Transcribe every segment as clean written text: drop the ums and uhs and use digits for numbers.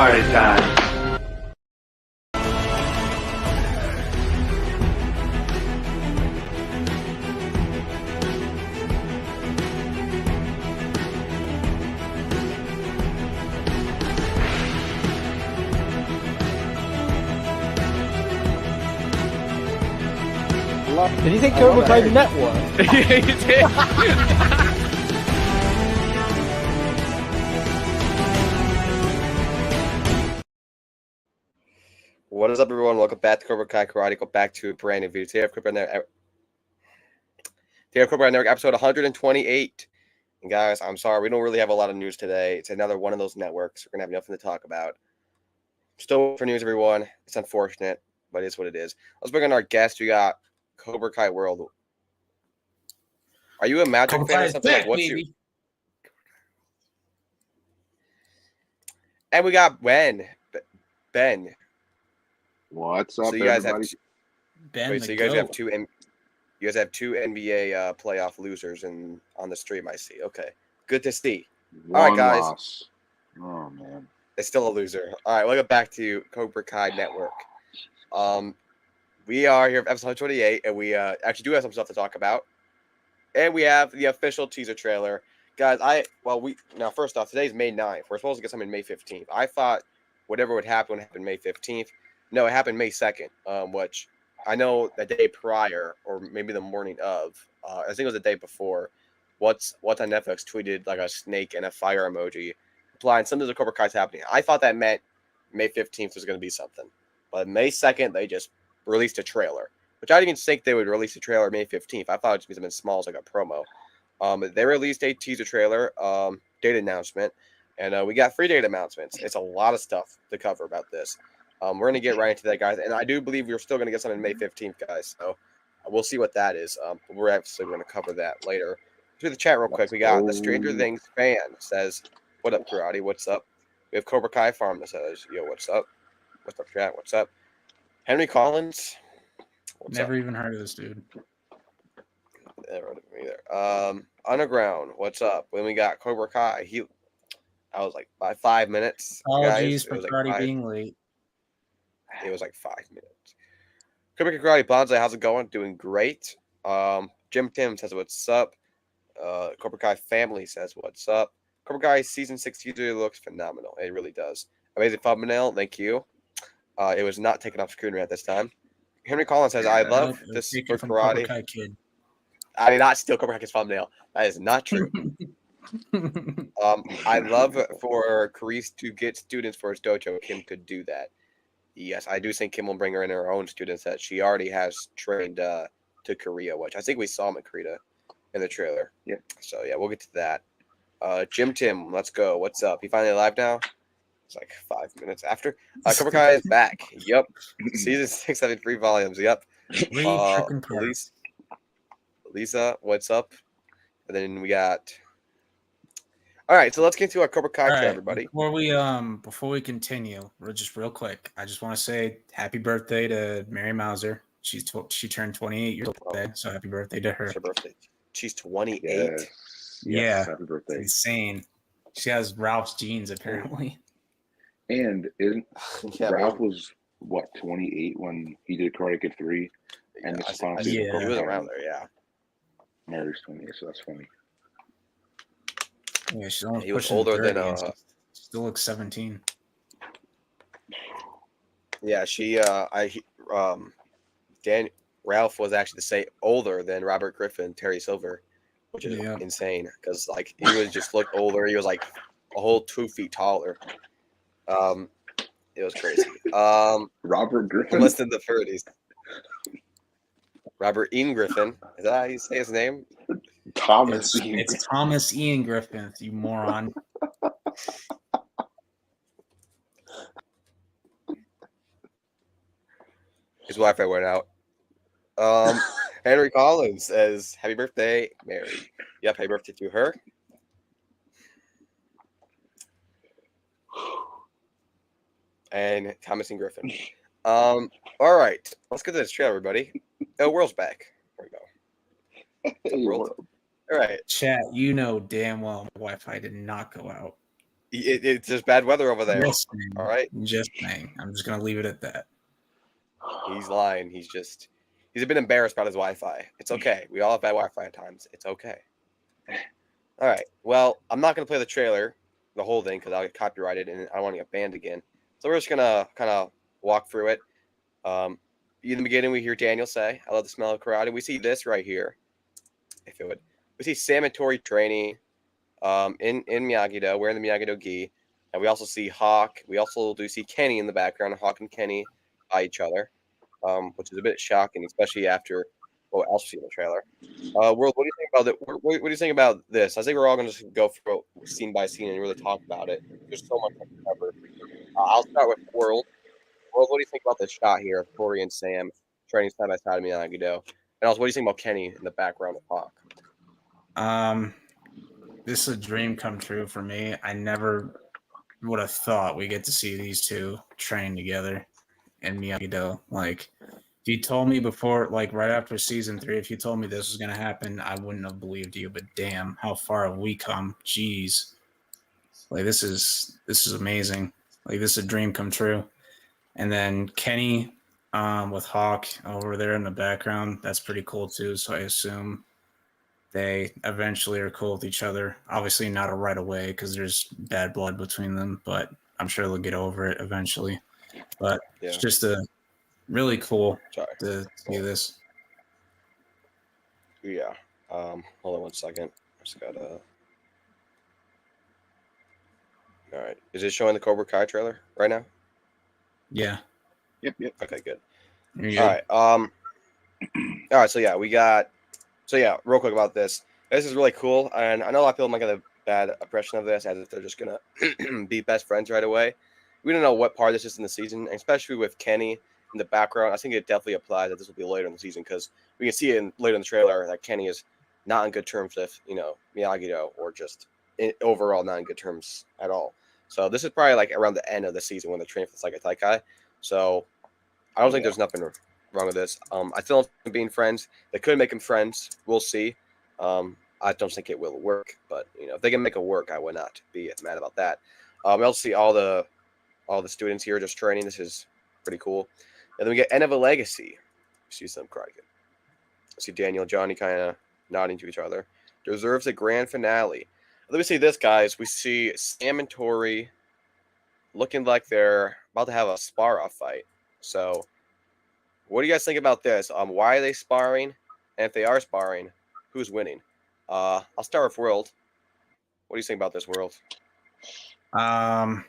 party time. Did he say Cobra Kai Network? Yeah, you did. What is up, everyone? Welcome back to Cobra Kai Karate. Go back to a brand new video. Today, Cobra Network episode 128. And guys, I'm sorry, we don't really have a lot of news today. It's another one of those networks. We're gonna have nothing to talk about. Still for news, everyone. It's unfortunate, but it's what it is. Let's bring in our guest. We got Cobra Kai World. Are you a Magic Cobra fan Kai or is something? back, Like, what's baby. you? And we got Ben. What's up, So you guys everybody? you guys have two NBA playoff losers on the stream. I see. Okay, good to see. All right, One guys. loss. Oh man. It's still a loser. All right, we'll get back to Cobra Kai Network. We are here for episode 28, and we actually do have some stuff to talk about. And we have the official teaser trailer. Guys, first off, today's May 9th. We're supposed to get something May 15th. I thought whatever would happen May 15th. No, it happened May 2nd, which I know the day prior, or maybe the morning of, I think it was the day before, What's on Netflix tweeted like a snake and a fire emoji, implying something to Cobra Kai's happening. I thought that meant May 15th was going to be something. But May 2nd, they just released a trailer, which I didn't even think they would release a trailer May 15th. I thought it would be something small as like a promo. They released a teaser trailer, date announcement, and we got 3 date announcements. It's a lot of stuff to cover about this. We're going to get right into that, guys. And I do believe we're still going to get something May 15th, guys. So we'll see what that is. We're actually going to cover that later. Through the chat real quick, we got the Stranger Things fan says, "What up, Karate? What's up?" We have Cobra Kai Farm that says, "Yo, what's up? What's up, chat? What's up?" Henry Collins. Never even heard of this dude. Never heard of him either. Underground. What's up? When we got Cobra Kai, I was like by 5 minutes. Apologies guys. for Karate being late. It was like 5 minutes. Cobra Kai Karate Bonzai, how's it going? Doing great. Jim Tim says, "What's up?" Cobra Kai family says, "What's up?" Cobra Kai season 6 teaser looks phenomenal. It really does. Amazing thumbnail. Thank you. It was not taken off screen at this time. Henry Collins says, "I love this for karate." Cobra Kai kid. I did not steal Cobra Kai's thumbnail. That is not true. I love for Carice to get students for his dojo. Kim could do that. Yes, I do think Kim will bring her in her own students that she already has trained to Korea, which I think we saw him in Korea in the trailer. Yeah. So yeah, we'll get to that. Jim Tim, let's go. What's up? He finally alive now? It's like 5 minutes after. Cobra Kai is back. Yep. Season 6 having 3 volumes. Yep. Lisa, what's up? And then we got. All right, so let's get to our Cobra Kai trailer, everybody. Before we continue, just real quick, I just want to say happy birthday to Mary Mauser. She turned 28 years old today, so happy birthday to her. It's her birthday. She's 28. Yes. Yeah, Happy birthday. it's insane. She has Ralph's genes apparently. And isn't Yeah, Ralph was what 28 when he did Karate Kid 3, and this final season. yeah. He was around there, yeah. Mary's 28, so that's funny. Yeah, she's almost He was pushing older 30 than and she still looks 17. Yeah, Ralph was actually older than Robert Griffin, Terry Silver, which is insane because like he was just looked older. He was like a whole 2 feet taller. It was crazy. Robert Griffin, less than the 30s. Robert Ian Griffin. Is that how you say his name? Thomas. It's Thomas Ian Griffin, you moron. His Wi-Fi went out. Henry Collins says, "Happy birthday, Mary." Yep, happy birthday to her. And Thomas and Griffin. All right, let's get to this trailer, everybody. Oh, World's back. There we go. World. All right. Chat, you know damn well my Wi-Fi did not go out. It's just bad weather over there. Just saying. All right. Just saying. I'm just gonna leave it at that. He's lying. He's a bit embarrassed about his Wi-Fi. It's okay. We all have bad Wi-Fi at times. It's okay. All right. Well, I'm not gonna play the trailer, the whole thing, because I'll get copyrighted and I don't want to get banned again. So we're just gonna kind of walk through it. In the beginning, we hear Daniel say, "I love the smell of karate." We see this right here. If it would, we see Sam and Tori training, in Miyagi-Do, wearing the Miyagi-Do gi, and we also see Hawk. We also do see Kenny in the background. Hawk and Kenny by each other, which is a bit shocking, especially after what else we see in the trailer. World, what do you think about it? What do you think about this? I think we're all going to just go through it scene by scene and really talk about it. There's so much to cover. I'll start with World. World, what do you think about this shot here of Tori and Sam training side by side in Miyagi-Do? And also, what do you think about Kenny in the background of Hawk? This is a dream come true for me. I never would have thought we get to see these two train together in Miyagi-Do. Like, if you told me before, like right after season 3, if you told me this was gonna happen, I wouldn't have believed you. But damn, how far have we come? Jeez, like this is amazing. Like this is a dream come true. And then Kenny, with Hawk over there in the background, that's pretty cool too. So I assume they eventually are cool with each other. Obviously, not a right away because there's bad blood between them, but I'm sure they'll get over it eventually. But It's just a really cool to see this. Yeah. Hold on 1 second. I just gotta. All right. Is it showing the Cobra Kai trailer right now? Yeah. Yep. Okay, good. All right. All right. So yeah, real quick about this. This is really cool, and I know a lot of people might get a bad impression of this, as if they're just gonna be best friends right away. We don't know what part this is in the season, and especially with Kenny in the background. I think it definitely applies that this will be later in the season because we can see later in the trailer that Kenny is not on good terms with Miyagi-Do, or just overall not in good terms at all. So this is probably like around the end of the season when they're training for the Saikai Taikai. So I don't think there's nothing wrong with this. I still don't think being friends. They could make them friends. We'll see. I don't think it will work, but if they can make it work, I would not be mad about that. We also see all the students here just training. This is pretty cool. And then we get End of a Legacy. See some karate kid. See Daniel and Johnny kind of nodding to each other. Deserves a grand finale. Let me see this, guys. We see Sam and Tori looking like they're about to have a spar-off fight. So, what do you guys think about this? Why are they sparring? And if they are sparring, who's winning? I'll start with World. What do you think about this, World? And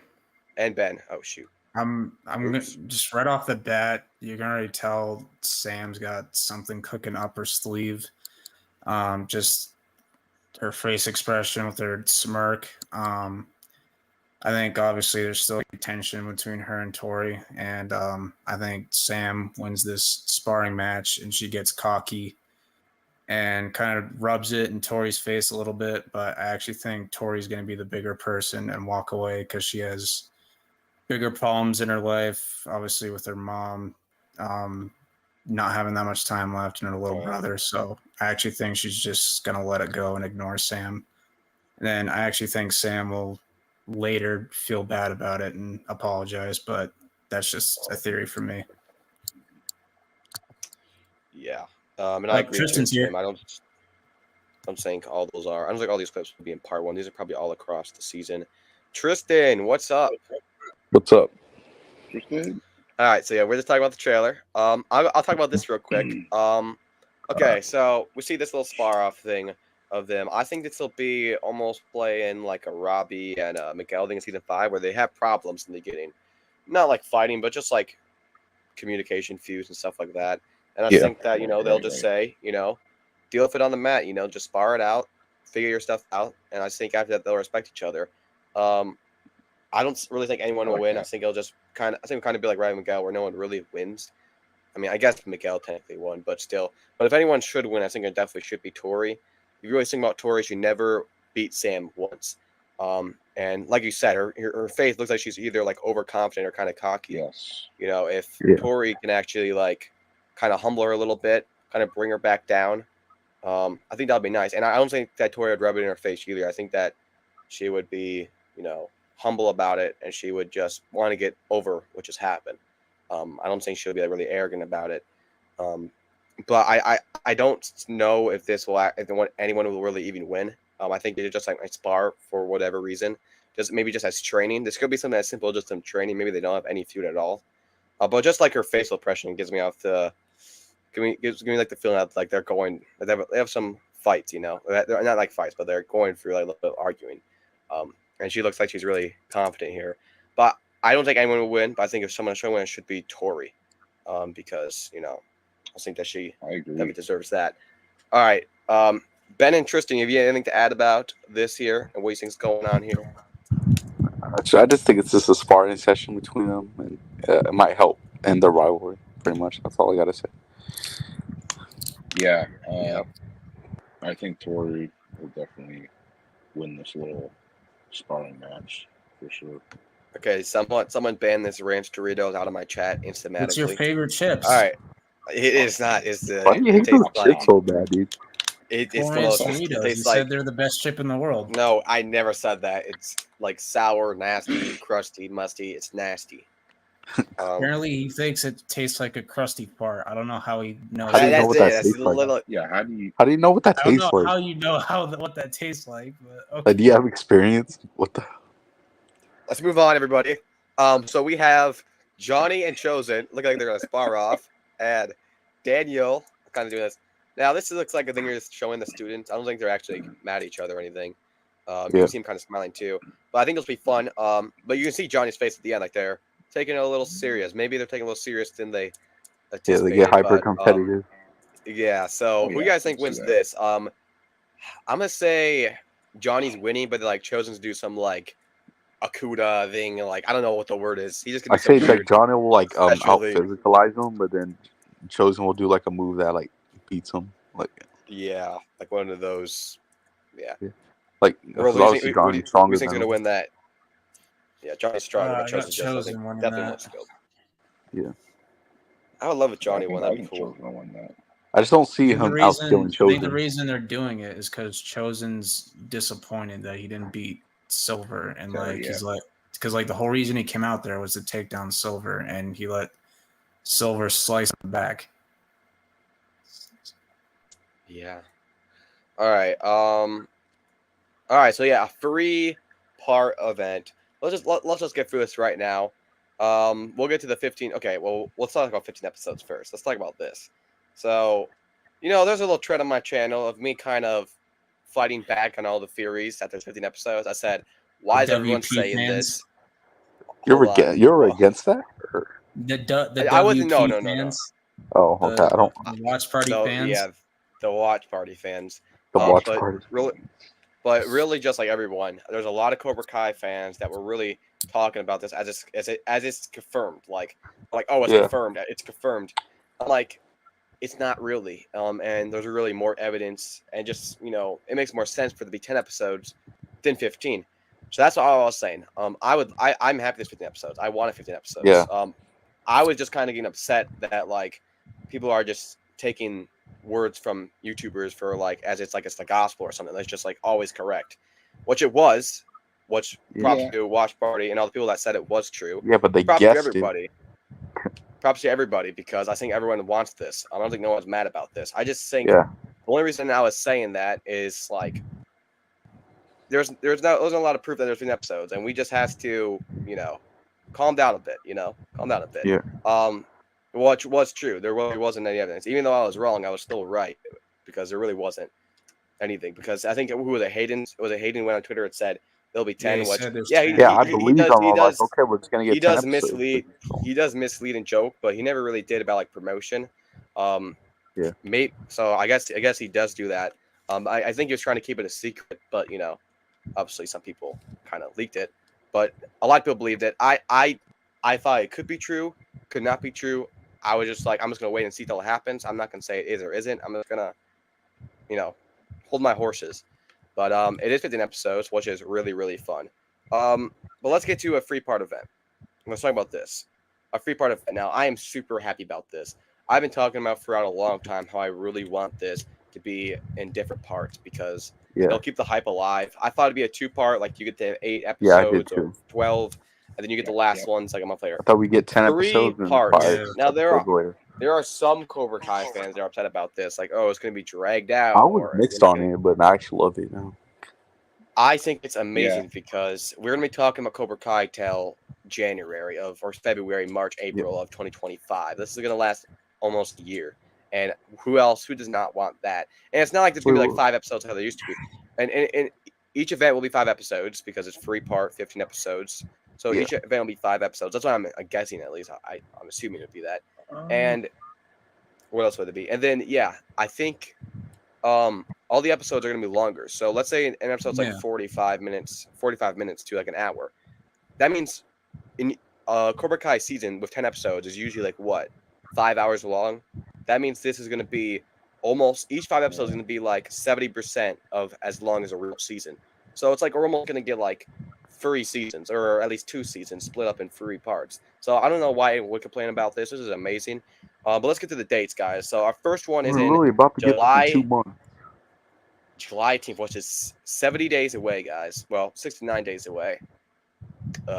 Ben. Oh shoot. I'm gonna, just right off the bat, you can already tell Sam's got something cooking up her sleeve. Just her face expression with her smirk. I think obviously there's still tension between her and Tori, and I think Sam wins this sparring match, and she gets cocky and kind of rubs it in Tori's face a little bit. But I actually think Tori's going to be the bigger person and walk away because she has bigger problems in her life, obviously with her mom not having that much time left and her little brother. So I actually think she's just going to let it go and ignore Sam. And then I actually think Sam will later feel bad about it and apologize, but that's just a theory for me. Yeah. And I agree Tristan's with here. Tim. I'm saying all those are. I don't think all these clips will be in part 1. These are probably all across the season. Tristan, what's up? What's up, Tristan? All right, so yeah, we're just talking about the trailer. I'll talk about this real quick. Okay, so we see this little spar-off thing of them. I think this will be almost playing like a Robbie and Miguel thing in season 5, where they have problems in the beginning, not like fighting, but just like communication feuds and stuff like that. And I think that they'll just say deal with it on the mat. Just spar it out, figure your stuff out, and I think after that they'll respect each other. I don't really think anyone will win. I think it'll just kind of be like Ryan Miguel, where no one really wins. I mean, I guess Miguel technically won, but still. But if anyone should win, I think it definitely should be Tori. If you really think about Tori, she never beat Sam once. And like you said, her face looks like she's either like overconfident or kind of cocky. Yes. If Tori can actually like kind of humble her a little bit, kind of bring her back down, I think that'll be nice. And I don't think that Tori would rub it in her face either. I think that she would be, humble about it, and she would just want to get over what just happened. I don't think she'll be like, really arrogant about it. But I don't know if anyone will really even win. I think they just like spar for whatever reason, maybe just as training. This could be something as simple, just some training. Maybe they don't have any feud at all. But just like her facial expression gives me gives me like the feeling that like they have some fights, they're not like fights, but they're going through like a little bit of arguing. And she looks like she's really confident here. But I don't think anyone will win. But I think if someone should win, it should be Tori, because I think that she definitely deserves that. All right, Ben and Tristan, have you anything to add about this here and what you think is going on here? I just think it's just a sparring session between them, and it might help end the rivalry. Pretty much, that's all I gotta say. Yeah, I think Tori will definitely win this little sparring match for sure. Okay, someone banned this ranch Doritos out of my chat instantly. What's your favorite chips? All right, it is not. It's the. Why do you hate those chips so bad, dude? It's Orange the most. Doritos. It You said they're the best chip in the world. No, I never said that. It's like sour, nasty, crusty, musty. It's nasty. Apparently, he thinks it tastes like a crusty part. I don't know how he knows. How do you know what that That's tastes a like? little. Yeah, how do you know what that I don't tastes know like? how you know what that tastes like. But okay. Like, do you have experience? What the? Let's move on, everybody. So we have Johnny and Chosen. Look like they're gonna spar off, and Daniel kind of doing this. Now this looks like a thing you're just showing the students. I don't think they're actually mad at each other or anything. You seem kind of smiling too, but I think this will be fun. But you can see Johnny's face at the end, like they're taking it a little serious. Maybe they're taking it a little serious than they anticipated. Yeah, they get hyper competitive. Yeah. So who do you guys think wins this? I'm gonna say Johnny's winning, but like Chosen's do some like Akuda thing, like I don't know what the word is. He's just gonna. I say like Johnny will like out thing. physicalize him, but then Chosen will do like a move that like beats him. Like yeah, like one of those. Yeah. Like obviously Johnny's stronger. Who thinks gonna win that? Yeah, Johnny's stronger, but Chosen's just definitely more skilled. Yeah. I would love if Johnny won. That'd be cool. I just don't see him outskilling Chosen. I think the reason they're doing it is because Chosen's disappointed that he didn't beat Silver, and he's like, because like the whole reason he came out there was to take down Silver, and he let Silver slice him back. Yeah. All right. All right. So yeah, a 3-part event. Let's just get through this right now. We'll get to the 15. Okay. Well, let's talk about 15 episodes first. Let's talk about this. So, there's a little trend on my channel of me kind of fighting back on all the theories that there's 15 episodes. I said, why is everyone saying this? You're against that? Or? The I wasn't. No. Oh, okay. I don't. The watch party fans. Yeah, the watch party fans. The watch party. Really, just like everyone, there's a lot of Cobra Kai fans that were really talking about this as it's confirmed. Like, oh, it's confirmed. It's confirmed. I'm like, it's not really. And there's really more evidence, and just it makes more sense for it to be 10 episodes than 15. So that's all I was saying. I'm happy there's 15 episodes. I wanted 15 episodes. Yeah. I was just kind of getting upset that like people are just taking words from YouTubers for like as it's the gospel or something that's just like always correct, which it was. Which props to Watch Party and all the people that said it was true. Yeah, but they props guessed to everybody. Props to everybody because I think everyone wants this. I don't think no one's mad about this. I just think the only reason I was saying that is like there's not a lot of proof that there's been episodes, and we just has to calm down a bit. Calm down a bit. Yeah. What was true? There really wasn't any evidence. Even though I was wrong, I was still right because there really wasn't anything. Because I think who was it? Hayden? Was it Hayden went on Twitter and said there'll be 10? I believe he does. Okay, we're just gonna get. He does mislead. He does mislead and joke, but he never really did about like promotion. So I guess he does do that. I think he was trying to keep it a secret, but obviously some people kind of leaked it. But a lot of people believed it. I thought it could be true, could not be true. I was just like, I'm just gonna wait and see till it happens. I'm not gonna say it is or isn't. I'm just gonna, hold my horses. But it is 15 episodes, which is really, really fun. But let's get to a 3-part event. Let's talk about this. A 3-part event. Now, I am super happy about this. I've been talking about throughout a long time how I really want this. to be in different parts because Yeah. it'll keep the hype alive. I thought it'd be a 2-part, like you get the 8 Yeah, I did episodes or too. 12, and then you get the last ones like a month later. I thought we get 10 3 episodes and parts. 5 Yeah. Now episodes later. there are some Cobra Kai fans that are upset about this, like, oh, it's going to be dragged out. I was or mixed we're not on gonna- it, but I actually love it now. I think it's amazing because we're going to be talking about Cobra Kai till January or February, March, April of 2025. This is going to last almost a year. And who does not want that? And it's not like there's going to be like 5 episodes how they used to be. And each event will be 5 episodes because it's 3-part, 15 episodes. So each event will be 5 episodes. That's what I'm guessing, at least. I'm assuming it would be that. And what else would it be? And then, I think all the episodes are going to be longer. So let's say an episode's like 45 minutes to like an hour. That means in Cobra Kai season with 10 episodes is usually like what? 5 hours long. That means this is going to be almost each 5 episodes is going to be like 70% of as long as a real season. So it's like we're almost going to get like 3 seasons or at least 2 seasons split up in 3 parts. So I don't know why anyone would complain about this. This is amazing. But let's get to the dates, guys. So our first one is We're in literally about to get July. this in 2 months. July 18th, which is 70 days away, guys. Well, 69 days away.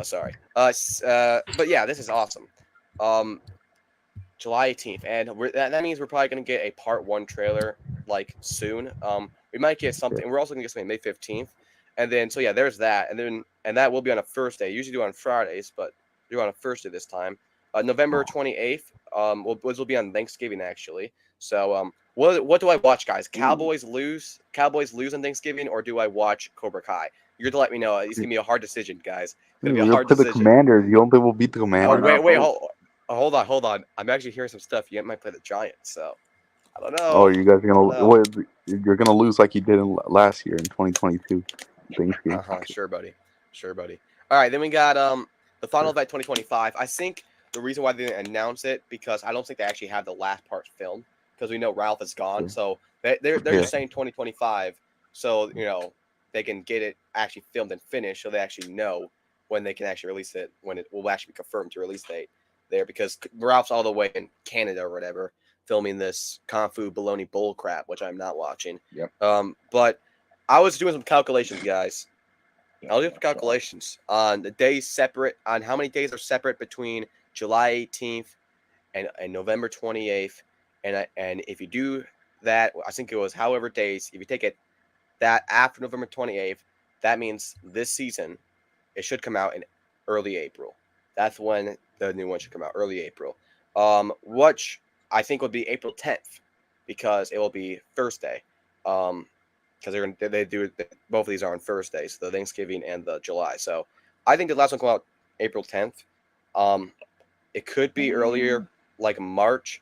Sorry. But yeah, this is awesome. July 18th, and that means we're probably gonna get a part 1 trailer like soon. We might get something. We're also gonna get something May 15th, and then there's that, and that will be on a Thursday. Usually do on Fridays, but do on a Thursday this time. November 28th. Which will be on Thanksgiving actually. So what do I watch, guys? Cowboys lose on Thanksgiving, or do I watch Cobra Kai? You're to let me know. It's gonna be a hard decision, guys. It's gonna be a hard Play the decision. Commanders. You don't think we'll beat the Oh, Commanders? wait, hold on. I'm actually hearing some stuff. You might play the Giants, so I don't know. Oh, you guys are gonna you're gonna lose like you did last year in 2022. Thanksgiving. Sure, buddy. All right, then we got the final event 2025. I think the reason why they didn't announce it because I don't think they actually have the last part filmed because we know Ralph is gone. So they're just saying 2025, so they can get it actually filmed and finished, so they actually know when they can actually release it, when it will actually be confirmed to release date there, because Ralph's all the way in Canada or whatever filming this Kung Fu baloney bull crap, which I'm not watching. Yep. But I was doing some calculations, guys. I'll do some calculations on the days separate, on how many days are separate between July 18th and November 28th. And if you do that, I think it was however days, if you take it that after November 28th, that means this season, it should come out in early April. That's when the new one should come out, early April. Which I think would be April 10th because it will be Thursday. Because they do both of these are on Thursdays, the Thanksgiving and the July. So I think the last one will come out April 10th. It could be earlier, like March.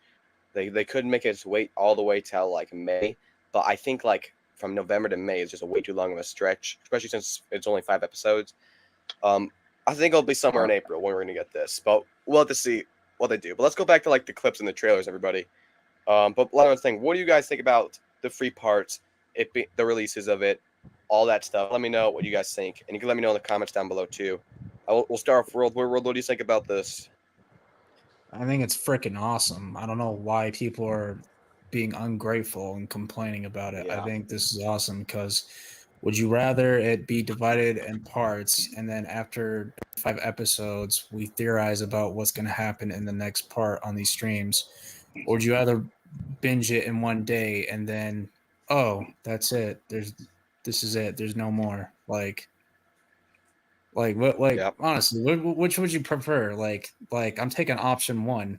They could make it wait all the way till like May, but I think like from November to May is just a way too long of a stretch, especially since it's only 5 episodes. I think it'll be somewhere in April when we're gonna get this, but we'll have to see what they do. But let's go back to like the clips and the trailers, everybody. But one other thing, what do you guys think about the 3 parts, the releases of it, all that stuff? Let me know what you guys think, and you can let me know in the comments down below too. We'll start off World. What do you think about this? I think it's freaking awesome. I don't know why people are being ungrateful and complaining about it. Yeah. I think this is awesome because would you rather it be divided in parts and then after 5 episodes we theorize about what's going to happen in the next part on these streams, or would you rather binge it in one day and then that's it, this is it, there's no more? Yep. Honestly, which would you prefer? Like I'm taking option 1.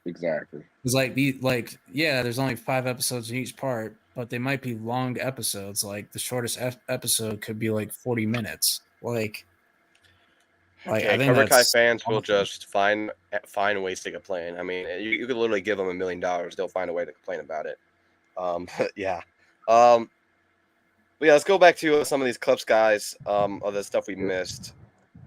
Exactly. It's there's only 5 episodes in each part, but they might be long episodes. Like the shortest episode could be like 40 minutes. I think Cobra Kai that's fans will awesome. just find ways to complain. I mean, you could literally give them $1 million; they'll find a way to complain about it. Yeah. But yeah, let's go back to some of these clips, guys. Of the stuff we missed.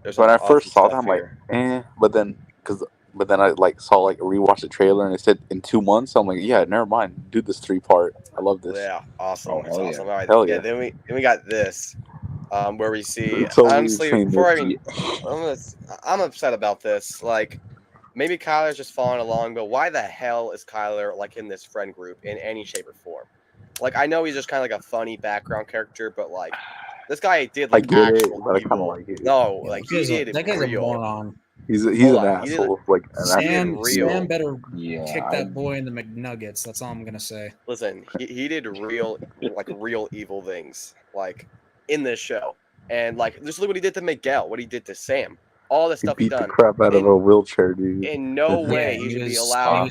There's When I some first awesome saw stuff that, I'm here. like, but then I saw rewatched the trailer and it said in 2 months. So I'm like, yeah, never mind. Do this 3-part. I love this. Yeah, awesome. Oh, It's hell awesome. yeah. All right, Hell yeah. Then we got this, where we see. It's so weird Honestly, saying before this. I'm upset about this. Like, maybe Kyler's just following along, but why the hell is Kyler in this friend group in any shape or form? Like I know he's just kind of like a funny background character, but like this guy did I like get it, actual but I kind of evil. like it. No, Yeah, like he did that guy's a real. moron. He's Hold an on, he did asshole. Like an Sam real. better Yeah, kick that boy in the McNuggets. That's all I'm gonna say. Listen, he did real evil things like in this show, and like just look what he did to Miguel, what he did to Sam, all the he stuff he beat the done. crap out of a wheelchair dude. In no Yeah, way he should be allowed.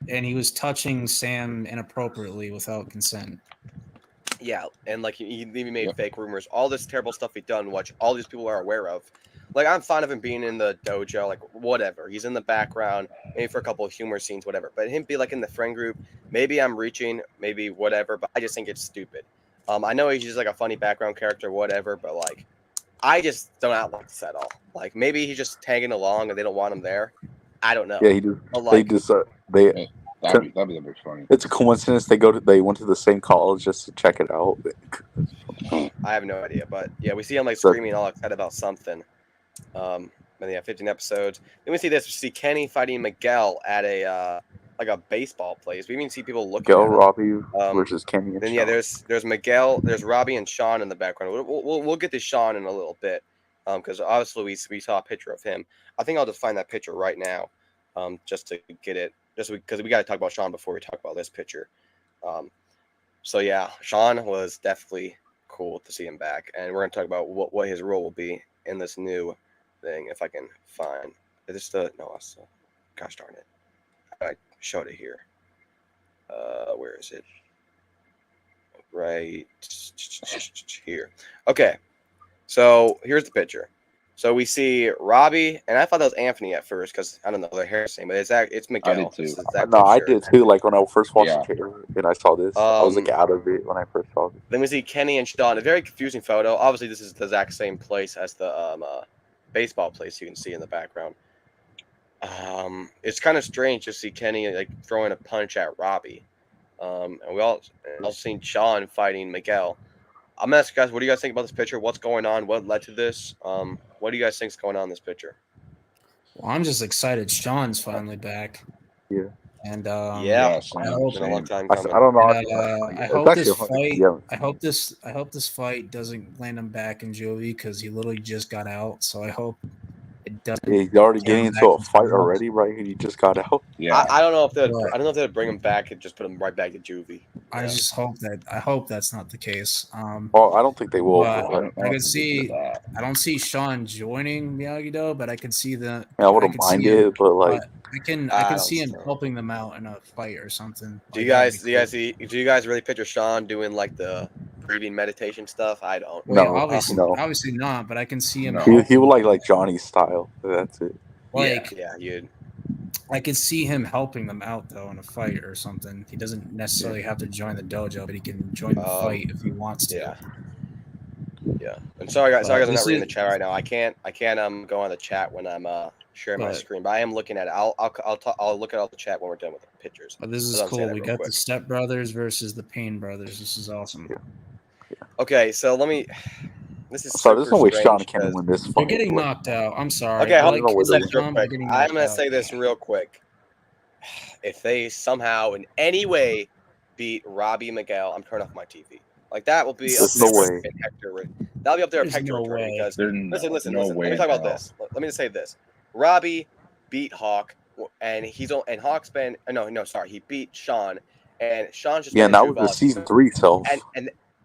He was touching Sam inappropriately without consent. Yeah, and like he even made fake rumors, all this terrible stuff he done, which all these people are aware of. Like I'm fine of him being in the dojo, like whatever. He's in the background, maybe for a couple of humor scenes, whatever. But him be like in the friend group, maybe I'm reaching, maybe whatever. But I just think it's stupid. I know he's just like a funny background character, whatever. But like, I just don't like this at all. Like maybe he's just tagging along and they don't want him there. I don't know. Yeah, he just. But like, that'd be a bit funny. It's a coincidence they went to the same college just to check it out. I have no idea, but yeah, we see him like screaming all excited about something. And yeah, 15 episodes. Then we see this. We see Kenny fighting Miguel at a like a baseball place. We even see people looking. Miguel, Robbie versus Kenny. And then Sean. yeah, there's Miguel, there's Robbie and Sean in the background. We'll get to Sean in a little bit, because obviously we saw a picture of him. I think I'll just find that picture right now, just to get it, just because we got to talk about Sean before we talk about this picture. So yeah, Sean was definitely cool to see him back, and we're gonna talk about what his role will be in this new thing. If I can find, is this the no? Gosh darn it, I showed it here. Where is it? Right here. Okay, so here's the picture. So we see Robbie, and I thought that was Anthony at first because I don't know their hair same, but it's Miguel. I did too. I did too. Like when I first watched the trailer and I saw this, I was like out of it when I first saw it. Then we see Kenny and Sean. A very confusing photo. Obviously, this is the exact same place as the baseball place you can see in the background. It's kind of strange to see Kenny like throwing a punch at Robbie. And we also seen Sean fighting Miguel. I'm gonna ask you guys, what do you guys think about this picture? What's going on? What led to this? What do you guys think is going on in this picture? Well, I'm just excited Sean's finally back. Yeah. And I hope same. a long time I coming. don't know. I hope this fight doesn't land him back in Jovi because he literally just got out. So I hope it doesn't. Yeah, he's already getting into a fight already, right? He just got out. Yeah. I don't know if they'd bring him back and just put him right back to juvie. I just hope that's not the case. Well, I don't think they will. I don't see Sean joining Miyagi-Do, but I can see that. I wouldn't mind it, but like I can see him helping them out in a fight or something. Do you guys really picture Sean doing like the breathing meditation stuff? I don't. No, obviously not. But I can see him. He would like Johnny's style. That's it. You'd. I could see him helping them out though in a fight or something. He doesn't necessarily have to join the dojo, but he can join the fight if he wants to. Yeah. And sorry guys, I'm not reading the chat right now. I can't go on the chat when I'm sharing my screen, but I am looking at it. I'll look at all the chat when we're done with the pictures. But this is cool. We got the Step Brothers versus the Payne Brothers. This is awesome. Yeah. Okay, so let me. This is so there's no way Sean can win this fight. You're getting knocked out. I'm sorry. Okay, I'm gonna say this real quick. If they somehow in any way beat Robbie Miguel, I'm turning off my TV. Like that will be that'll be up there at Hector because listen. Let me talk about this. Let me just say this. Robbie beat Hawk and Hawk's been he beat Sean and Sean's just and that was the season 3 self.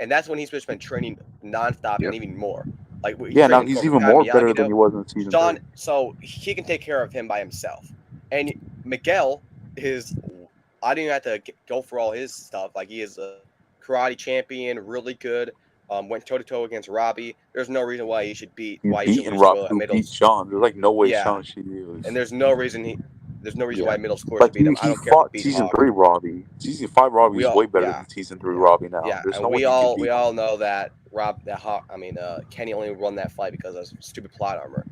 And that's when he's just been training nonstop and even more. Like now he's even more better than he was in season 3. So he can take care of him by himself. And Miguel I didn't even have to go for all his stuff. Like he is a karate champion, really good. Went toe to toe against Robbie. There's no reason why he should beat. Robbie beat Sean. There's like no way Sean should lose. And there's no reason why middle schoolers should beat him. I don't care. Fought season 3 Robbie. Season 5 Robbie is way better than season 3 Robbie now. Yeah, and we all know that Kenny only won that fight because of stupid plot armor.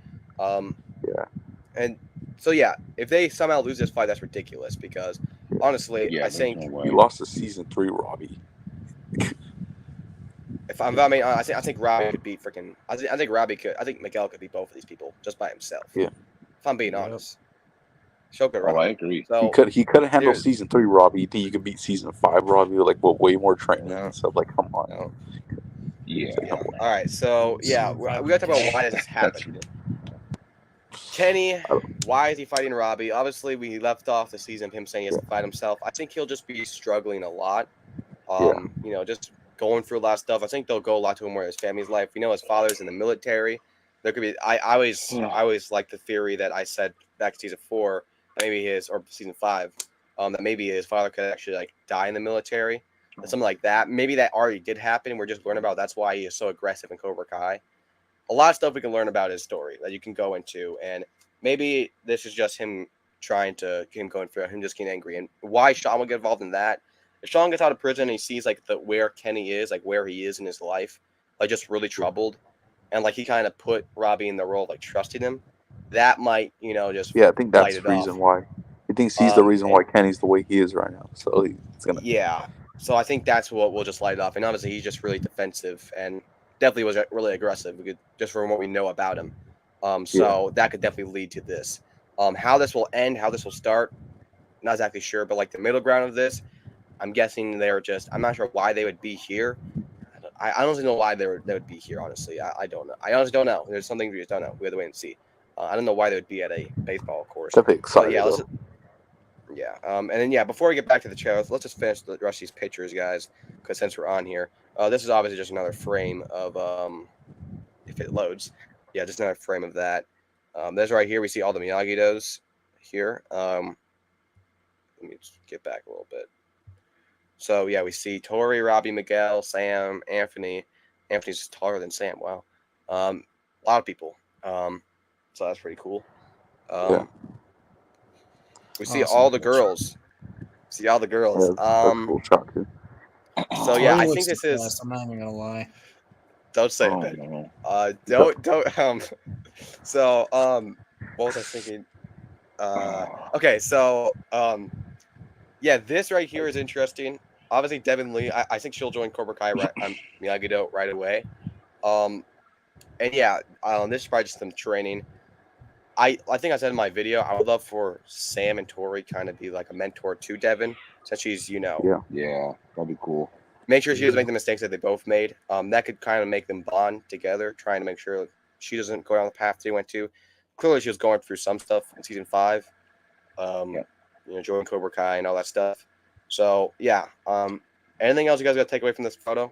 And so if they somehow lose this fight, that's ridiculous because honestly, I think he lost to season 3 Robbie. I think Robbie could beat freaking. I think Miguel could beat both of these people just by himself. Yeah. If I'm being honest. Show could Oh, I run. agree. So He could have handled dude. season 3 Robbie. You think you could beat season 5 Robbie with like way more training No. and stuff? Like, come on. No. Yeah. It's like, no way. All right, so yeah, we got to talk about why this has That's happened. Kenny, why is he fighting Robbie? Obviously, we left off the season of him saying he has to fight himself. I think he'll just be struggling a lot. You know, just going through a lot of stuff. I think they'll go a lot to him where his family's life. We know his father's in the military. There could be. I always like the theory that I said back in season 4, maybe his or season 5, that maybe his father could actually like die in the military, or something like that. Maybe that already did happen. We're just learning about. That's why he is so aggressive in Cobra Kai. A lot of stuff we can learn about his story that you can go into, and maybe this is just him trying to get him going through, him just getting angry, and why Sean will get involved in that. If Sean gets out of prison and he sees like where Kenny is, like where he is in his life, like just really troubled, and like he kind of put Robbie in the role of like trusting him, that might just I think that's the reason why. He thinks he's the reason why Kenny's the way he is right now. So he's gonna. Yeah. So I think that's what will just light it off, and obviously he's just really defensive and definitely was really aggressive, just from what we know about him. So that could definitely lead to this. How this will end, how this will start, not exactly sure, but like the middle ground of this, I'm guessing I'm not sure why they would be here. I honestly don't know why they would be here, honestly. I don't know. I honestly don't know. There's something we just don't know. We have to wait and see. I don't know why they would be at a baseball course. Definitely excited. And then before we get back to the trailer, let's just finish the rest of these pictures, guys, because since we're on here, this is obviously just another frame of if it loads, just another frame of that. There's right here we see all the Miyagi-Dos here. Let me just get back a little bit. So we see Tori, Robbie, Miguel, Sam, Anthony. Anthony's just taller than Sam. Wow, a lot of people. So that's pretty cool. We see all the girls. See all the girls. Cool shot too. So I think this is. I'm not even gonna lie. Don't say it. No. Don't. So what was I thinking? Okay. So this right here is interesting. Obviously, Devin Lee. I think she'll join Cobra Kai Miyagi-Do right away. This is probably just some training. I think I said in my video, I would love for Sam and Tori kind of be like a mentor to Devin, since she's, Yeah, that'd be cool. Make sure she doesn't make the mistakes that they both made. That could kind of make them bond together, trying to make sure she doesn't go down the path they went to. Clearly, she was going through some stuff in season 5, joining Cobra Kai and all that stuff. So, anything else you guys got to take away from this photo?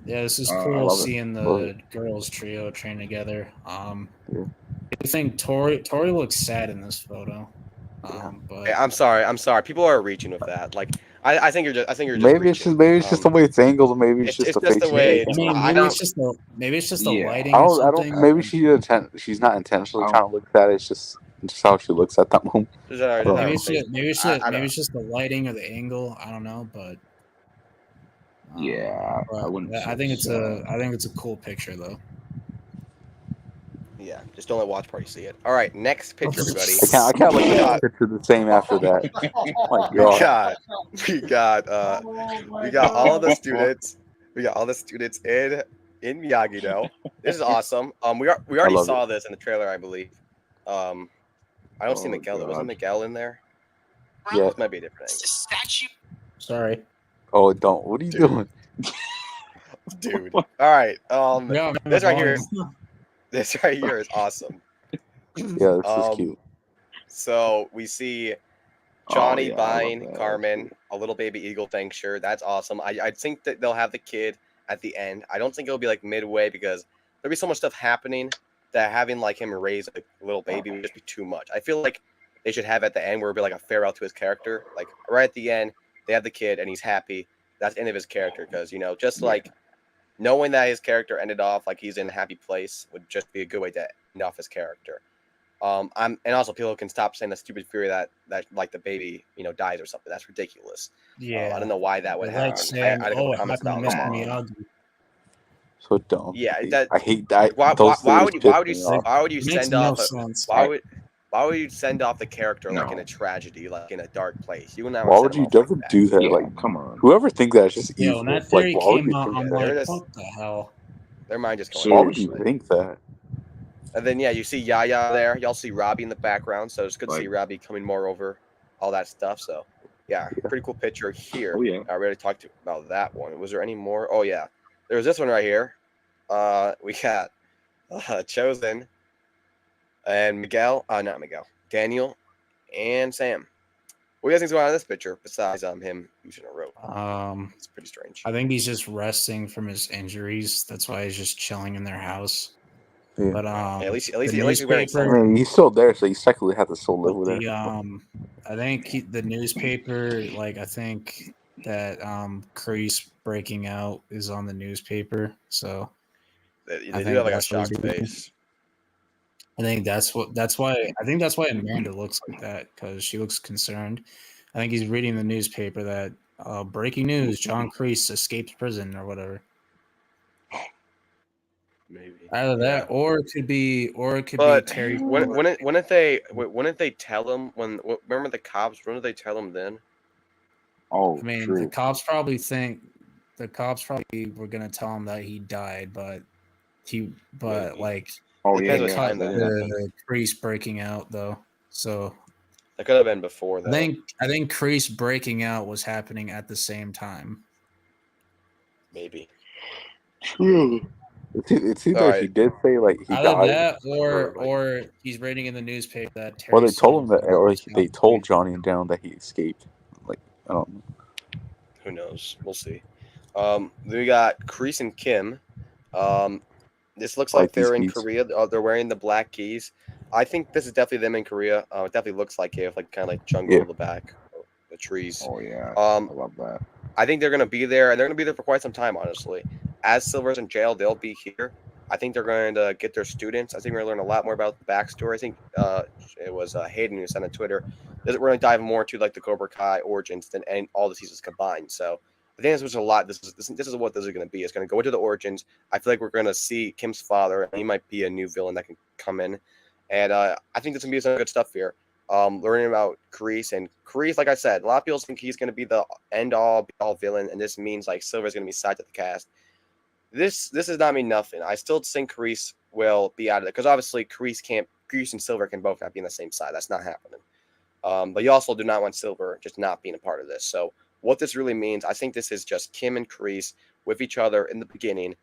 This is cool seeing the girls trio train together. I think Tori looks sad in this photo. But I'm sorry. People are reaching with that. Like, I think you're just. Maybe it's just the way it's angled. Maybe it's just the way. Maybe it's just the lighting. I don't. Maybe she's not intentionally trying to look at it. It's just how she looks at that moment. Maybe it's just the lighting or the angle. I don't know, but. I wouldn't. I think it's a cool picture though. Yeah, just don't let watch party see it. All right, next picture, everybody. I can't look at the picture the same after that. Oh my God. We got all the students. We got all the students in Miyagi-Do. This is awesome. We already saw this in the trailer, I believe. I don't see Miguel. There wasn't Miguel in there. Yeah, this might be a different angle. Sorry. Oh, don't. What are you doing? Dude. All right. This right here is awesome. Yeah, this is cute. So we see Johnny buying Carmen a little baby eagle thing. Sure, that's awesome. I think that they'll have the kid at the end. I don't think it'll be like midway, because there'll be so much stuff happening that having like him raise a little baby would just be too much. I feel like they should have at the end where it'll be like a farewell to his character. Like right at the end, they have the kid and he's happy. That's the end of his character, because just like knowing that his character ended off like he's in a happy place would just be a good way to end off his character. And also people can stop saying the stupid theory that like the baby dies or something. That's ridiculous. I don't know why that would happen. So dumb. Yeah, I hate that. Why would you send off the character like in a tragedy, like in a dark place? You wouldn't. Why would you ever do that? Like, come on. Whoever thinks that's just evil. When that theory why would came you out, think I'm that? like, what the hell? Their mind just going. Why would you think that? And then, yeah, you see Yaya there. Y'all see Robbie in the background. So it's good to see Robbie coming more over all that stuff. So, yeah, pretty cool picture here. Oh, yeah. I already talked about that one. Was there any more? Oh, yeah. There's this one right here. We got Chosen and Miguel. Not Miguel. Daniel and Sam. What do you guys think's going on in this picture besides him using a rope? It's pretty strange. I think he's just resting from his injuries. That's why he's just chilling in their house. Yeah. But at least the he's wearing I newspaper. mean, he's still there, so he technically has to still live But with the her. I think the newspaper, like I think that Kreese breaking out is on the newspaper. So They I do think have like a that's what he's shocked reading. face. I think that's why Amanda looks like that, because she looks concerned. I think he's reading the newspaper that breaking news: John Kreese escaped prison or whatever. Maybe Either that, or it could be But Terry. wouldn't they tell him when? Remember the cops? When did they tell him then? Oh, I mean, true. the cops probably were gonna tell him that he died, but Maybe. like Oh, Depends yeah, what yeah. time that happened. the Kreese breaking out though. So That could have been before though. I think Kreese breaking out was happening at the same time. Maybe. True. It's either Alright. he did say like he Either died, that, or, like- or he's reading in the newspaper that Terry. or they told him that, or Silver they told Johnny and Down that he escaped. Like, I don't know. Who knows? We'll see. Then we got Kreese and Kim. This looks like These they're in keys. Korea. They're wearing the black keys. I think this is definitely them in Korea. It definitely looks like it, like kind of like jungle in the back, the trees. Oh, yeah. I love that. I think they're going to be there, and they're going to be there for quite some time, honestly. As Silver's in jail, they'll be here. I think they're going to get their students. I think we're going to learn a lot more about the backstory. I think it was Hayden who sent on Twitter. We're going to dive more into like the Cobra Kai origins than all the seasons combined. So I think this was a lot. This is what this is going to be. It's going to go into the origins. I feel like we're going to see Kim's father, and he might be a new villain that can come in. And I think this is going to be some good stuff here. Learning about Kreese, and Kreese, like I said, a lot of people think he's going to be the end-all, be-all villain, and this means like Silver's going to be side to the cast. This does not mean nothing. I still think Kreese will be out of it, because obviously Kreese and Silver can both not be on the same side. That's not happening. But you also do not want Silver just not being a part of this. So what this really means, I think this is just Kim and Kreese with each other in the beginning,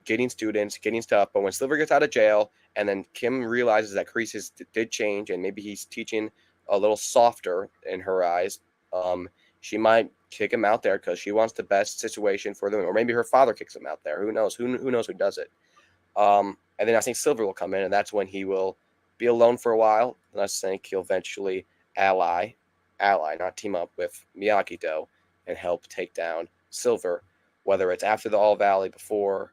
getting students, getting stuff. But when Silver gets out of jail, and then Kim realizes that Kreese did change, and maybe he's teaching a little softer in her eyes, she might kick him out there because she wants the best situation for them. Or maybe her father kicks him out there. Who knows? Who knows who does it? And then I think Silver will come in, and that's when he will be alone for a while. And I think he'll eventually ally, not team up with Miyagi-Do and help take down Silver, whether it's after the All Valley, before,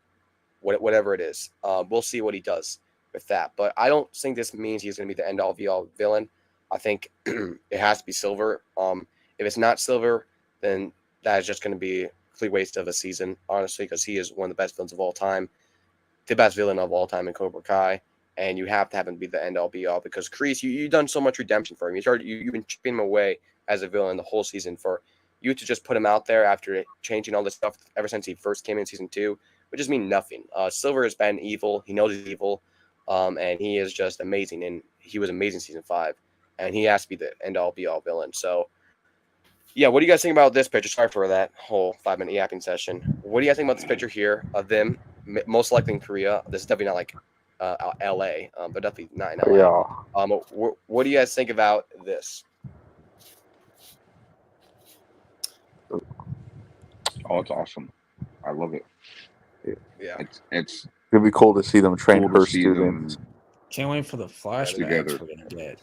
whatever it is. We'll see what he does with that. But I don't think this means he's going to be the end-all, be-all villain. I think it has to be Silver. If it's not Silver, then that is just going to be a complete waste of a season, honestly, because he is one of the best villains of all time, the best villain of all time in Cobra Kai, and you have to have him be the end-all, be-all, because Kreese, you've done so much redemption for him. You've been chipping him away as a villain the whole season. For you to just put him out there after changing all this stuff ever since he first came in season 2 would just mean nothing. Silver has been evil. He knows he's evil, and he is just amazing, and he was amazing season 5, and he has to be the end-all, be-all villain. So, yeah, what do you guys think about this picture? Sorry for that whole 5-minute yapping session. What do you guys think about this picture here of them, most likely in Korea? This is definitely not like L.A., but definitely not in L.A. Yeah. What do you guys think about this? Oh, it's awesome. I love it. Yeah. It's It'd be cool to see them train cool to her see students. them Can't wait for the flashbacks together. we're gonna get.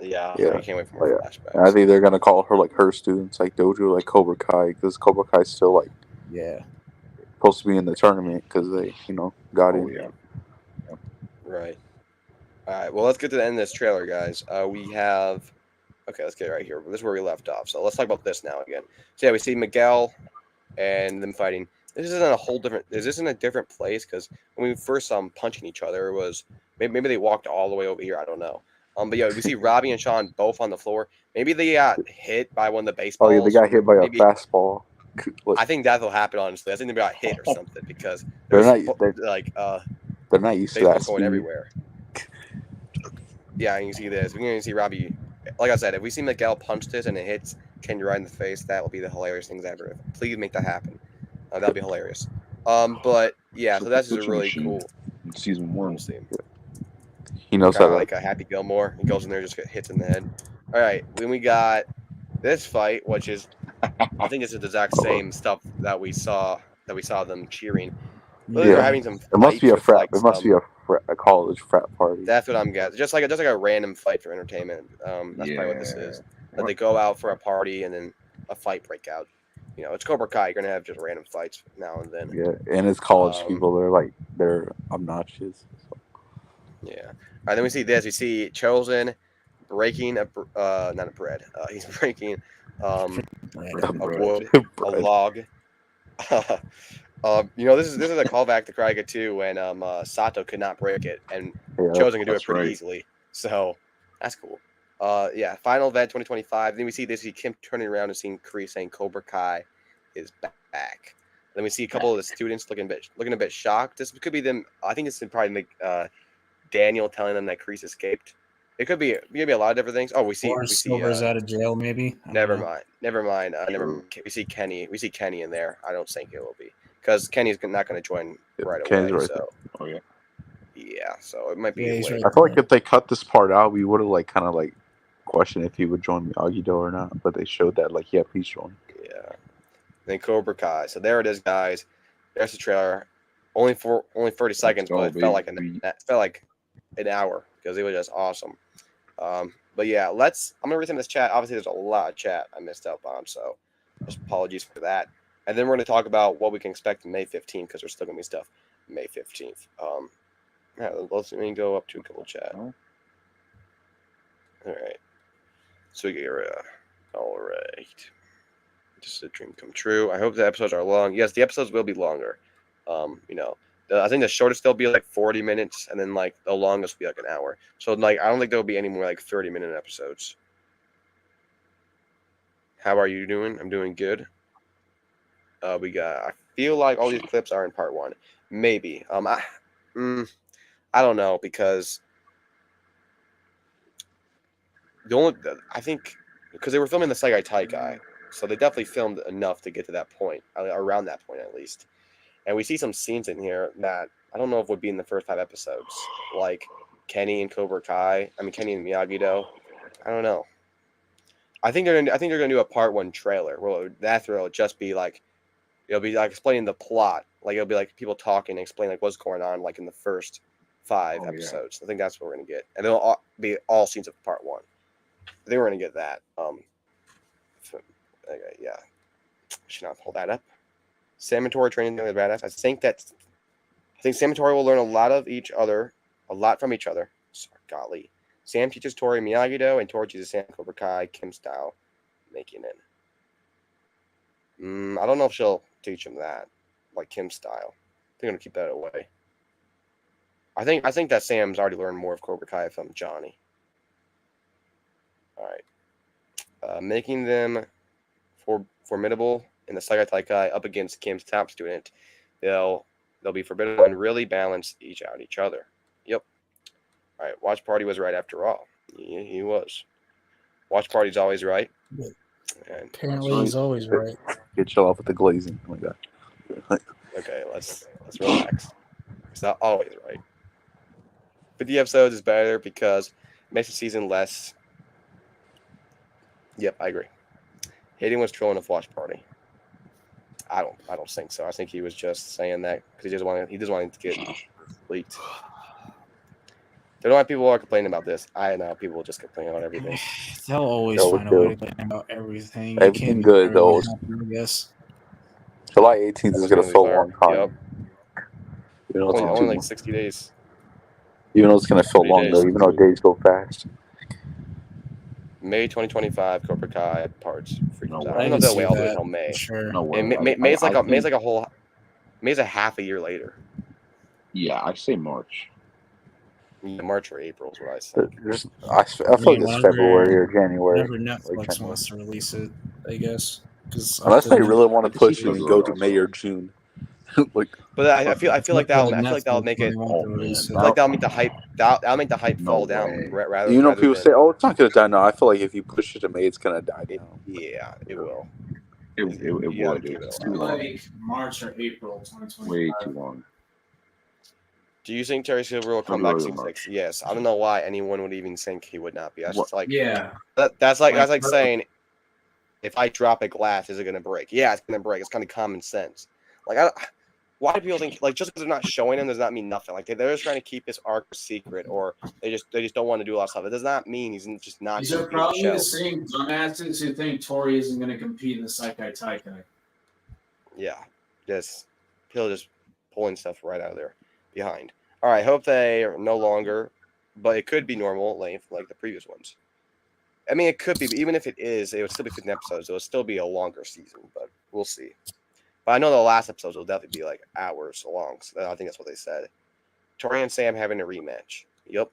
Yeah, Yeah. I can't wait for more flashbacks. And I think they're gonna call her like her students, like Dojo, like Cobra Kai, because Cobra Kai's still like supposed to be in the tournament because they, got in. Yeah. Right. All right. Well, let's get to the end of this trailer, guys. We have. Okay, let's get right here. This is where we left off. So let's talk about this now again. So yeah, we see Miguel and them fighting. This isn't a different place, because when we first saw them punching each other, it was maybe they walked all the way over here. I don't know. But yeah, we see Robbie and Sean both on the floor. Maybe they got hit by one of the baseballs. Oh yeah, they got hit by a fastball. I think that'll happen, honestly. I think they got hit or something, because They're They're not used to Facebook that going speed. everywhere. Yeah, you can see this. We're going to see Robbie. Like I said, if we see Miguel punch this and it hits Kenny right in the face, that will be the hilarious things ever. Please make that happen. That'll be hilarious. But yeah, so that's just really cool. In season 1. He knows Kind how of to. like a Happy Gilmore. He goes in there, just get hits in the head. All right, then we got this fight, which is, I think this is the exact same stuff that we saw them cheering. Really, Yeah. they're having some. It must be a frat. Like it must be a college frat party. That's what I'm guessing. Just like a random fight for entertainment. That's probably what this is. That they go out for a party and then a fight break out. You know, it's Cobra Kai. You're gonna have just random fights now and then. Yeah, and it's college people. They're obnoxious. So. Yeah. All right. Then we see this. We see Chosen breaking not a bread. He's breaking a wood, a log. You know, this is a callback to Kraiga too, when Sato could not break it, and Chosen could do it pretty easily. So that's cool. Yeah, final event 2025. Then we see this. We see Kim turning around and seeing Kree saying Cobra Kai is back. Then we see a couple of the students looking a bit shocked. This could be them. I think this would probably make Daniel telling them that Kreese escaped. It could be a lot of different things. Oh, we see Silver's out of jail, maybe. Never mind. We see Kenny. We see Kenny in there. I don't think it will be because Kenny's not going to join right Kenny's away. Right so, there. Yeah, so it might be. Yeah, I feel like if they cut this part out, we would have kind of questioned if he would join Miyagi-Do or not. But they showed that yeah, please join. Yeah. Then Cobra Kai. So there it is, guys. There's the trailer. Only 30 seconds, but it felt like an hour because it was just awesome. But yeah, I'm gonna read some of this chat. Obviously, there's a lot of chat I missed out on, so just apologies for that. And then we're gonna talk about what we can expect May 15th because there's still gonna be stuff May 15th. Yeah, let me go up to a couple chat. All right. So we get all right. Just a dream come true. I hope the episodes are long. Yes, the episodes will be longer. You know, I think the shortest they'll be 40 minutes, and then the longest will be an hour. So I don't think there'll be any more 30-minute episodes. How are you doing? I'm doing good. I feel like all these clips are in part 1. Maybe. I don't know because I think because they were filming the Saigai Taikai, so they definitely filmed enough to get to that point, around that point at least. And we see some scenes in here that I don't know if would be in the first 5 episodes, like Kenny and Cobra Kai. I mean Kenny and Miyagi-Do. I don't know. I think they're gonna do a part 1 trailer where it'll just be it'll be explaining the plot. It'll be people talking and explaining what's going on in the first 5 episodes. Yeah. I think that's what we're gonna get, and they'll be all scenes of part 1. I think we're gonna get that. Okay, yeah. Should not hold that up. Sam and Tori training together badass. I think Sam and Tori will learn a lot from each other. Sorry, golly. Sam teaches Tori Miyagi-Do, and Tori teaches Sam Cobra Kai, Kim style, making it. I don't know if she'll teach him that, like Kim style. I think I'm gonna keep that away. I think that Sam's already learned more of Cobra Kai from Johnny. All right, making them formidable in the Saigai Taikai up against Kim's top student. They'll be formidable and really balance each other. Yep. All right, Watch Party was right after all. Yeah, he was. Watch Party's always right. And apparently he's always right. Get chill off with the glazing. Oh my god. Okay, let's relax. It's not always right. 50 episodes is better because it makes the season less. Yep, I agree. Hayden was trolling a Watch Party. I don't think so. I think he was just saying that because he just wanted to get leaked. There are a lot of people who are complaining about this. I know people will just complain about everything. They'll always find a way to complain about everything. Everything good though. I guess. July 18th is gonna feel a long time. Yep. You know, only 60 days. Even though it's gonna feel long though, even though days go fast. May 2025, Cobra Kai parts. I don't know if if they'll wait all the way until May. Sure. No way. And May's a half a year later. Yeah, I say March. March or April is what I said. I feel like it's February or January. Whenever Netflix wants to release it, I guess. Unless they really want to push it and go to May or June. Like, But I feel like that'll make it. Oh, man. I feel like that'll make the hype. That'll make the hype No fall down way. rather. you know, rather people than, say, "Oh, it's not gonna die now." I feel like if you push it to May, it's gonna die down. Yeah, it will. It You gotta would. give it It's a too while. long. Like March or April 2025. Way too long. Do you think Terry Silver will come back February or season March. 6? Yes. I don't know why anyone would even think he would not be. That's What? just like Yeah. that's like Like, saying, if I drop a glass, is it gonna break? Yeah, it's gonna break. It's kind of common sense. Like, why do people think like just because they're not showing him does not mean nothing? Like they're just trying to keep this arc a secret, or they just don't want to do a lot of stuff. It does not mean he's just not. These are gonna be in the probably show. the same dumbasses who think Tori isn't going to compete in the Saikai Taikai. Yeah, just he'll just pulling stuff right out of there behind. All right, hope they are no longer, but it could be normal length like the previous ones. I mean, it could be, but even if it is, it would still be 15 episodes. It would still be a longer season, but we'll see. But I know the last episodes will definitely be like hours long. So I think that's what they said. Tori and Sam having a rematch. Yep.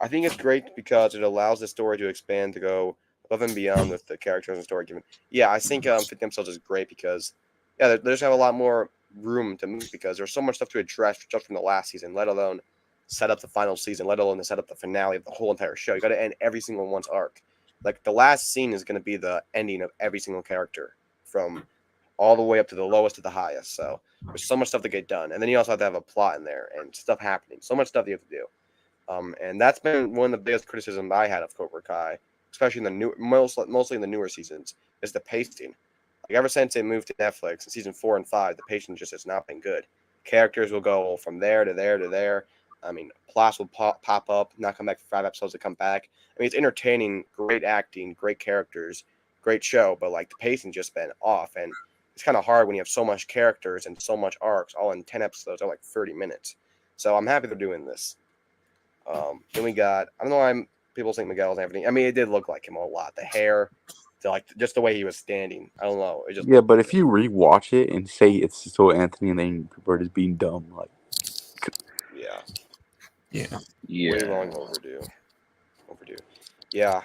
I think it's great because it allows the story to expand to go above and beyond with the characters and story given. Yeah, I think 15 episodes is great because they just have a lot more room to move because there's so much stuff to address just from the last season, let alone set up the final season, let alone to set up the finale of the whole entire show. You got to end every single one's arc. Like the last scene is going to be the ending of every single character from all the way up to the lowest to the highest. So there's so much stuff to get done. And then you also have to have a plot in there and stuff happening. So much stuff you have to do. And that's been one of the biggest criticisms I had of Cobra Kai, especially in the mostly in the newer seasons, is the pacing. Like ever since it moved to Netflix in season 4 and 5, the pacing just has not been good. Characters will go from there to there to there. I mean, plots will pop up, not come back for 5 episodes to come back. I mean, it's entertaining, great acting, great characters, great show, but like the pacing just been off, and it's kind of hard when you have so much characters and so much arcs all in 10 episodes or like 30 minutes. So I'm happy they're doing this. Then we got, I don't know why people think Miguel doesn't have anything. I mean, it did look like him a lot. The hair, just the way he was standing. I don't know. It just Yeah, but if you rewatch it and say it's still Anthony, and then people are just being dumb, like, yeah, way long overdue. Yeah,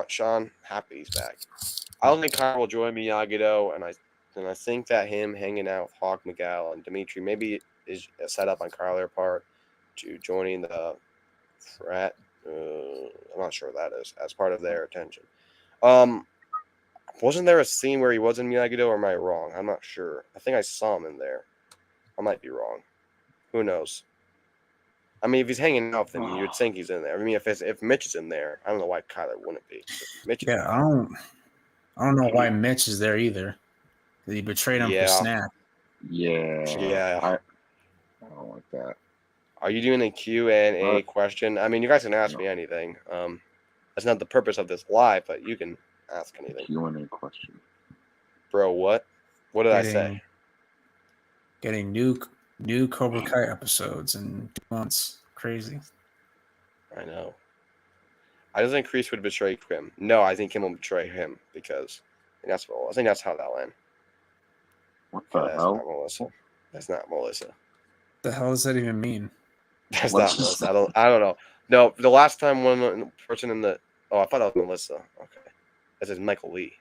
Sean, happy he's back. I don't think Kyle will join Miyagi-Do, and I think that him hanging out with Hawk, Miguel, and Dimitri maybe is a setup on Kyle's part to joining the frat. I'm not sure what that is as part of their attention. Wasn't there a scene where he was in Miyagi-Do, or am I wrong? I'm not sure. I think I saw him in there. I might be wrong. Who knows? I mean, if he's hanging out with him, you'd think he's in there. I mean, if Mitch is in there, I don't know why Kyler wouldn't be. Mitch I don't know why Mitch is there either. He betrayed him for Snap. Yeah. I don't like that. Are you doing a Q&A question? I mean, you guys can ask me anything. That's not the purpose of this live, but you can ask anything. Q&A question. Bro, what? What did I say? Getting new Cobra Kai episodes in 2 months. Crazy. I know. I don't think Kreese would betray Kim. No, I think Kim will betray him because I think that's how that'll end. What the hell? Not Melissa. That's not Melissa. What the hell does that even mean? That's not Melissa. I don't know. No, the last time one person in the I thought that was Melissa. Okay. This is Michael Lee.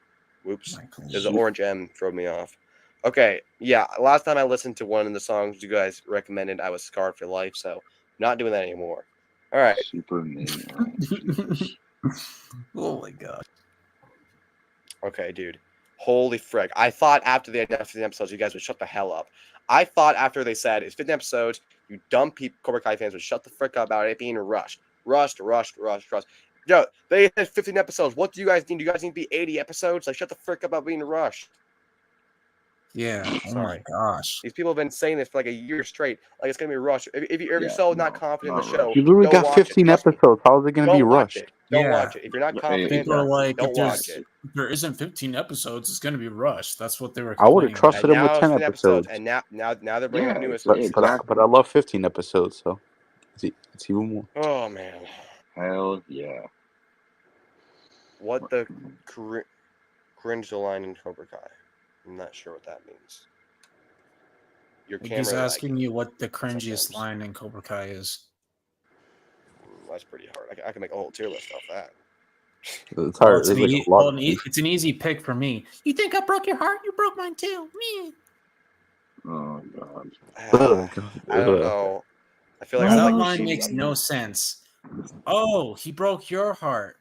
Whoops. There's an orange M threw me off. Okay, yeah. Last time I listened to one of the songs you guys recommended, I was scarred for life, so not doing that anymore. All right. Super name. Oh my god. Okay, dude. Holy frick. I thought after the 15 episodes, you guys would shut the hell up. I thought after they said it's 15 episodes, you dumb Cobra Kai fans would shut the frick up about it being rushed. Rushed. Yo, they had 15 episodes. What do you guys need? Do you guys need to be 80 episodes? Like, shut the frick up about being rushed. Yeah. Oh my gosh. These people have been saying this for like a year straight. Like, it's going to be rushed. If you're so not confident in the show, you literally got 15 episodes. How is it going to be rushed? Don't watch it. If you're not confident, people are like, don't watch it. If there isn't 15 episodes, it's going to be rushed. That's what they were. I would have trusted them with 10 episodes. And now they're bringing the newest. But I love 15 episodes, so it's even more. Oh man. Hell yeah. What the cringe line in Cobra Kai? I'm not sure what that means. Your camera. He's asking you what the cringiest line in Cobra Kai is. That's pretty hard. I can make a whole tier list off that. It's hard. It's an easy pick for me. You think I broke your heart? You broke mine too. Me. Oh god. I don't know. I feel like That I like line she. makes no sense. Oh, he broke your heart.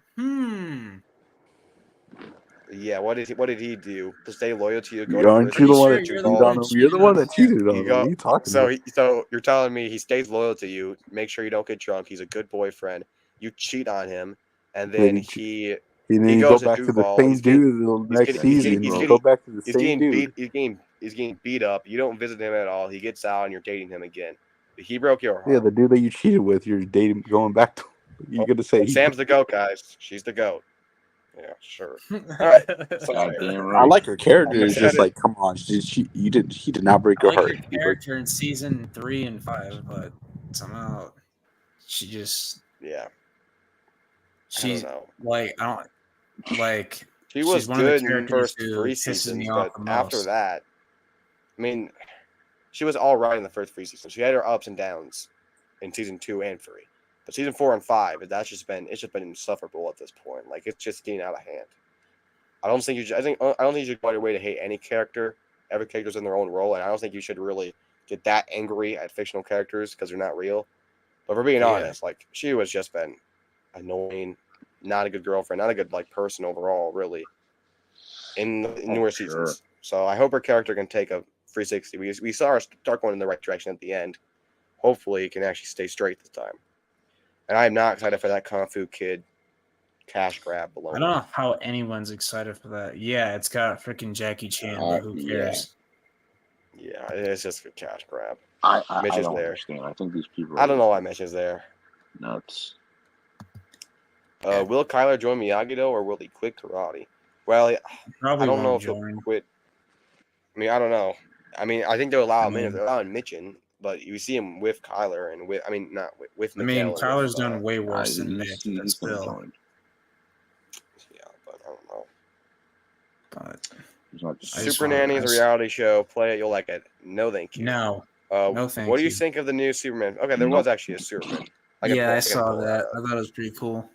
Yeah, what did he do to stay loyal to you? Go to Aren't you prison? the one sure that you're cheated the one on who him? You're the cheated one on that him. cheated on You him. go. What are you talking So about? so you're telling me he stays loyal to you. Make sure you don't get drunk. He's a good boyfriend. You cheat on him, and then Then he you go goes to back to the Duval. same dude the He's next getting he's getting season. he's You getting go back to the he's same getting dude. he's getting beat up. You don't visit him at all. He gets out, and you're dating him again. He broke your heart. Yeah, the dude that you cheated with, you're dating, going back to. You're gonna say Sam's the goat, guys. She's the goat. Yeah, sure. All right. So, God damn I right. like her character. I'm It's just excited. like, come on, he did not break I your like heart. her character in season 3 and 5, but somehow she just Yeah, I she's don't know. like I don't like She she's was one of the good in the characters first who 3 pisses me seasons, off but the after most. that, I mean, she was all right in the first 3 seasons. She had her ups and downs in season 2 and 3, but season 4 and 5, it's just been insufferable at this point. Like it's just getting out of hand. I don't think you should go out of your way to hate any character. Every character's in their own role, and I don't think you should really get that angry at fictional characters because they're not real. But for being honest, like she was just been annoying, not a good girlfriend, not a good like person overall, really, in newer seasons. So I hope her character can take a 360. We saw her start going in the right direction at the end. Hopefully, it can actually stay straight this time. And I am not excited for that Kung Fu Kid cash grab below. I don't know how anyone's excited for that. Yeah, it's got freaking Jackie Chan, but who cares? Yeah, it's just a cash grab. I Mitch is don't there. understand. I think these people. I don't know why Mitch is there. Nuts. Will Kyler join Miyagi though, or will he quit karate? Well, Probably I don't know won't if he'll join. quit. I mean, I don't know. I mean, I think they'll allow him in if mean- they're allowing Mitchin, but you see him with Kyler and with. I mean, not with I mean, Miguel. Kyler's and with, done way worse than Mitch, he's but gonna still. join. Yeah, but I don't know. But He's not Super Nanny is a reality show. Play it, you'll like it. No, thank you. no, no, thank what do you you. think of the new Superman? Okay, there was actually a Superman. I saw that. I thought it was pretty cool.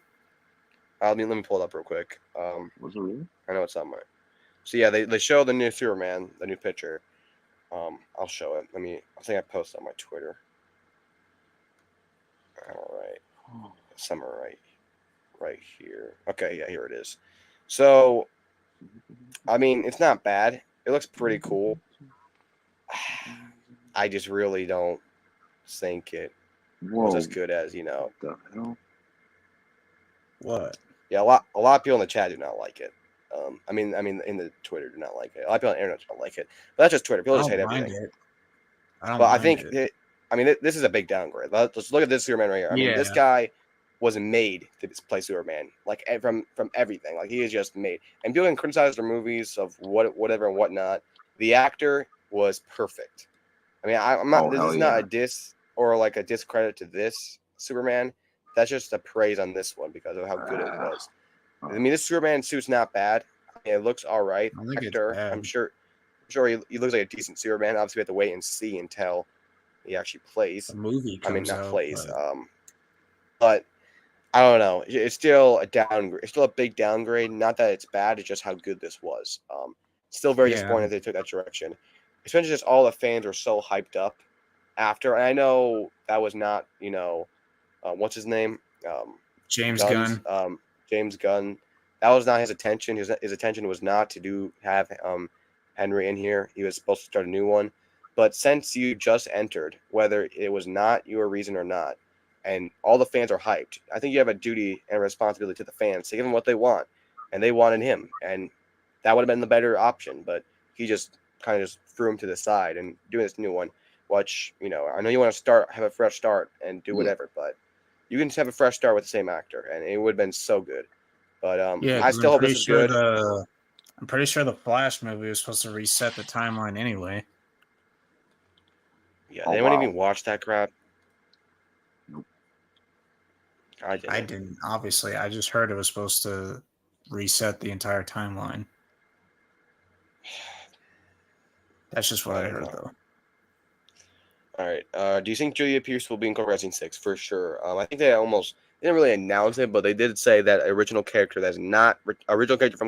Let me pull it up real quick. Was it really? I know it's on my. So yeah, they show the new Superman, the new picture. I'll show it. I think I posted on my Twitter. All right, somewhere right here. Okay, yeah, here it is. So, I mean, it's not bad. It looks pretty cool. I just really don't think it was as good as What the hell? What? Yeah, a lot of people in the chat do not like it. I mean, in the Twitter do not like it. A lot of people on the internet don't like it. But that's just Twitter. People just hate everything. I think this is a big downgrade. Let's look at this Superman right here. I mean, this guy was made to play Superman, like from everything. Like he is just made. And people can criticize their movies of whatever and whatnot. The actor was perfect. I mean, I'm not. This is not a diss or like a discredit to this Superman. That's just a praise on this one because of how good it was. I mean, this Superman suit's not bad. It looks all right. Actor, I'm sure he looks like a decent Superman. Obviously, we have to wait and see until he actually plays. The movie comes out. Plays. But I don't know. It's still a downgrade. It's still a big downgrade. Not that it's bad. It's just how good this was. Still very disappointed they took that direction. Especially just all the fans were so hyped up after. And I know that was not, what's his name? James Gunn. James Gunn. That was not his intention. His intention was not to have Henry in here. He was supposed to start a new one. But since you just entered, whether it was not your reason or not, and all the fans are hyped, I think you have a duty and responsibility to the fans to give them what they want. And they wanted him. And that would have been the better option. But he just kind of just threw him to the side and doing this new one. Which, I know you want to have a fresh start and do whatever, but you can just have a fresh start with the same actor, and it would have been so good. But I still hope this is good. I'm pretty sure the Flash movie was supposed to reset the timeline anyway. Yeah, did anyone even watch that crap? Nope. I didn't. Obviously, I just heard it was supposed to reset the entire timeline. That's just what I heard, though. All right. Do you think Julia Pierce will be in Cobra 6? For sure. I think they didn't really announce it, but they did say that original character from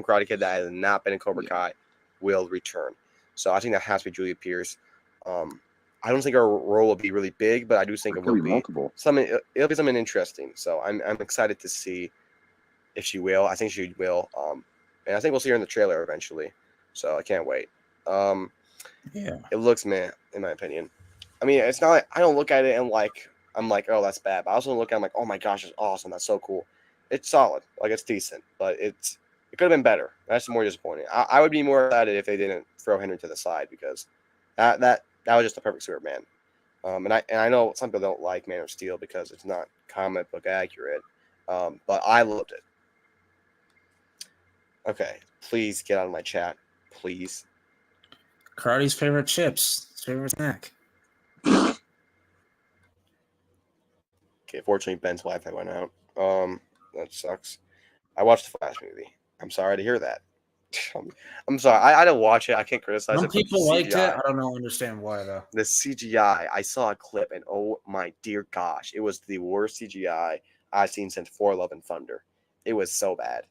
Karate Kid that has not been in Cobra Kai will return. So I think that has to be Julia Pierce. I don't think our role will be really big, but I do think it will be multiple. something. It'll be something interesting. So I'm excited to see if she will. I think she will. And I think we'll see her in the trailer eventually. So I can't wait. Yeah. It looks, man, in my opinion. I mean, it's not like I don't look at it and I'm like, oh, that's bad. But I also look at it, I'm like, oh my gosh, it's awesome. That's so cool. It's solid. Like, it's decent, but it could have been better. That's more disappointing. I would be more excited if they didn't throw Henry to the side because that was just a perfect Superman. And I know some people don't like Man of Steel because it's not comic book accurate, but I loved it. Okay, please get out of my chat, please. Karate's favorite chips. His favorite snack. Okay, fortunately Ben's Wi-Fi went out. That sucks. I watched the Flash movie. I'm sorry to hear that. I'm sorry. I didn't watch it. I can't criticize Some it. people liked it. I don't understand why though. The CGI. I saw a clip and oh my dear gosh, it was the worst CGI I've seen since Thor: Love and Thunder. It was so bad.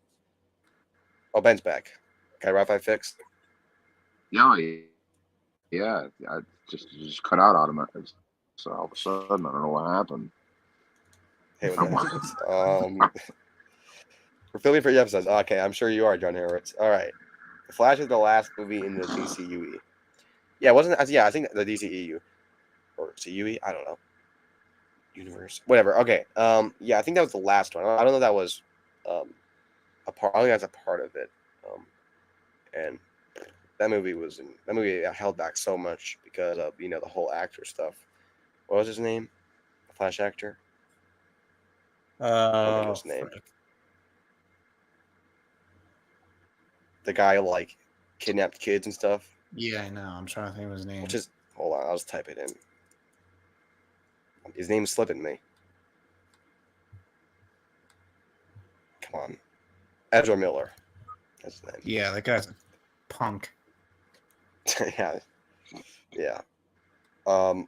Oh, Ben's back. Okay, Wi-Fi fixed. Yeah, I just cut out automatically. So all of a sudden, I don't know what happened. Hey, when that happens. We're filming for the episodes. Okay, I'm sure you are, John Harris. All right. The Flash is the last movie in the DCUE. Yeah, wasn't it? Yeah, I think the DCEU or CUE. I don't know. Universe, whatever. Okay. Yeah, I think that was the last one. I don't know if that was a part. I think that's a part of it. And that movie held back so much because of the whole actor stuff. What was his name? The Flash actor. I don't think his name. The guy like kidnapped kids and stuff. Yeah, I know. I'm trying to think of his name. Hold on, I'll just type it in. His name's slipping me. Come on. Ezra Miller. That's his name. Yeah, that guy's a punk. Yeah. Yeah. Yeah.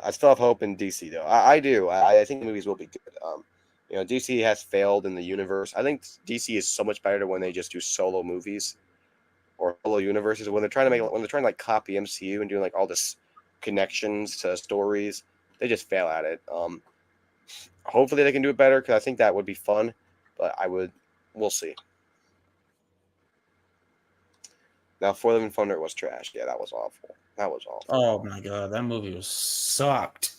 I still have hope in DC though. I do. I think the movies will be good. DC has failed in the universe. I think DC is so much better when they just do solo movies or solo universes. When they're trying to like copy MCU and doing like all this connections to stories, they just fail at it. Hopefully they can do it better because I think that would be fun. But we'll see. Now, For Love and Thunder was trash. Yeah, that was awful. Oh my god, that movie sucked.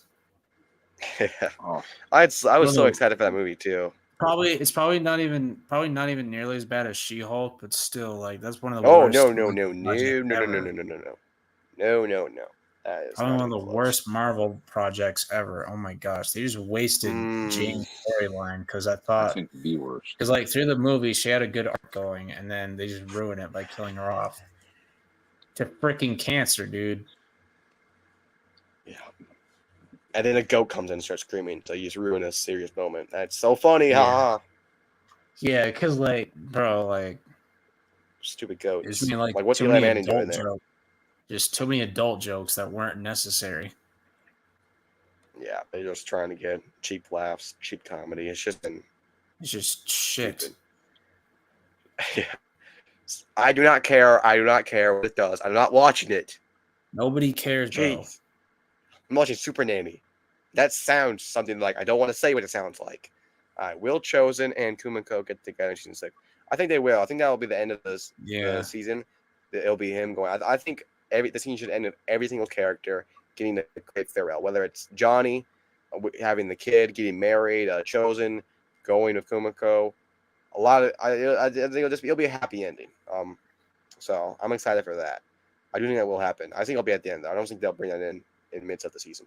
Yeah. Oh. I was so excited for that movie too. It's probably not even nearly as bad as She-Hulk, but still, like that's one of the worst. No. That is probably one of the worst Marvel projects ever. Oh my gosh, they just wasted Jane's storyline because I think the worst. Because like through the movie, she had a good arc going, and then they just ruined it by killing her off to freaking cancer, dude. Yeah. And then a goat comes in and starts screaming, so you just ruin a serious moment. That's so funny, huh? Yeah, because stupid goats. Like what's Eli Manning doing there? Just too many adult jokes that weren't necessary. Yeah, they're just trying to get cheap laughs, cheap comedy. It's just shit. Yeah. I do not care. What it does. I'm not watching it. Nobody cares, bro. I'm watching Super Nanny. That sounds something like I don't want to say what it sounds like. Will Chosen and Kumiko get together in season 6? I think they will. I think that will be the end of the season. It'll be him going. I think the scene should end with every single character getting the great farewell. Whether it's Johnny having the kid, getting married, Chosen going with Kumiko. I think it'll be a happy ending. So I'm excited for that. I do think that will happen. I think it'll be at the end. I don't think they'll bring that in midst of the season.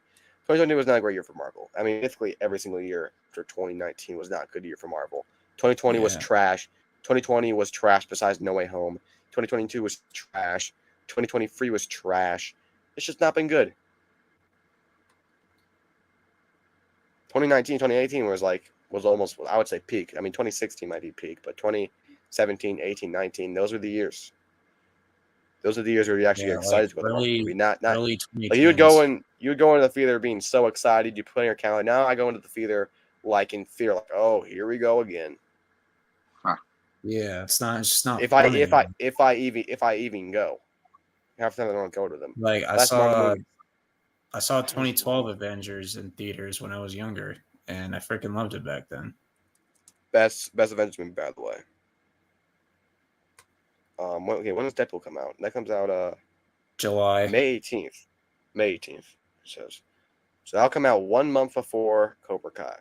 2020 was not a great year for Marvel. I mean, basically every single year after 2019 was not a good year for Marvel. 2020 was trash. 2020 was trash besides No Way Home. 2022 was trash. 2023 was trash. It's just not been good. 2019, 2018 was almost, I would say, peak. I mean, 2016 might be peak, but 2017, 18, 19, those were the years. Those are the years where you actually get excited to go to the movie. Not early like you would go into the theater being so excited, you put in your calendar. Now I go into the theater in fear, like, oh, here we go again. Huh. Yeah, it's just not. If I even go. Half the time I don't want to go to them. Like That's Marvel movies. I saw 2012 Avengers in theaters when I was younger, and I freaking loved it back then. Best Avengers movie, by the way. When does Deadpool come out? That comes out July. May 18th. May 18th, it says. So that'll come out 1 month before Cobra Kai.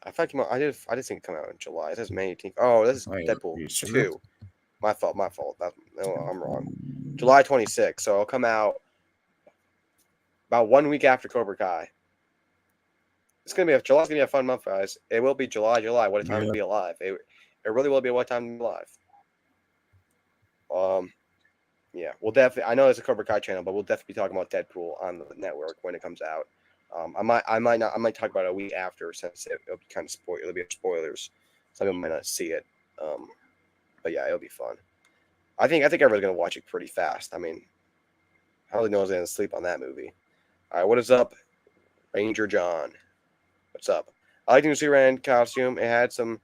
I thought it came out, I did think it come out in July. It says May 18th. Oh, this is Deadpool 2. My fault. I'm wrong. July 26th. So it'll come out about 1 week after Cobra Kai. July's gonna be a fun month, guys. It will be July. What a time to be alive. It really will be what a time to be alive. Yeah, we'll definitely. I know it's a Cobra Kai channel, but we'll definitely be talking about Deadpool on the network when it comes out. I might talk about it a week after since it'll be kind of it'll be spoilers. Some people might not see it. But yeah, it'll be fun. I think everybody's gonna watch it pretty fast. I mean, hardly no one's gonna sleep on that movie. All right, what is up, Ranger John? What's up? I like the new Superman costume. It had some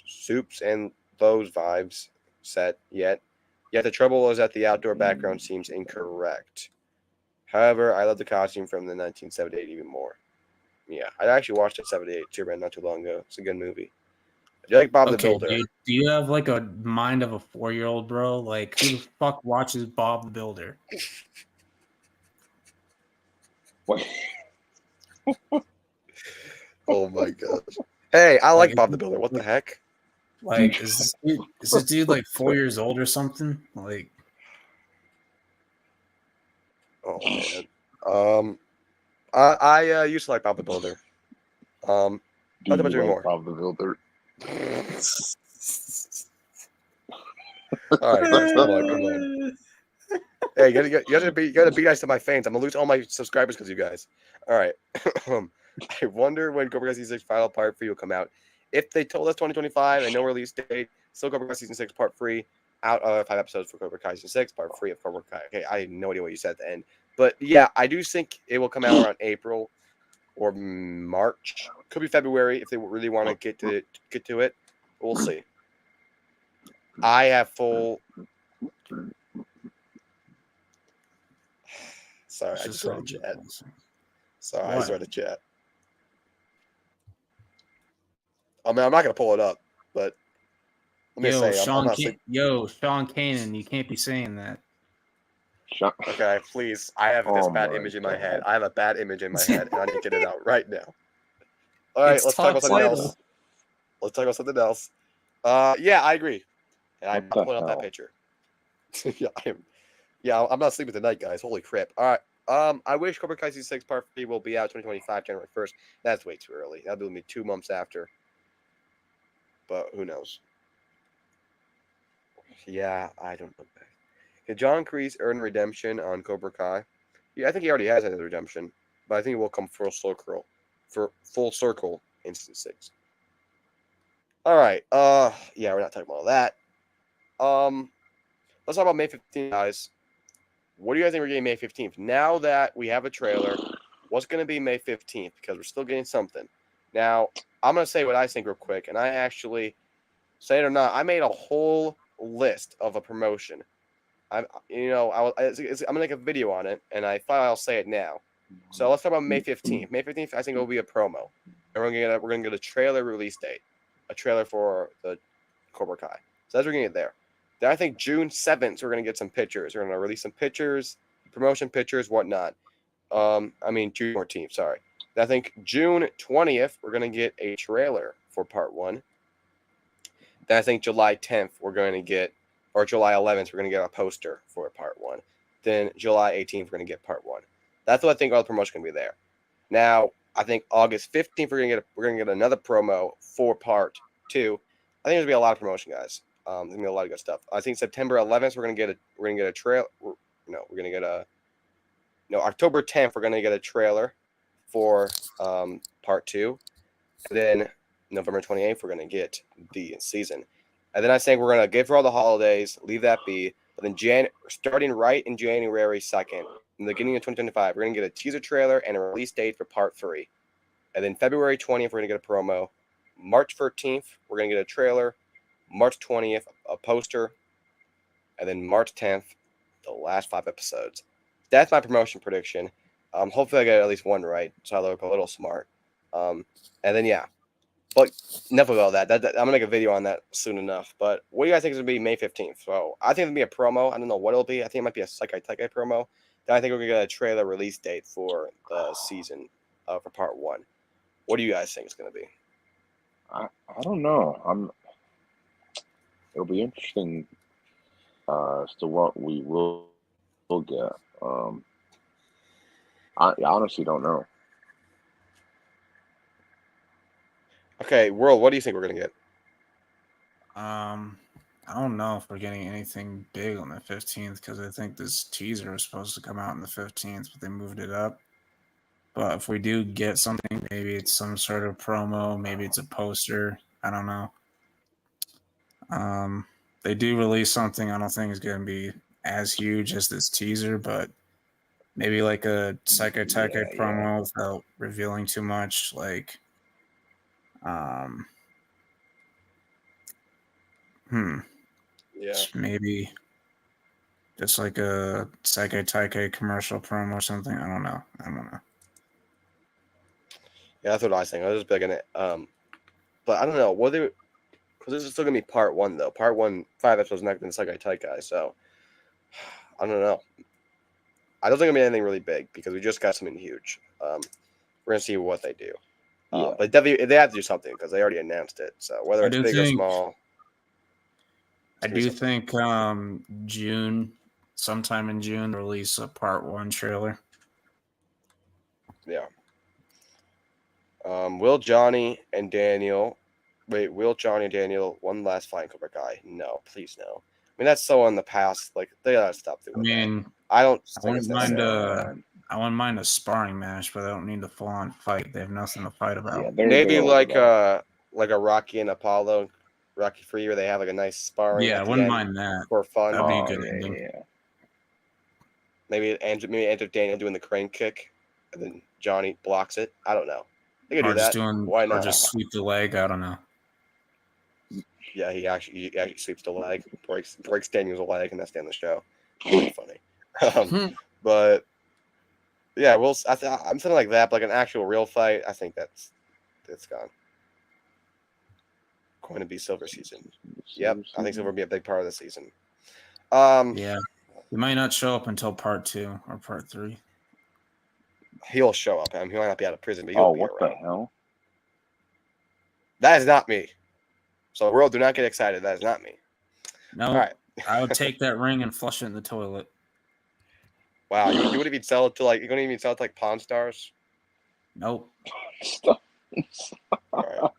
soups and those vibes set yet. Yet the trouble is that the outdoor background seems incorrect. However, I love the costume from the 1978 even more. Yeah, I actually watched it 78 Superman not too long ago. It's a good movie. Do you like Bob the Builder? Dude, do you have like a mind of a 4-year-old, bro? Like, who the fuck watches Bob the Builder? What? Oh my gosh. Hey, I like Bob the Builder. What the heck? Like, is this dude like 4 years old or something? Like, oh man. I used to like Bob the Builder. Not that much anymore. Bob the Builder. All right, guys, come on. Hey, you gotta be nice to my fans. I'm gonna lose all my subscribers because you guys. All right. I wonder when Cobra Kai Season 6 final part 3 will come out. If they told us 2025 and no release date, still Cobra Kai Season 6 part 3 out of 5 episodes for Cobra Kai Season 6 part 3 of Cobra Kai. Okay, I had no idea what you said at the end, but yeah, I do think it will come out around April or March. Could be February if they really want to get to it. We'll see. I have full. Sorry, I just read a chat. Sorry, I just read a chat. I mean, I'm not gonna pull it up, but let me say, Sean Kanan, you can't be saying that. Okay, please. I have this bad image in my head. I have a bad image in my head, and I need to get it out right now. All right, let's talk about something else. Yeah, I agree. And I'm pulling up that picture. I'm not sleeping tonight, guys. Holy crap! All right. I wish Cobra Kai Season 6 Part 3 will be out 2025, January 1st. That's way too early. That'll be 2 months after. But who knows? Yeah, I don't know. Can John Kreese earn redemption on Cobra Kai? Yeah, I think he already has his redemption, but I think it will come full circle in Season 6. All right. Yeah, we're not talking about all that. Let's talk about May 15th, guys. What do you guys think we're getting May 15th? Now that we have a trailer, what's going to be May 15th? Because we're still getting something. Now, I'm going to say what I think real quick, and I actually, say it or not, I made a whole list of a promotion. I'm going to make a video on it, and I thought I'll say it now. So let's talk about May 15th. May 15th, I think it will be a promo. And we're going to get a trailer release date, a trailer for the Cobra Kai. So that's what we're going to get there. Then I think June 7th, we're going to get some pictures. We're going to release some pictures, promotion pictures, whatnot. June 14th, sorry. Then I think June 20th, we're going to get a trailer for Part 1. Then I think July 10th, we're going to get, or July 11th, we're going to get a poster for Part 1. Then July 18th, we're going to get Part 1. That's what I think all the promotion is going to be there. Now, I think August 15th, we're going to get another promo for Part 2. I think there's going to be a lot of promotion, guys. There's going to be a lot of good stuff. I think September 11th, we're going to get a trailer. October 10th, we're going to get a trailer for Part 2. And then November 28th, we're going to get the season. And then I think we're going to give for all the holidays, leave that be. But then starting right in January 2nd, in the beginning of 2025, we're going to get a teaser trailer and a release date for Part 3. And then February 20th, we're going to get a promo. March 13th, we're going to get a trailer. March 20th, a poster. And then March 10th, the last 5 episodes. That's my promotion prediction. Hopefully I get at least one right, so I look a little smart. And then yeah, but enough about that. I'm gonna make a video on that soon enough. But what do you guys think is gonna be May 15th? So I think it'll be a promo. I don't know what it'll be. I think it might be a Sekai Taikai promo. Then I think we're gonna get a trailer release date for the season for part 1. What do you guys think it's gonna be? I don't know. It'll be interesting as to what we will get. I honestly don't know. Okay, World, what do you think we're gonna get? I don't know if we're getting anything big on the 15th because I think this teaser was supposed to come out on the 15th, but they moved it up. But if we do get something, maybe it's some sort of promo, maybe it's a poster. I don't know. They do release something. I don't think it's going to be as huge as this teaser, but maybe like a Sekai Taikai promo without revealing too much. Like, maybe just like a Sekai Taikai commercial promo or something. I don't know. Yeah, that's what I was thinking. I was just big in it. But I don't know. Because this is still gonna be part 1 though. Part 1, 5 episodes next than Sekai Taikai. So I don't know. I don't think it'll be anything really big because we just got something huge. We're gonna see what they do. But definitely they have to do something because they already announced it. So whether it's big or small, I do think sometime in June, release a part 1 trailer. Yeah. Will Johnny and Daniel one last fight Cobra Kai? No, please no. I mean that's so in the past. Like they gotta stop doing that. I wouldn't mind a sparring match, but I don't need a full-on fight. They have nothing to fight about. Yeah, maybe like a Rocky and Apollo, Rocky 3, where they have like a nice sparring. Yeah, I wouldn't mind that for fun. That'd be a good ending. Yeah. Maybe Andrew Daniel doing the crane kick, and then Johnny blocks it. I don't know. They could do that. Why not? Or just sweep the leg. I don't know. Yeah, he actually sweeps the leg, breaks Daniel's leg, and that's the end of the show. Really funny. But yeah, I'm something like that, but like an actual real fight. I think it's gone. Going to be Silver season. Yep, I think Silver will be a big part of the season. Yeah, he might not show up until part 2 or part 3. He'll show up. He might not be out of prison, but he'll be what around. the hell? That is not me. So, world, do not get excited. That is not me. No, all right. I would take that ring and flush it in the toilet. Wow, you would even sell it to like Pawn Stars? Nope. All right.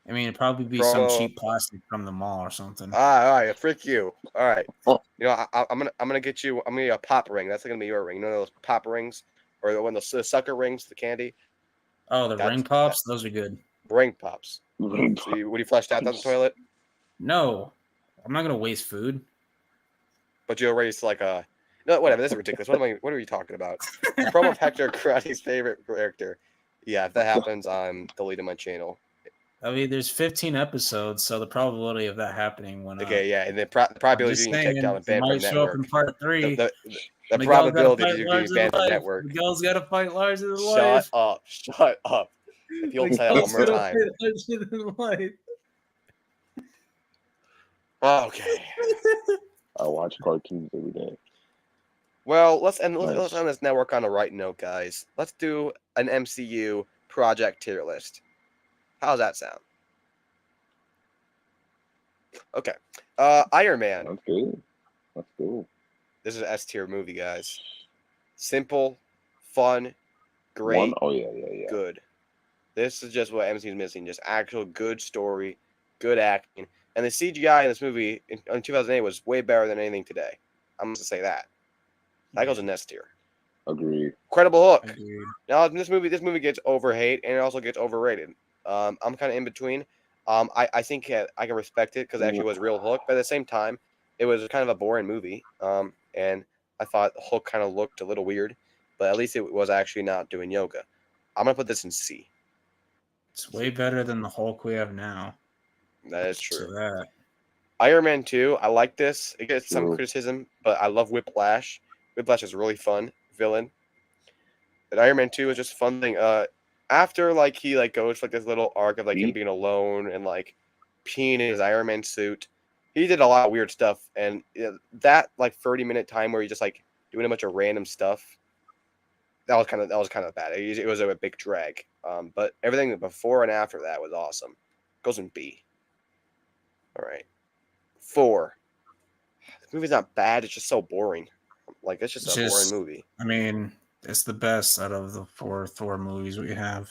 I mean, it'd probably be some cheap plastic from the mall or something. All right, frick you. All right. You know, I'm gonna get you. I'm gonna get a pop ring. That's gonna be your ring. You know those pop rings, or the sucker rings, the candy. Oh, the ring pops. Those are good. Ring pops. So would you flush that down the toilet? No, I'm not gonna waste food. But you'll raise like a. No, whatever. This is ridiculous. What are you talking about? Promo of Hector Karate's favorite character. Yeah, if that happens, I'm deleting my channel. I mean, there's 15 episodes, so the probability of that happening went up. Okay, yeah, and the probability of you getting kicked out and banned from the network. Might show up in part 3. The probability of you getting banned from the network. Miguel's got to fight larger than life. Shut up. If you'll say that one more time. Okay. I watch cartoons every day. Well, let's end this network on a right note, guys. Let's do an MCU project tier list. How's that sound? Okay. Iron Man. That's good. That's cool. This is an S tier movie, guys. Simple, fun, great. Oh yeah. Good. This is just what MCU is missing. Just actual good story, good acting. And the CGI in this movie in 2008 was way better than anything today. I'm going to say that. That goes in S tier. Agreed. Incredible hook. Agreed. Now this movie gets overhate and it also gets overrated. I'm kind of in between. I think I can respect it because it actually was a real hook, but at the same time, it was kind of a boring movie. And I thought the hook kind of looked a little weird, but at least it was actually not doing yoga. I'm gonna put this in C. It's way better than the Hulk we have now. That is true. Iron Man 2, I like this. It gets some True. criticism, but I love Whiplash. Whiplash is a really fun villain. And Iron Man 2 is just a fun thing. After like he like goes for like this little arc of like him being alone and like peeing in his Iron Man suit, he did a lot of weird stuff. And that like 30-minute time where he just like doing a bunch of random stuff, that was kind of bad. It was a big drag. But everything before and after that was awesome. Goes in B. All right. 4. The movie's not bad. It's just so boring. Like it's just a boring movie. I mean, it's the best out of the 4 Thor movies we have.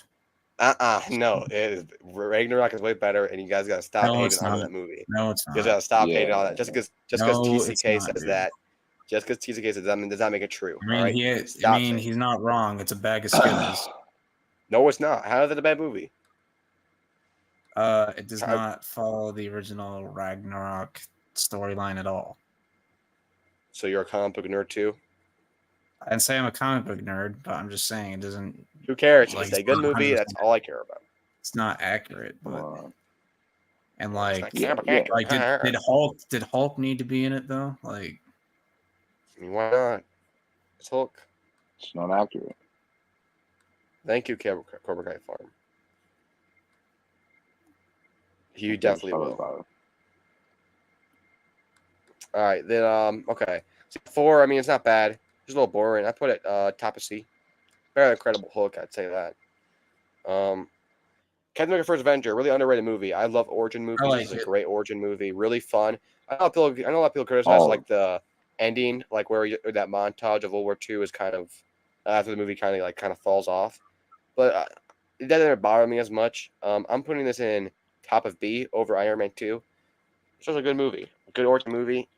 No. Ragnarok is way better, and you guys gotta stop hating on that movie. No, it's not. You guys gotta stop hating on that. Just because TCK says that. Just because TCK says that does not make it true. I mean, he's not wrong. It's a bag of skittles. No, it's not. How is it a bad movie? It does not follow the original Ragnarok storyline at all. So you're a comic book nerd too? I didn't say I'm a comic book nerd, but I'm just saying it doesn't. Who cares? Like, it's a good movie. That's all I care about. It's not accurate, but and like, like did Hulk need to be in it though? Like, I mean, why not? It's Hulk. It's not accurate. Thank you, Cobra Kai Farm. You definitely will. All right, then okay. 4, I mean, it's not bad. It's a little boring. I put it top of C. Better than Incredible Hulk, I'd say that. Captain America: First Avenger, really underrated movie. I love origin movies. It's a great origin movie, really fun. I know a lot of people criticize like the ending, like where that montage of World War II is kind of after the movie kind of falls off, but it doesn't bother me as much. I'm putting this in top of B over Iron Man 2. It's just a good movie, a good origin movie.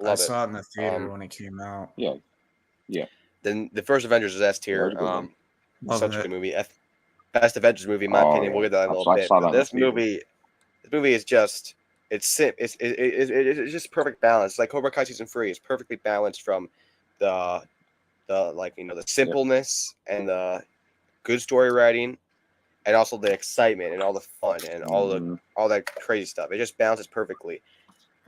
I saw it in the theater when it came out. Yeah. Then the first Avengers is S tier. Such a good movie. Best Avengers movie in my opinion. We'll get that in a little bit. But this movie is just it's just perfect balance. It's like Cobra Kai season 3 is perfectly balanced from the the simpleness and the good story writing, and also the excitement and all the fun and all that crazy stuff. It just balances perfectly.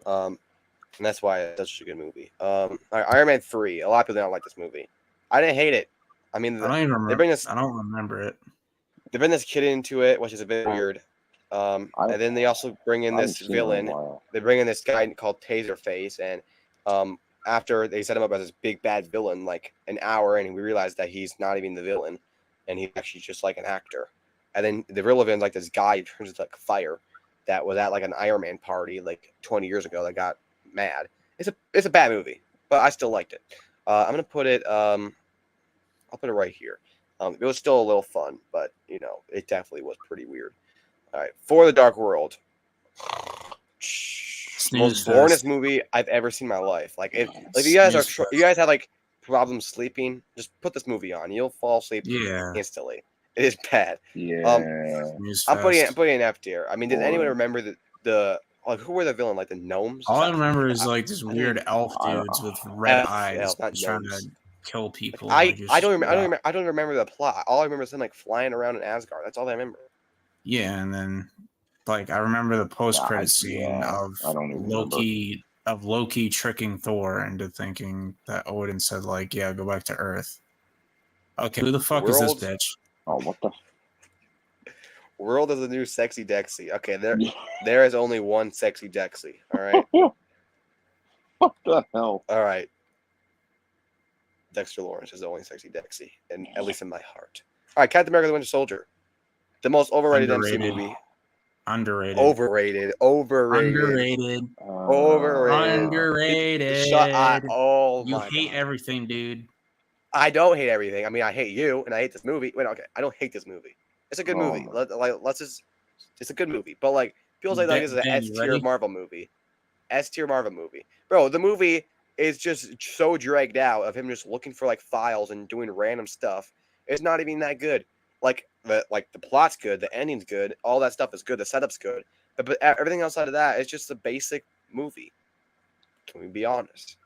And that's why it's such a good movie. Iron Man 3. A lot of people don't like this movie. I didn't hate it. I mean, I don't remember it. They bring this kid into it, which is a bit weird. And then they also bring in this villain. They bring in this guy called Taserface, and after they set him up as this big bad villain, like an hour, and we realize that he's not even the villain, and he's actually just like an actor. And then the real villain, like this guy, turns into like fire that was at like an Iron Man party like 20 years ago that got mad. It's a bad movie, but I still liked it. I'm gonna put it. I'll put it right here. It was still a little fun, but it definitely was pretty weird. All right, For the Dark World. Most boringest movie I've ever seen in my life. Like you guys have like problems sleeping, just put this movie on. You'll fall asleep instantly. It is bad. Yeah. I'm putting it in F tier. I mean, did anyone remember the like who were the villain? Like the gnomes? All I remember is like this weird elf dudes with red eyes trying to kill people. I don't remember the plot. All I remember is them like flying around in Asgard. That's all I remember. Yeah, and then like I remember the post-credit scene of Loki tricking Thor into thinking that Odin said like, "Yeah, go back to Earth." Okay, who the fuck is this bitch? Oh, what the? World is the new sexy Dexy. Okay, there is only one sexy Dexy. All right. What the hell? All right. Dexter Lawrence is the only sexy Dexy, and at least in my heart. All right, Captain America: The Winter Soldier, the most overrated MC movie. Underrated. Overrated. You hate everything, dude. I don't hate everything. I mean, I hate you, and I hate this movie. Wait, okay, I don't hate this movie. It's a good movie. It's a good movie, but like feels like this is an S tier Marvel movie. S tier Marvel movie, bro. The movie is just so dragged out of him just looking for like files and doing random stuff. It's not even that good. Like the plot's good, the ending's good, all that stuff is good, the setup's good, but everything outside of that is just a basic movie. Can we be honest?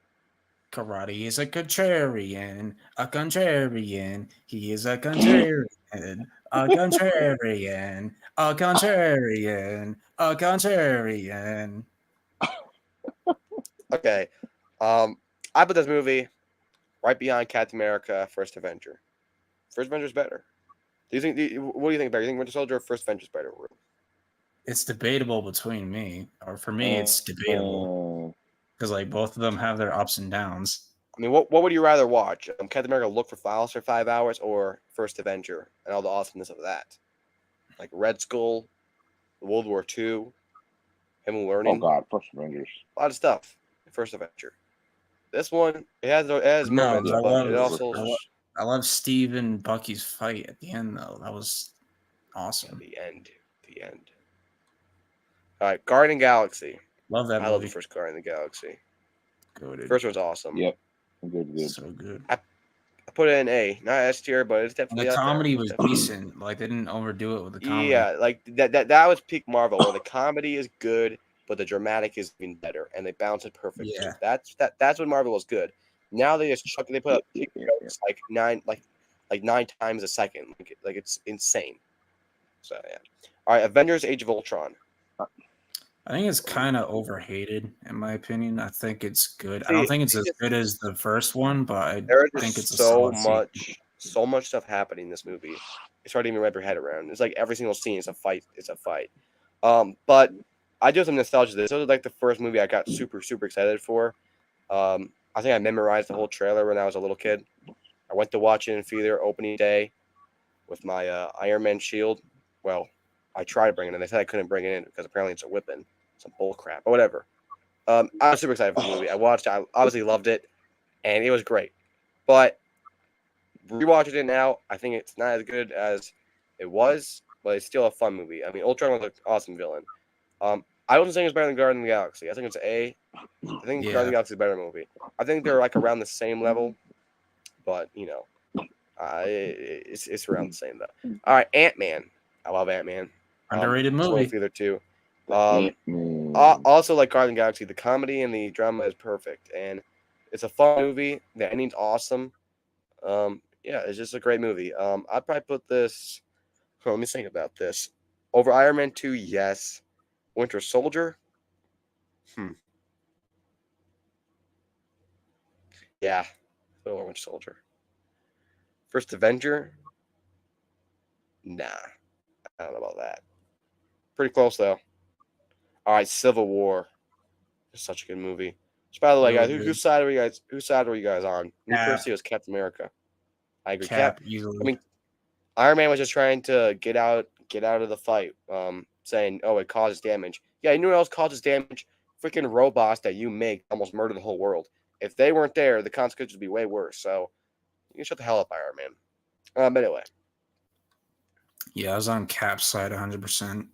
Karate is a contrarian, a contrarian. He is a contrarian, a contrarian, a contrarian, a contrarian. Okay. I put this movie right behind Captain America: First Avenger. First Avenger's better. What do you think better? You think Winter Soldier or First Avenger's better? It's debatable between me, or for me, it's debatable because like both of them have their ups and downs. I mean, what would you rather watch? Captain America look for files for 5 hours, or First Avenger and all the awesomeness of that? Like Red Skull, World War II, him learning. Oh God, First Avengers. A lot of stuff. First Avenger. This one, it has moments, but it also. I love Steve and Bucky's fight at the end, though. That was awesome. The end. All right, Guardian Galaxy. Love that movie. I love the first Guardian of the Galaxy. Good. First one's awesome. Yep. Good. So good. I put it in A, not S tier, but it's definitely. The comedy was decent. Like they didn't overdo it with the comedy. Yeah, like that was peak Marvel, where the comedy is good, but the dramatic is even better, and they balance it perfectly. Yeah. That's when Marvel was good. Now they just they put up jokes like nine times a second. Like it's insane. So yeah. All right, Avengers: Age of Ultron. I think it's kind of overhated, in my opinion. I think it's good. I don't think it's as good as the first one, but I think it's so much stuff happening in this movie. It's hard to even wrap your head around. It's like every single scene is a fight. But I do have some nostalgia. This was like the first movie I got super excited for. I think I memorized the whole trailer when I was a little kid. I went to watch it in theater opening day with my Iron Man shield. Well, I tried to bring it in. They said I couldn't bring it in because apparently it's a whipping. Some bull crap, but whatever. I was super excited for the movie. I watched it. I obviously loved it, and it was great. But rewatching it now, I think it's not as good as it was, but it's still a fun movie. I mean, Ultron was an awesome villain. I don't think it's better than Guardian of the Galaxy. I think it's A. I think Guardian of the Galaxy is a better movie. I think they're like around the same level, but it's around the same though. All right, Ant-Man. I love Ant-Man. Underrated movie. Either two. Also, like Guardian of the Galaxy, the comedy and the drama is perfect, and it's a fun movie. The ending's awesome. Yeah, it's just a great movie. I'd probably put this. Let me think about this. Over Iron Man 2, yes. Winter Soldier. Yeah, over Winter Soldier. First Avenger. Nah, I don't know about that. Pretty close though. All right, Civil War. It's such a good movie. Which, by the way, guys, whose side were you guys on? Me personally, it was Captain America. I agree. Cap easily. I mean, Iron Man was just trying to get out of the fight, saying, "Oh, it causes damage." Yeah, you know what else causes damage? Freaking robots that you make almost murder the whole world. If they weren't there, the consequences would be way worse. So you can shut the hell up, Iron Man. But anyway. Yeah, I was on Cap's side 100%.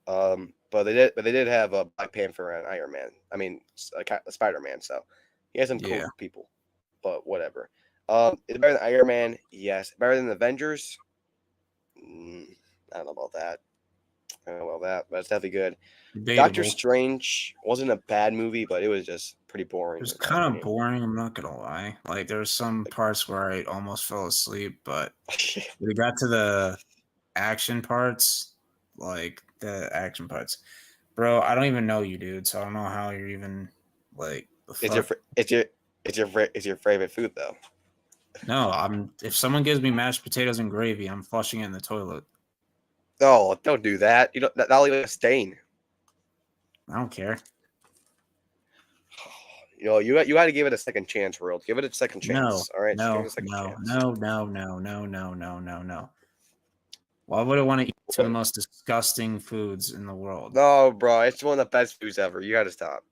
But they did have a Black Panther and Iron Man. I mean, Spider-Man. So he has some cool people. But whatever. Is it better than Iron Man? Yes. Better than Avengers? I don't know about that. But it's definitely good. Debatable. Doctor Strange wasn't a bad movie, but it was just pretty boring. It was kind of boring, I'm not gonna lie. Like there were some parts where I almost fell asleep, but we got to the action parts, bro. I don't even know you, dude. So I don't know how you're even like. It's your favorite food though. No, if someone gives me mashed potatoes and gravy, I'm flushing it in the toilet. No, don't do that. You don't. That'll leave a stain. I don't care. You got to give it a second chance, world. Give it a second chance. No, all right. No. Why would I want to eat some of the most disgusting foods in the world? No, bro, it's one of the best foods ever. You got to stop.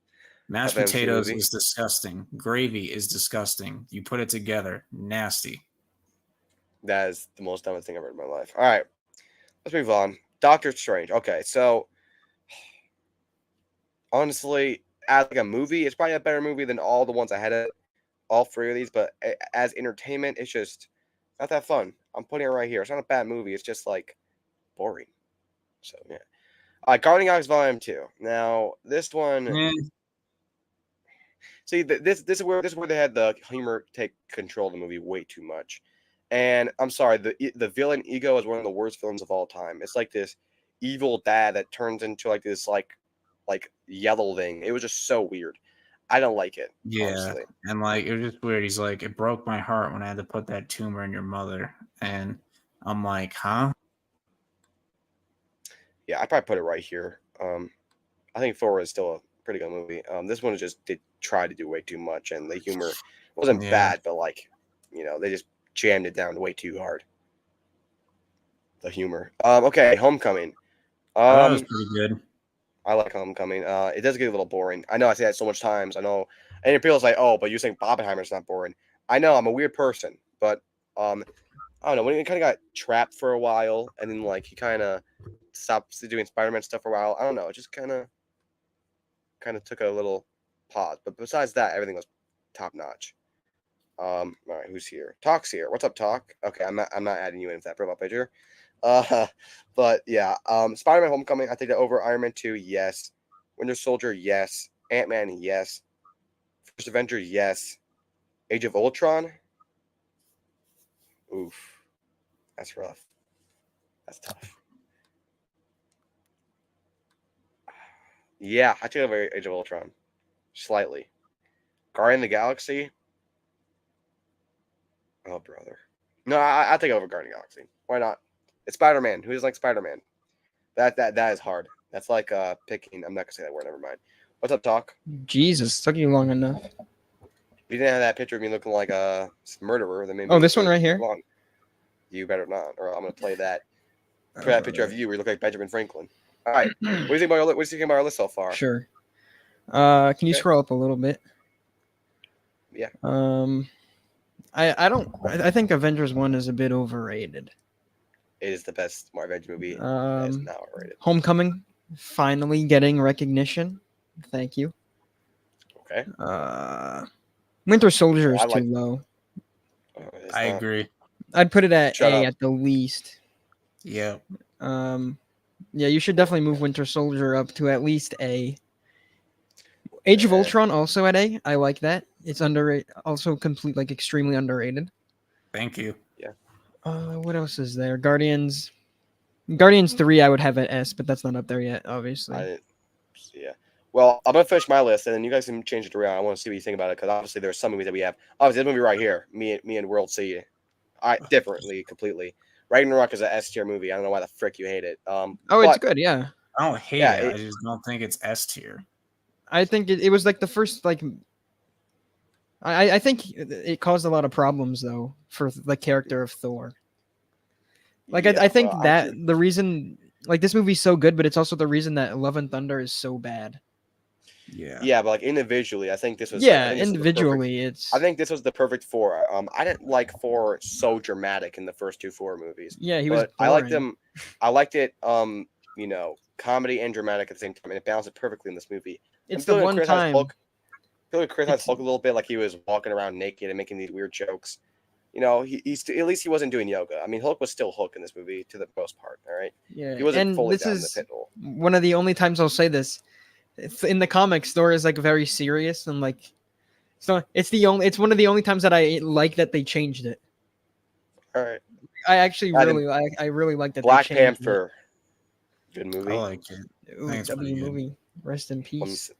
Mashed potatoes is disgusting. Gravy is disgusting. You put it together, nasty. That is the most dumbest thing I've ever in my life. All right, let's move on. Doctor Strange. Okay, so honestly, as like a movie, it's probably a better movie than all the ones I had. All three of these, but as entertainment, it's just not that fun. I'm putting it right here. It's not a bad movie. It's just like boring. So yeah. All right, Guardian of the Galaxy Volume 2. Now this one. See, this is where they had the humor take control of the movie way too much. And I'm sorry, the villain Ego is one of the worst villains of all time. It's like this evil dad that turns into like this like like yellow thing. It was just so weird. I don't like it. Yeah, honestly. and like it was just weird. He's like, it broke my heart when I had to put that tumor in your mother, and I'm like, huh? Yeah, I probably put it right here. I think Thor is still a pretty good movie. This one just did try to do way too much, and the humor wasn't bad, but like, they just jammed it down way too hard. The humor. Okay, Homecoming. That was pretty good. I like Homecoming. It does get a little boring. I know I say that so much times. I know, and people's like, oh, but you're saying Oppenheimer's not boring. I know I'm a weird person, but I don't know. When he kind of got trapped for a while, and then like he kind of stopped doing Spider-Man stuff for a while. I don't know. It just kind of took a little pause. But besides that, everything was top notch. All right, who's here? Talk's here. What's up, Talk? Okay, I'm not adding you into that profile picture. But yeah, Spider-Man Homecoming, I think that over Iron Man 2, yes. Winter Soldier, yes. Ant-Man, yes. First Avenger, yes. Age of Ultron, oof, that's rough. That's tough. Yeah, I take over Age of Ultron slightly. Guardian of the Galaxy, oh brother, no, I take over Guardian of the Galaxy. Why not? It's Spider-Man. Who doesn't like Spider-Man? That is hard. That's like picking. I'm not gonna say that word. Never mind. What's up, Talk? Jesus, took you long enough. If you didn't have that picture of me looking like a murderer, then maybe. Oh, this one right here. Long. You better not, or I'm gonna play that. Put that picture of you where you look like Benjamin Franklin. All right. What do you think about our list so far? Sure. Can you scroll up a little bit? Yeah. I think Avengers 1 is a bit overrated. It is the best Marvel Avengers movie. That is now overrated. Homecoming finally getting recognition. Thank you. Okay. Winter Soldier is too low. I agree. I'd put it at A at the least. Yeah. Yeah, you should definitely move Winter Soldier up to at least A. Age of Ultron also at A. I like that. It's underrated. Also extremely underrated. Thank you. Yeah. What else is there? Guardians 3 I would have at S, but that's not up there yet, obviously. Yeah. Well, I'm gonna finish my list, and then you guys can change it around. I want to see what you think about it, because obviously there's some movies that we have. Obviously, this movie right here, me and World see, differently completely. Ragnarok is an S tier movie. I don't know why the frick you hate it. It's good, yeah. I don't hate it. I just don't think it's S tier. I think it was like the first I think it caused a lot of problems though for the character of Thor. I think the reason this movie's so good, but it's also the reason that Love and Thunder is so bad. Yeah. Yeah, but individually, I think this was. Yeah, individually, I think this was the perfect Thor. I didn't like Thor so dramatic in the first two Thor movies. Yeah, he was. I liked him. I liked it. Comedy and dramatic at the same time, and it balanced it perfectly in this movie. It's the one time. I feel like Chris had Hulk a little bit, like he was walking around naked and making these weird jokes. He's at least he wasn't doing yoga. I mean, Hulk was still Hulk in this movie to the most part. All right. Yeah, he wasn't fully down in the pit hole. One of the only times I'll say this. In the comics, Thor is very serious and so it's one of the only times that I like that they changed it. All right. I actually really like that. Black Panther. Good movie. I like it. Ooh, movie. Rest in peace.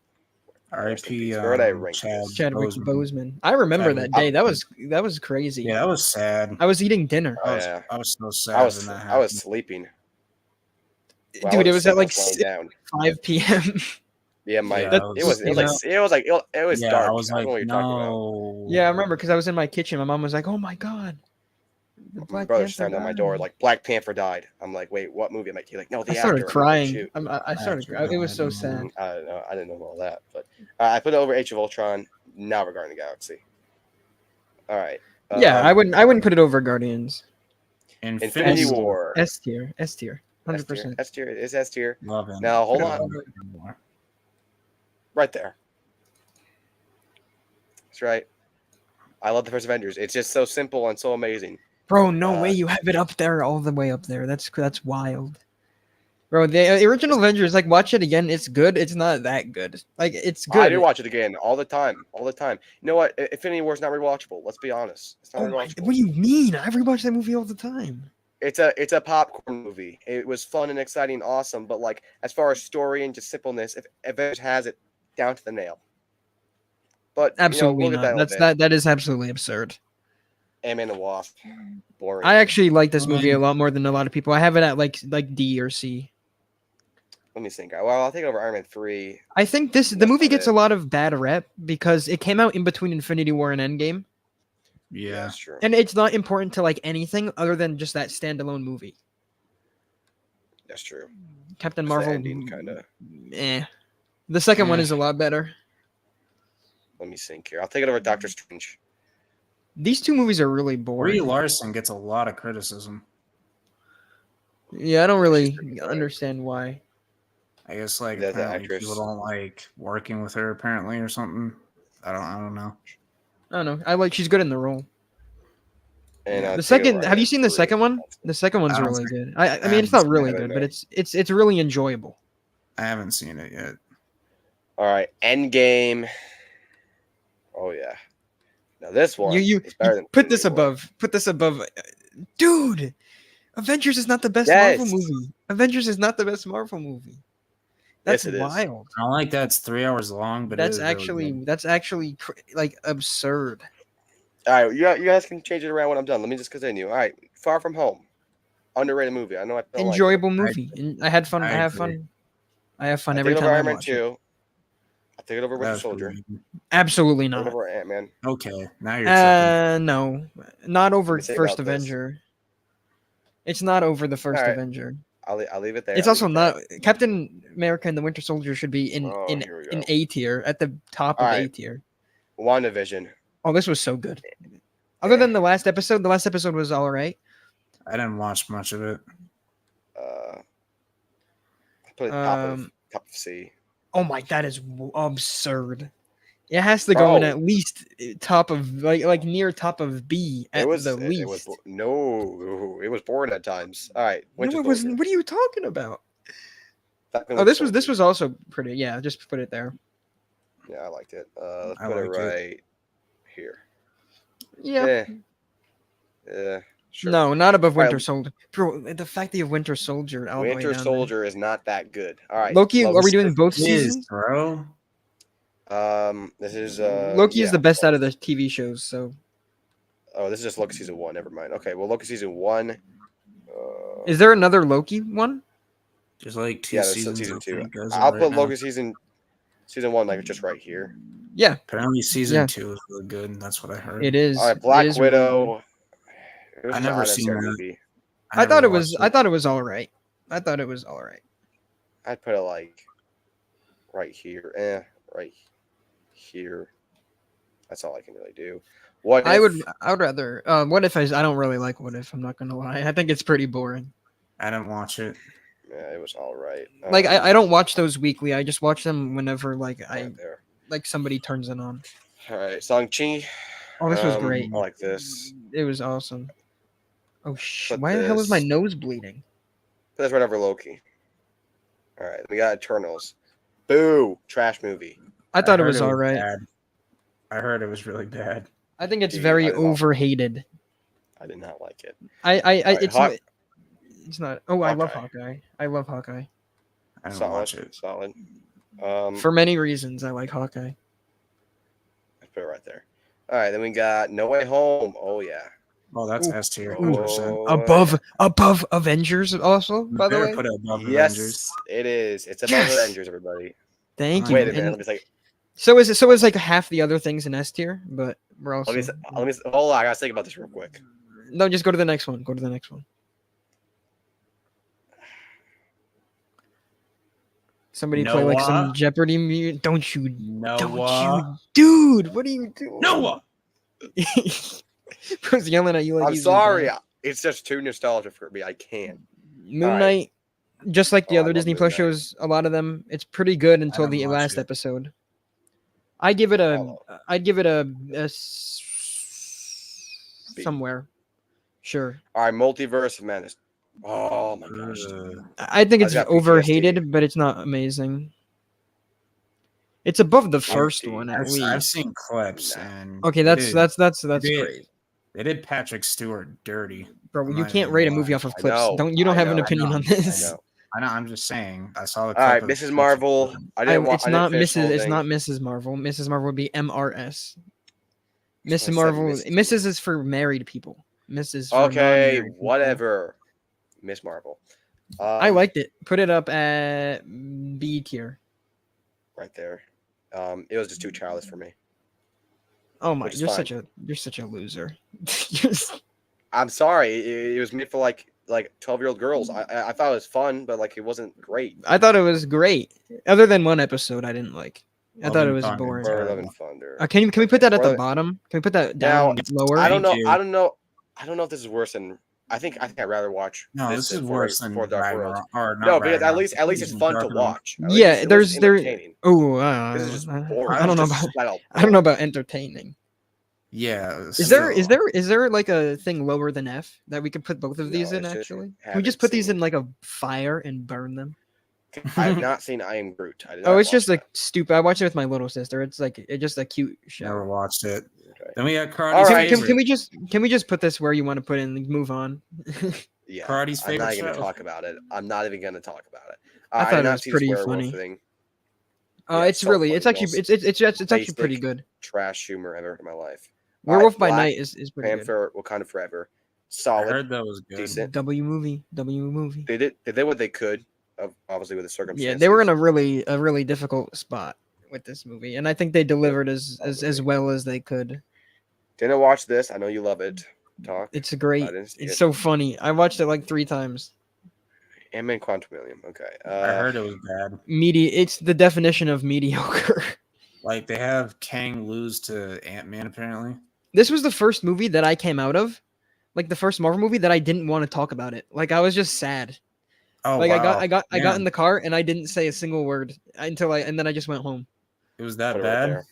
R.I.P. Chadwick Boseman. I remember that day. That was crazy. Yeah, that was sad. I was eating dinner. I was so sad when that happened. I was sleeping. Dude, it was at 5 p.m. Yeah, it was dark. I was like, no. Yeah, I remember because I was in my kitchen. My mom was like, "Oh my god." My brother slammed on my door like Black Panther died. I'm like, wait, what movie? He's like, no, the actor. I started crying. I started crying. It was so sad. I don't know. I didn't know all that, but I put it over Age of Ultron. Now regarding the Galaxy. All right. Yeah, I wouldn't put it over Guardians. Infinity War. S tier. 100%. S tier. It is S tier. Love him. Now hold on. Right there. That's right. I love the first Avengers. It's just so simple and so amazing. Bro, no way you have it up there, all the way up there. That's wild. Bro, the original Avengers, watch it again. It's good. It's not that good. It's good. I do watch it again all the time. You know what? Infinity War's not rewatchable. Let's be honest. It's not rewatchable. What do you mean? I rewatch that movie all the time. it's a popcorn movie. It was fun and exciting and awesome, but like as far as story and just simpleness, if Avengers has it down to the nail. But Absolutely we'll get that not. in a That's bit. that is absolutely absurd. Ant-Man and the Wasp. Boring. I actually like this movie a lot more than a lot of people. I have it at like D or C. Let me think. Well, I'll take it over Iron Man 3. I think the That's movie about gets it. a lot of bad rep because it came out in between Infinity War and Endgame, Yeah. That's true. and it's not important to like anything other than just that standalone movie. That's true. Captain It's the Marvel, ending, kinda. The second one Eh. is a lot better. Let me think here. I'll take it over Doctor Strange. These two movies are really Brie boring. Larson gets a lot of criticism. Yeah, I don't really pretty fine. understand why. I guess like That's the apparently actress. people don't like working with her apparently or something. I don't know. I don't know. She's good in the role. And Yeah. I'll The take it second, over have you Iron seen the Man 3. second one? The second one's I don't really think- good. I mean, it's haven't not seen really it, good, no. but it's really enjoyable. I haven't seen it yet. All right, Endgame. Oh yeah. Now this one You is better than put this Infinity War. above. Put this above. Dude, Avengers is not the best Yes. Marvel movie. Avengers is not the best Marvel movie. That's Yes, it is. wild. I don't like that it's 3 hours long, but That's it is actually really like absurd. All right, you guys can change it around when I'm done. Let me just continue. All right, Far From Home, underrated movie. I know I don't Enjoyable I- movie. And I had fun. I have agree. fun. I have fun Like it. every I take it time over I Iron Man watch it. 2. I take it over That Winter was Soldier. really good. Absolutely Take it not. over Ant-Man. Okay, now you're tripping. No, not over me think First about this. Avenger. It's not over the First Alright. Avenger. I'll leave it there. It's I'll also leave it not Captain America and the Winter Soldier should be in Oh, here we go. A tier at the top of A Alright. tier. there. WandaVision. Oh, this was so good. Other than the last episode was all right. I didn't watch much of it. Put it top of C. Oh my, that is absurd. It has to go in Oh. at least top of like near top of B at It was the least. it was no, it was boring at times. All right, No, Winter it wasn't. Soldier. What are you talking about? Falcon Oh, Winter this Soldier. was also pretty. Yeah, just put it there. Yeah, I liked it. Let's I put it like it. right here. Yeah. Yeah. Sure. No, not above All right, Winter Soldier. Bro, the fact that you have Winter Soldier all the way Winter down Soldier is not that good. All right. Loki, are we doing both It is, seasons? bro. This is Loki is the best out of the TV shows, so Oh, this is just Loki season 1. Never mind. Okay, well, Loki season 1. is there another Loki one? There's like two Yeah, there's seasons. season I 2. think, as of I'll right put now. Loki season 1 like just right here. Yeah, Apparently, season Yeah. 2 is really good. And that's what I heard. it is. All right, It Black is really good. Widow. It was I an never seen unnecessary that. movie. I thought never it was. watched I thought it was all right. I thought it was all right. I'd put it like right here. Right here. That's all I can really do. What I if? would rather. What if I don't really like What If? I'm not gonna lie. I think it's pretty boring. I didn't watch it. Yeah, it was all right. Like I don't watch those weekly. I just watch them whenever right there. somebody turns it on. All right, Shang-Chi. Oh, this was great. I like this. It was awesome. Oh shit! Put Why the hell is my this- nose bleeding? Put this right over Loki. All right, we got Eternals. Boo! Trash movie. I thought it heard was all right. bad. I heard it was really bad. I think it's Dude, very I did not- overhated. I did not like it. I Alright, it's Hawk- not. It's not. Oh, I love Hawkeye. Hawkeye. I love Hawkeye. I didn't Solid. watch it. Solid. For many reasons, I like Hawkeye. I put it right there. All right, then we got No Way Home. Oh yeah. Oh, that's Ooh. S tier. Ooh. 100%. Above Avengers, also. You By the better way, put it above Yes, Avengers. it is. It's above Yes! Avengers, everybody. thank you. Wait a minute. And Let me say. so is like half the other things in S tier, but we're also. Let me. Hold on. I gotta think about this real quick. No, just go to the next one. Go to the next one. Somebody play like some Noah? Jeopardy music. Don't you, Noah. dude? What are you doing? Noah. Bro's yelling at you like I'm he's sorry. your dad. It's just too nostalgic for me. I can't. Moon Alright. Knight, just like the Oh, I other love Disney Moon Plus Knight. shows, a lot of them, it's pretty good until haven't the watched last it. episode. I'd give it a, Follow. I'd give it a B. somewhere. Sure. All right, Multiverse of Madness. Oh my gosh. I think I it's got PTSD. overhated, but it's not amazing. It's above the first PTSD. one at I've least. seen clips Nah. and Okay, that's dude, that's Dude. great. They did Patrick Stewart dirty. Bro, I'm you not can't even rate a gonna movie lie. off of I clips. know, You don't I have an know, opinion on I this. know. I'm just saying. I saw the All clip right, of Mrs. Marvel. I didn't want. It's I didn't not finish the whole Mrs. It's thing. not Mrs. Marvel. Mrs. Marvel would be MRS. That's Mrs. why I said Marvel. Mrs. Mrs. is for married people. Mrs. for Okay, non-married people. whatever. Miss Marvel. I liked it. Put it up at B tier. Right there. It was just too childish for me. Oh my, Which is you're fine. such a loser. I'm sorry. It was made for like 12-year-old girls. I thought it was fun, but like it wasn't great. I thought it was great. Other than one episode I didn't like. I Love thought and it was Thunder. boring. Thor: Love Terrible. and Thunder. Can we put that at the Or- bottom? Can we put that Now, down lower? I don't Thank know. you. I don't know. I don't know if this is worse than. I think I'd rather watch. No, this is worse than for Dark World. Ragnarok. Or not No, because Ragnarok. at least it's fun to Dark World. watch. At Yeah, least it there's was there. entertaining. Oh, This is just I boring. don't know It's about. just flat out I don't know boring. about entertaining. Yeah. Is there like a thing lower than F that we could put both of these No, in? it's just Actually, can we haven't just put these seen. in like a fire and burn them? I have not seen I Am Groot. I did Oh, not it's just watch like stupid. I watched it with my little sister. It's like it's just a cute Never show. watched it. that. Okay. Then we got All Karate's right. favorite. Can we just put this where you want to put it and move on? Yeah, Karate's I'm not favorite even gonna show. talk about it. I'm not even gonna talk about it. I thought did it not was see pretty this werewolf funny. thing. It's so really funny. it's actually Most it's actually basic pretty good. trash humor I've ever heard in my life. Werewolf by Black Night is pretty good. Panther, Wakanda Forever, I solid, heard that was good. decent. W movie. They did what they could, obviously with the circumstances. Yeah, they were in a really difficult spot with this movie, and I think they delivered as well as they could. Didn't watch this. I know you love it. Talk. It's great. I didn't see It's it. so funny. I watched it like 3 times. Ant-Man Quantumanium. Okay. I heard it was bad. It's the definition of mediocre. Like they have Kang lose to Ant-Man apparently. This was the first movie that I came out of, like the first Marvel movie that I didn't want to talk about it. Like I was just sad. Oh, Like wow. I got Man, in the car and I didn't say a single word and then I just went home. It was that Put it right bad. there.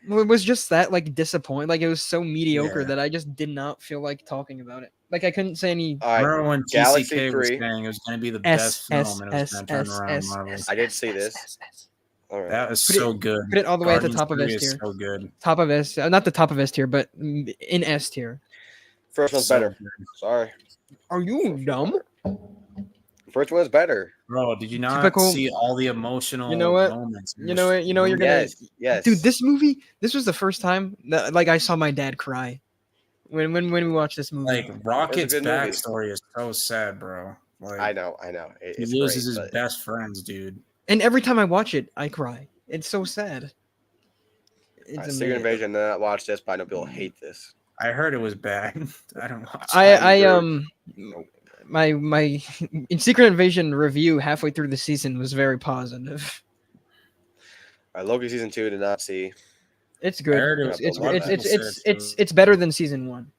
Well, it was just that like disappointing. Like it was so mediocre Yeah. that I just did not feel like talking about it. Like I couldn't say any. All right. Remember when Galaxy TCK was 3. saying it was going to be the S best S film and it was S going to turn S around S Marvel. S. I did see S, this. S, S. All right. That was Put it- so good. Put it all the way at the Guardians top of 3 S is tier. so good. Top of S, not the top of S tier, but in S tier. First one's So better. good. Sorry. Are you dumb? First one's better. Bro, did you not Typical- see all the emotional You know what? moments? You know what? You know what you're gonna. Yes. Dude, this movie. This was the first time that like I saw my dad cry when we watched this movie. Like Rocket's good movie. backstory is so sad, bro. Like I know. he It's loses great, his but best friends, dude. And every time I watch it, I cry. It's so sad. It's Secret Invasion. Did not watch this, but I know people hate this. I heard it was bad. I don't watch. My in Secret Invasion review halfway through the season was very positive. Loki season 2 did not see. It's I good. heard it was It's a lot of people said it's better than season 1.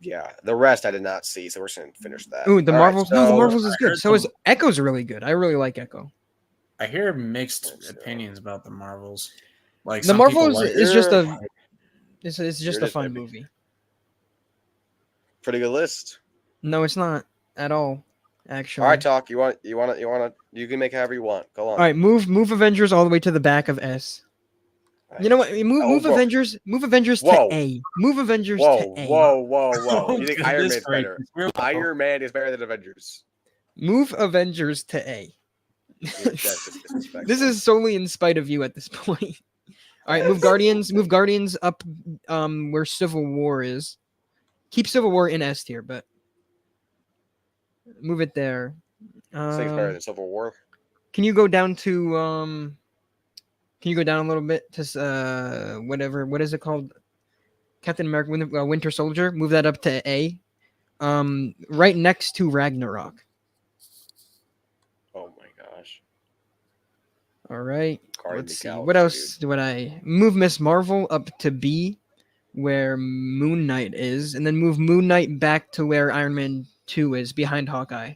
Yeah, the rest I did not see, so we're just gonna finish that. Ooh, the All right, Marvels. No, the so- Marvels is I good. heard So is some- Echo's really good. I really like Echo. I hear mixed So- opinions about the Marvels. Like The some people Marvels like is it. just Yeah. a it's just Here it a is, fun baby. movie. Pretty good list. No, it's not at all. Actually. All right, talk. You can make it however you want. Go on. All right, move Avengers all the way to the back of S. You know what? Move bro. Avengers. Move Avengers Whoa. to A. Move Avengers Whoa, to A. whoa! You think Oh, Iron goodness Man's better? gracious. Iron Man is better than Avengers. Move Avengers to A. That's just disrespectful. This is solely in spite of you at this point. All right, move Guardians. Move Guardians up where Civil War is. Keep Civil War in S tier, but move it there. I think it's better than Civil War. Can you go down to Can you go down a little bit to whatever? What is it called? Captain America: Winter Soldier. Move that up to A. Right next to Ragnarok. Oh my gosh. All right. Guardians Let's of see. the What Galaxy, else would I move? Miss Marvel up to B, where Moon Knight is, and then move Moon Knight back to where Iron Man 2 is, behind Hawkeye.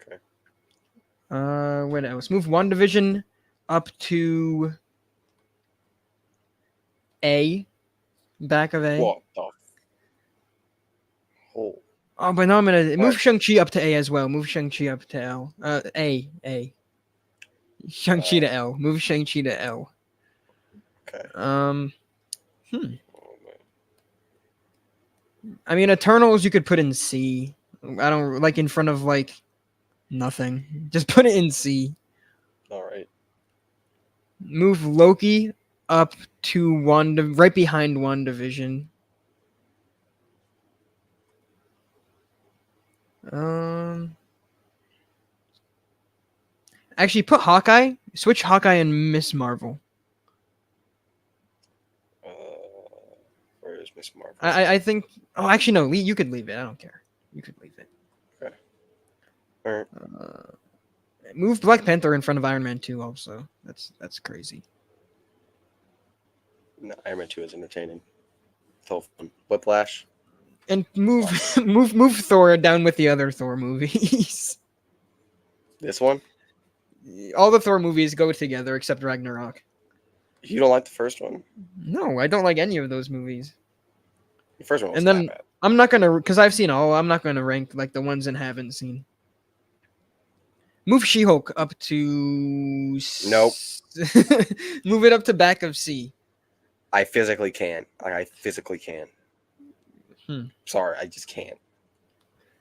Okay. What else? Move WandaVision up to A, back of A. What the? Oh. Oh, but no, I'm gonna move Alright. Shang-Chi up to A as well. Move Shang-Chi up to L. A. Shang-Chi to L. Move Shang-Chi to L. Okay. Hmm. Oh, man. I mean, Eternals you could put in C. I don't like in front of like nothing. Just put it in C. All right. Move Loki up to right behind WandaVision. Actually, put Hawkeye. Switch Hawkeye and Miss Marvel. Uh, where is Miss Marvel? I think. Oh, actually, no. You could leave it. I don't care. You could leave it. Okay. All right. Move Black Panther in front of Iron Man 2. Also, that's crazy. No, Iron Man 2 is entertaining. So fun. Whiplash. And move move Thor down with the other Thor movies. This one? All the Thor movies go together except Ragnarok. You don't like the first one? No, I don't like any of those movies. The first one was And then that bad. I'm not gonna, because I've seen all. I'm not gonna rank like the ones I haven't seen. Move She-Hulk up to. Nope. Move it up to back of C. I physically can. I physically can. Hmm. Sorry, I just can't.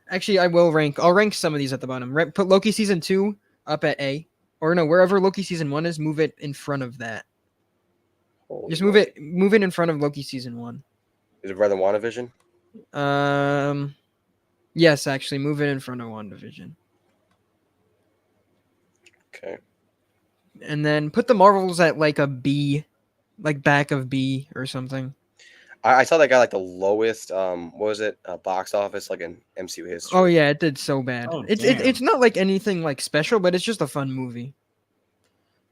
Actually, I will rank. I'll rank some of these at the bottom. Put Loki season 2 up at A, or no, wherever Loki season 1 is, move it in front of that. Holy Just moly. move it in front of Loki season 1. Is it better than WandaVision? Yes, actually, move it in front of WandaVision. Okay. And then put the Marvels at like a B, like back of B or something. I saw that guy like the lowest. What was it? Box office like in MCU history. Oh yeah, it did so bad. Oh, It's not like anything like special, but it's just a fun movie.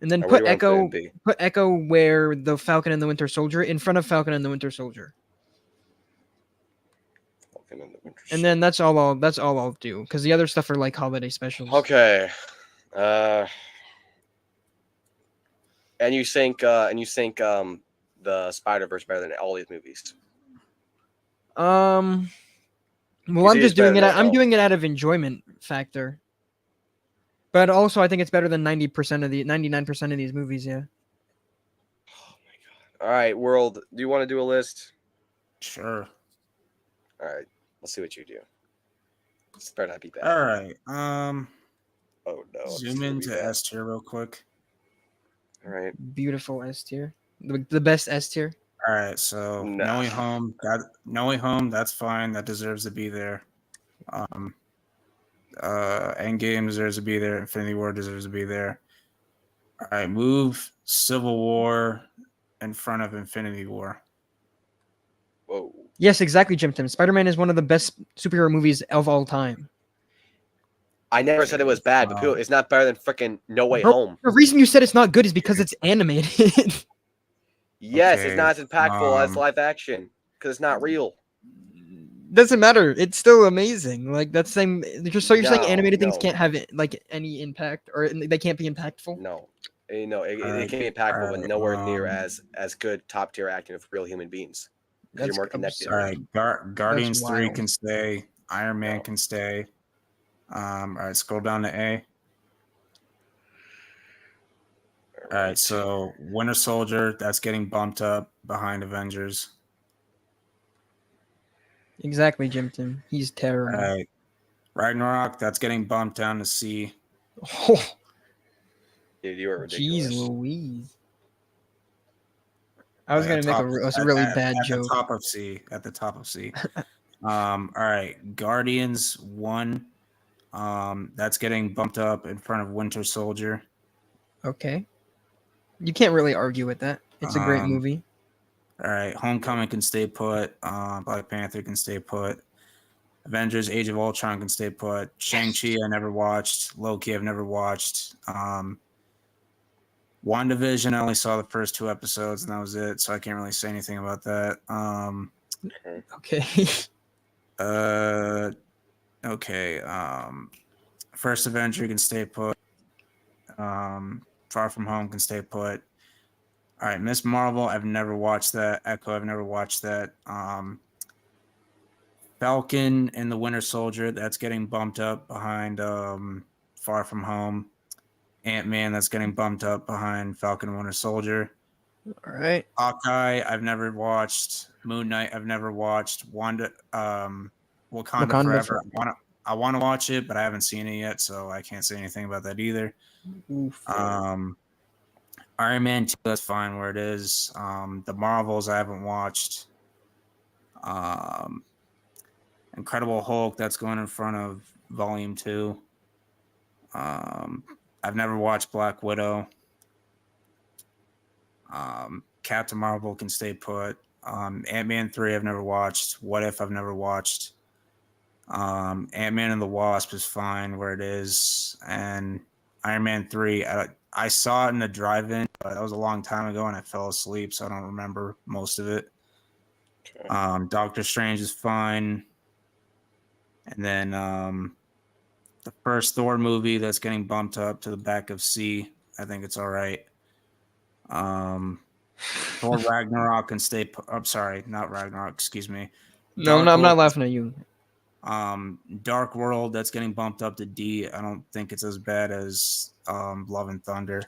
And then Where do you want to put it in B? put Echo where the Falcon and the Winter Soldier, in front of Falcon and the Winter Soldier. Falcon and the Winter And then that's all I'll do, because the other stuff are like holiday specials. Okay. And you think the Spider-Verse better than all these movies? Well, You I'm say just it's better doing it. than I'm all. doing it out of enjoyment factor. But also, I think it's better than 99% of these movies. Yeah. All right, world. Do you want to do a list? Sure. All right. Let's see what you do. This better not be bad. All right. Oh no. this is Zoom gonna be into bad. S tier real quick. All right. Beautiful S tier. The best S tier. All right. So Nah. No Way Home. No Way Home. That's fine. That deserves to be there. Endgame deserves to be there. Infinity War deserves to be there. All right. Move Civil War in front of Infinity War. Whoa. Yes, exactly, Jim Tim. Spider-Man is one of the best superhero movies of all time. I never said it was bad, but people, it's not better than freaking No Way Bro, Home. the reason you said it's not good is because it's animated. Yes, Okay, it's not as impactful as live action because it's not real. Doesn't matter. It's still amazing. Like that's same. You're saying No, animated things no. can't have like any impact, or they can't be impactful. No. You know, it Alright, can be impactful, but nowhere near alright, as good top tier acting of real human beings. Because you're more connected. All right. Guardians 3 wild. can stay. Iron Man No. can stay. All right. Scroll down to A. All right. So Winter Soldier, that's getting bumped up behind Avengers. Exactly, Jim Tim. He's terrible. All right. Ragnarok, that's getting bumped down to C. Oh, Dude, you were ridiculous. jeez Louise. I was gonna make a really bad joke. At the top of C. All right. Guardians 1. That's getting bumped up in front of Winter Soldier. Okay. You can't really argue with that. It's a great movie. All right. Homecoming can stay put. Black Panther can stay put. Avengers Age of Ultron can stay put. Shang-Chi I never watched. Loki I've never watched. WandaVision I only saw the first 2 episodes and that was it, so I can't really say anything about that. Okay. Okay. First Avenger can stay put. Far From Home can stay put. All right, Miss Marvel, I've never watched that. Echo, I've never watched that. Falcon and the Winter Soldier, that's getting bumped up behind Far From Home. Ant-Man, that's getting bumped up behind Falcon and Winter Soldier. All right. Hawkeye, I've never watched. Moon Knight, I've never watched. Wakanda Wakanda Forever. I want to watch it, but I haven't seen it yet, so I can't say anything about that either. Oof. Iron Man 2, that's fine where it is. The Marvels, I haven't watched. Incredible Hulk, that's going in front of Volume 2. I've never watched Black Widow. Captain Marvel can stay put. Ant-Man 3, I've never watched. What If, I've never watched. Ant-Man and the Wasp is fine where it is. And Iron Man 3, I saw it in the drive-in, but that was a long time ago, and I fell asleep, so I don't remember most of it. Okay. Doctor Strange is fine. And then the first Thor movie that's getting bumped up to the back of C, I think it's all right. Thor Ragnarok can stay. I'm sorry, not Ragnarok. Excuse me. No, I'm not laughing at you. Dark World, that's getting bumped up to D. I don't think it's as bad as Love and Thunder.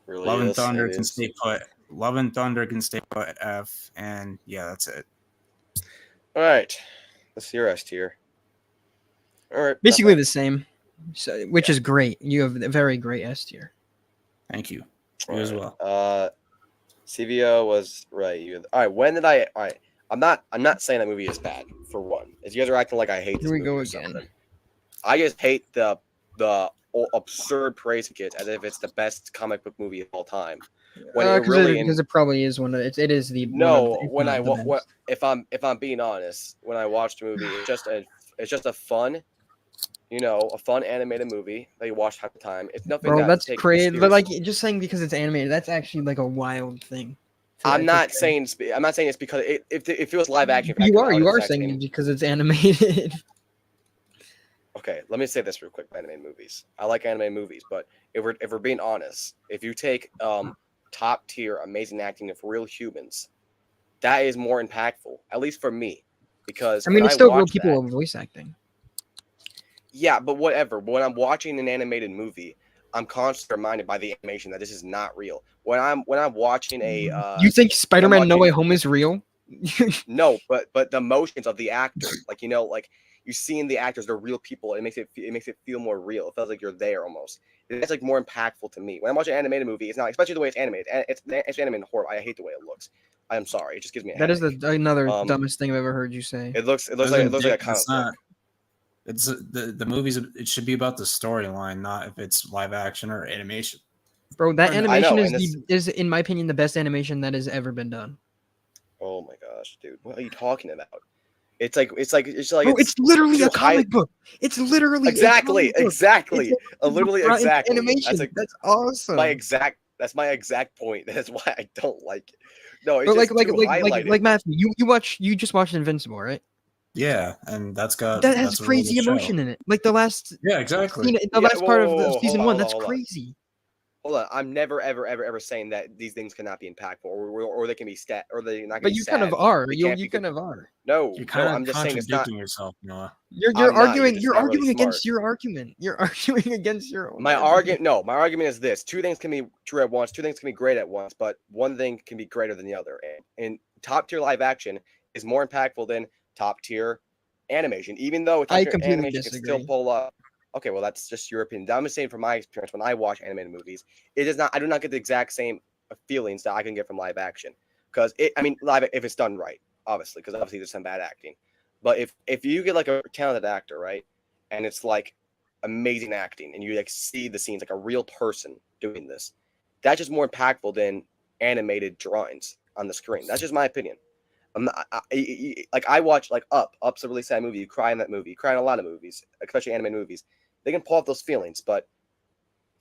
Really Love and is, Thunder it can is. stay put. Love and Thunder can stay put at F, and yeah, that's it. All right. Let's see your S tier. All right. Basically the same, so, which is great. You have a very great S tier. Thank you. All You as right. well. CVO was right. All right. When did I? All right. I'm not saying that movie is bad. For one, as you guys are acting like I hate this Here we movie go or again. something. I just hate the absurd praise it gets as if it's the best comic book movie of all time. When it really because it probably is one of it is the no. one of the, When I the what if I'm being honest, when I watched the movie, it's just a fun. A fun animated movie that you watch half the time. It's nothing bro, that that's takes crazy. seriously. But like just saying because it's animated, that's actually like a wild thing. I'm not saying it's because if it was live action. You are saying it because it's animated. Okay, let me say this real quick. Anime movies. I like anime movies, but if we're being honest, if you take top tier amazing acting of real humans, that is more impactful. At least for me, because I mean, when it's I still real watch people that, of voice acting. yeah, but whatever. But when I'm watching an animated movie, I'm constantly reminded by the animation that this is not real. When I'm watching a you think Spider-Man No watching, Way Home is real? no, but the emotions of the actor, like like you seeing the actors, they're real people. It makes it feel more real. It feels like you're there almost. It's like more impactful to me when I'm watching an animated movie. It's not, especially the way it's animated. It's animated horrible. I hate the way it looks. I am sorry. It just gives me a That is headache. another dumbest thing I've ever heard you say. It looks like a comic book. It's the movies. It should be about the storyline, not if it's live action or animation. Bro, that animation know, is in my opinion the best animation that has ever been done. Oh my gosh, dude! What are you talking about? It's like Bro, it's literally a comic book. It's literally exactly. Literally exactly. Animation. That's awesome. That's my exact point. That's why I don't like it. No, it's but just too highlighted. like Matthew, you just watched Invincible, right? Yeah, and that has crazy emotion in it. Like the last exactly. last part of season 1, that's crazy. Hold on, I'm never ever saying that these things cannot be impactful or they can be or they're not. But you kind of are. You kind of are. No, you're kind of I'm just saying it's not. Yourself, Noah. You're arguing. You're arguing against your argument. You're arguing against your own. My argument. No, my argument is this: two things can be true at once. Two things can be great at once, but one thing can be greater than the other. And top tier live action is more impactful than top tier animation, even though top tier animation can still pull up. Okay, well, that's just your opinion. I'm just saying from my experience, when I watch animated movies, it is not. I do not get the exact same feelings that I can get from live action. Because live if it's done right, obviously, because obviously there's some bad acting. But if you get like a talented actor, right, and it's like amazing acting, and you like see the scenes like a real person doing this, that's just more impactful than animated drawings on the screen. That's just my opinion. I'm not, I watch like Up's a really sad movie. You cry in that movie. You cry in a lot of movies, especially animated movies. They can pull off those feelings, but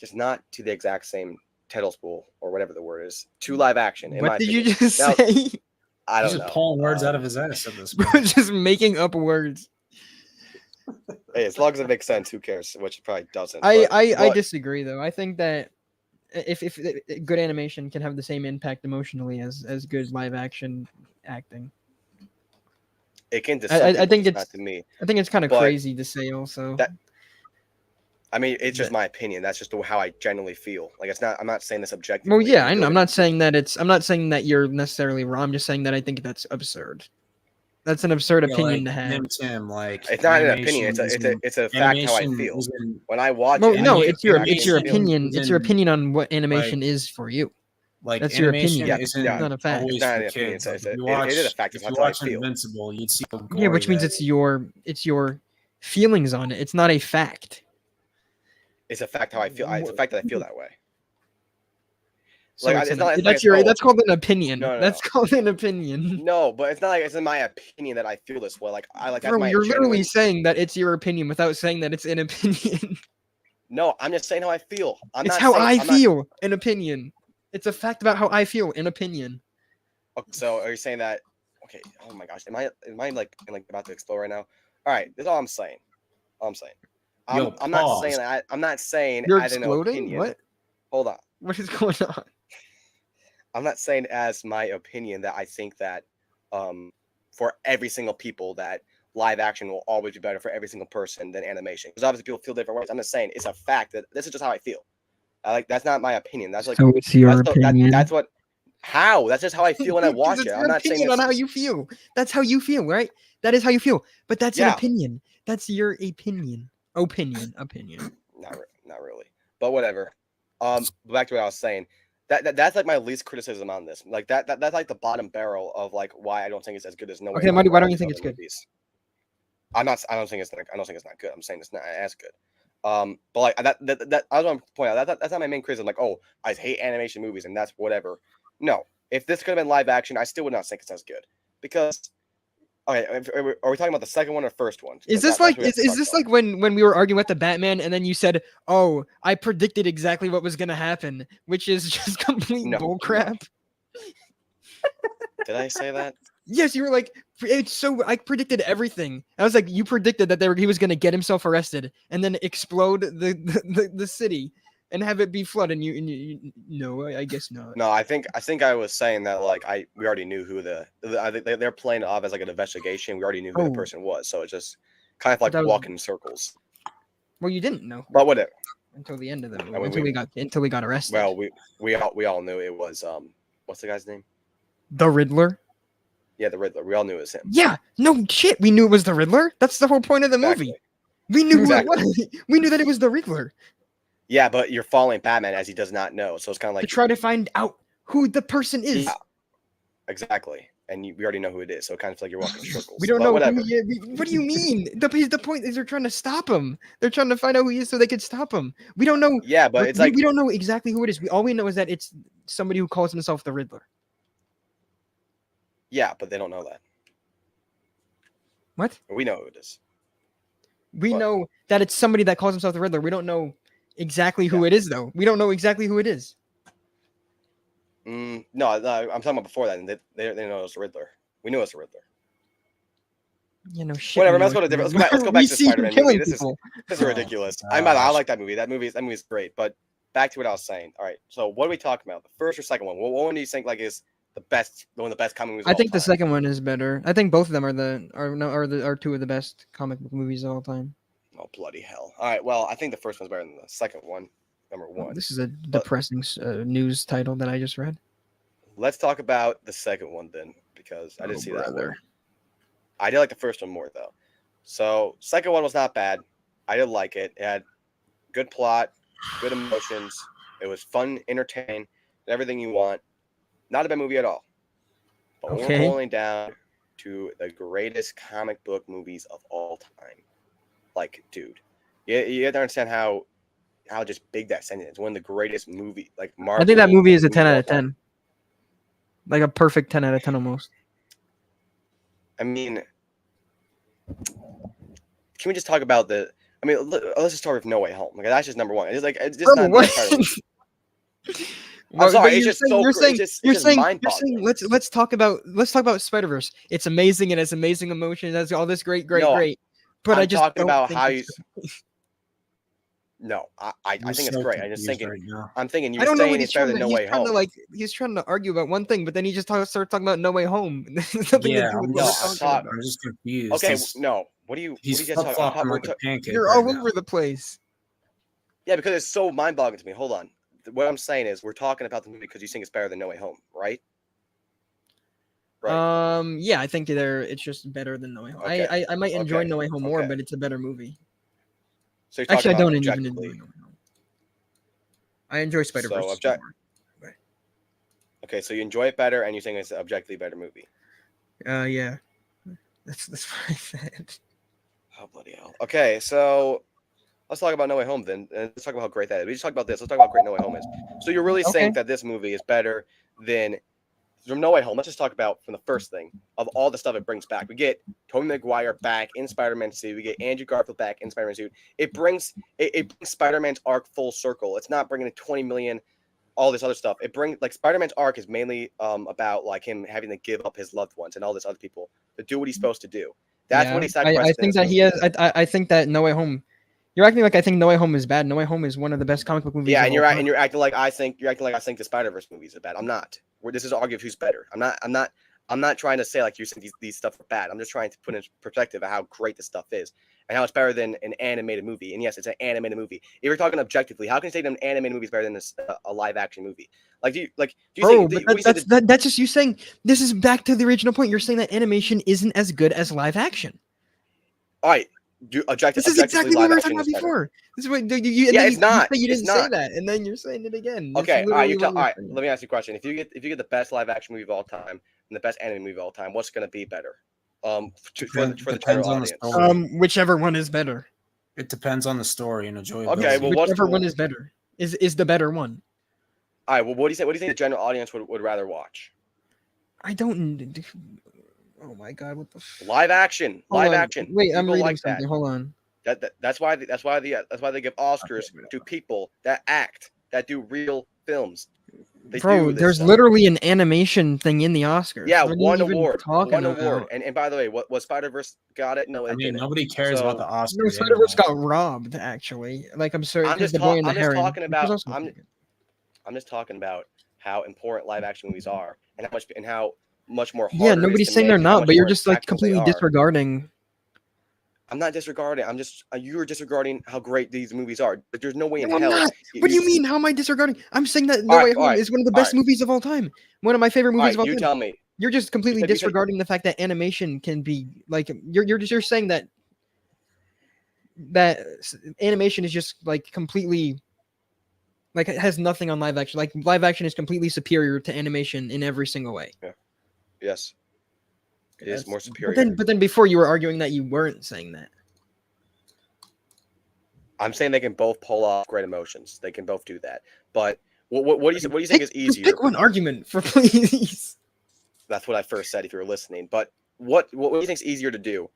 just not to the exact same Spool or whatever the word is to live action. What did you just say? I don't know. He's just pulling words out of his ass at this point. Bro, just making up words. Hey, as long as it makes sense, who cares? Which it probably doesn't. I disagree though. I think that if good animation can have the same impact emotionally as good live action acting, it can. I think it's not to me. I think it's kind of crazy to say also. I mean, it's just my opinion. That's just how I generally feel. Like it's not. I'm not saying this objectively. Well, yeah, I know. I'm not saying that I'm not saying that you're necessarily wrong. I'm just saying that I think that's absurd. That's an absurd opinion to have. Tim, like it's not an opinion. It's a fact how I feel when I watch. Well, it, no, it's your opinion. It's your opinion on what animation is for you. Like that's your opinion. Yeah, not a fact. It's not an opinion. It is a fact. If you watch Invincible, you'd see. Yeah, which means it's your feelings on it. It's not a fact. It's a fact how I feel. It's a fact that I feel that way. So that's called an opinion. No. That's called an opinion. No, but it's not like it's in my opinion that I feel this way. Like I like. Bro, you're literally saying that it's your opinion without saying that it's an opinion. No, I'm just saying how I feel. It's how I feel. An opinion. It's a fact about how I feel. An opinion. Okay, so are you saying that? Okay. Oh my gosh. Am I like about to explode right now? All right. That's all I'm saying. I'm not saying that. I'm not saying you're as exploding. An opinion. What? Hold on. What is going on? I'm not saying as my opinion that I think that for every single people that live action will always be better for every single person than animation. Because obviously people feel different ways. I'm just saying it's a fact that this is just how I feel. That's not my opinion. That's like so it's your opinion. That's what. How? That's just how I feel when I watch it. I'm not saying on how you feel. That's how you feel, right? That is how you feel. But that's an opinion. That's your opinion. Opinion. Not really. But whatever. Back to what I was saying. That's like my least criticism on this. Like that's like the bottom barrel of like why I don't think it's as good as No Way Home. Okay, why don't you think it's good? I don't think it's not good. I'm saying it's not as good. But like that I was want to point out that's not my main criticism. Like, oh, I hate animation movies and that's whatever. No, if this could have been live action, I still would not think it's as good because. Okay, are we talking about the second one or first one? Is this like when we were arguing with the Batman and then you said, "Oh, I predicted exactly what was gonna happen," which is just complete bullcrap. Did I say that? Yes, you were like, it's so. I predicted everything. I was like, you predicted that he was gonna get himself arrested and then explode the city and have it be flooded. And you no, I guess not. No, I think I was saying that like we already knew who they're playing off as like an investigation. We already knew who the person was, so it's just kind of like walking in circles. Well, you didn't know, but whatever. Until the end of the movie, until we got arrested. Well, we all knew it was what's the guy's name? The Riddler. Yeah, the Riddler. We all knew it was him. Yeah, no shit. We knew it was the Riddler. That's the whole point of the movie. We knew who it was. We knew that it was the Riddler. Yeah, but you're following Batman as he does not know, so it's kind of like to try to find out who the person is. Yeah, exactly, and we already know who it is, so it kind of feels like you're walking in circles. We don't know who he is. What do you mean? The point is they're trying to stop him. They're trying to find out who he is so they could stop him. We don't know. Yeah, but it's like we don't know exactly who it is. All we know is that it's somebody who calls himself the Riddler. Yeah, but they don't know that. What? We know who it is. We know that it's somebody that calls himself the Riddler. We don't know exactly who it is, though. We don't know exactly who it is. No, I'm talking about before that. And they know it's the Riddler. We knew it's the Riddler. You know, shit. Whatever. Let's go to different. Let's go back to Spider-Man movie. This is ridiculous. I like that movie. That movie's great. But back to what I was saying. All right. So what are we talking about? The first or second one? What one do you think like is the best? One of the best comic movies. I think the second one is better. I think both of them are two of the best comic book movies of all time. Oh, bloody hell. All right, well, I think the first one's better than the second one, number one. This is a depressing news title that I just read. Let's talk about the second one then, because I didn't see that one. I did like the first one more, though. So, second one was not bad. I did like it. It had good plot, good emotions. It was fun, entertaining, everything you want. Not a bad movie at all. But we're rolling down to the greatest comic book movies of all time. Like, dude, you have to understand how just big that sentence is. One of the greatest movie, like Marvel. I think that movie is a 10 out of 10. Like a perfect 10 out of 10 almost. I mean, can we just talk about let's just start with No Way Home. Like that's just number one. It's like it's just not. I'm sorry. It's just so. You're saying. Let's talk about Spider-Verse. It's amazing. It has amazing emotions. It has all this great. But I'm talking about how you. No, I think it's great. I'm just thinking. I'm thinking you're saying it's better than No Way Home. He's trying to argue about one thing, but then he just starts talking about No Way Home. I'm just confused. Okay, no. What do you? He's flip-flopping like a pancake. You're all over the place. Yeah, because it's so mind-boggling to me. Hold on. What I'm saying is we're talking about the movie because you think it's better than No Way Home, right? Right. Yeah, I think it's just better than No Way Home. Okay. I might enjoy Okay. No Way Home more, Okay. but it's a better movie. So you're talking Actually, I about don't even enjoy objectively. No Way Home. I enjoy Spider-Verse more. Okay, so you enjoy it better, and you think it's an objectively better movie. Yeah. That's what I said. Oh, bloody hell. Okay, so let's talk about No Way Home then. And let's talk about how great that is. We just talked about this. Let's talk about how great No Way Home is. So you're really saying that this movie is better than from No Way Home? Let's just talk about from the first thing of all the stuff it brings back. We get Tobey Maguire back in Spider-Man suit. We get Andrew Garfield back in Spider-Man suit. It brings Spider-Man's arc full circle. It's not bringing in 20 million, all this other stuff. It brings like Spider-Man's arc is mainly about like him having to give up his loved ones and all this other people to do what he's supposed to do. That's what he sacrificed. I think that he has. I think that No Way Home. You're acting like I think No Way Home is bad. No Way Home is one of the best comic book movies. Yeah, and you're acting like I think the Spider-Verse movies are bad. I'm not. This is an argument of who's better. I'm not trying to say like you think these stuff are bad. I'm just trying to put in perspective of how great this stuff is and how it's better than an animated movie. And yes, it's an animated movie. If you're talking objectively, how can you say that an animated movie is better than a live action movie? Like do you think that's just you saying this is back to the original point. You're saying that animation isn't as good as live action. All right. This is exactly what we were talking about before. This is what it's not. You didn't say that, and then you're saying it again. Okay, all right. All right. Let me ask you a question. If you get the best live action movie of all time and the best anime movie of all time, what's going to be better? For the general audience. Whichever one is better. It depends on the story and enjoyability. Okay, well, whichever one is better is the better one. All right. Well, what do you think? What do you think the general audience would rather watch? I don't. Oh my god! What the live action? Live action. Wait, I'm reading something. Hold on. That's why they give Oscars to people that act, that do real films. There's literally an animation thing in the Oscars. Yeah, one award. And by the way, what Spider-Verse got it? No, I mean nobody cares about the Oscars. No, Spider-Verse got robbed. Actually, like I'm sorry. I'm just talking about how important live action movies are and how much more. Yeah, nobody's saying they're not, but you're just like completely disregarding. I'm not disregarding. You're disregarding how great these movies are. But there's no way in hell. Not. What do you mean? How am I disregarding? I'm saying that No Way Home is one of the best movies of all time. One of my favorite movies of all time. You tell me. You're just completely disregarding the fact that animation can be like you're saying that animation is just like completely like it has nothing on live action. Like live action is completely superior to animation in every single way. Yeah. Yes. It is more superior. But then before you were arguing that you weren't saying that. I'm saying they can both pull off great emotions. They can both do that. But what do you think is easier? Pick one argument for please. That's what I first said if you were listening. But what do you think is easier to do?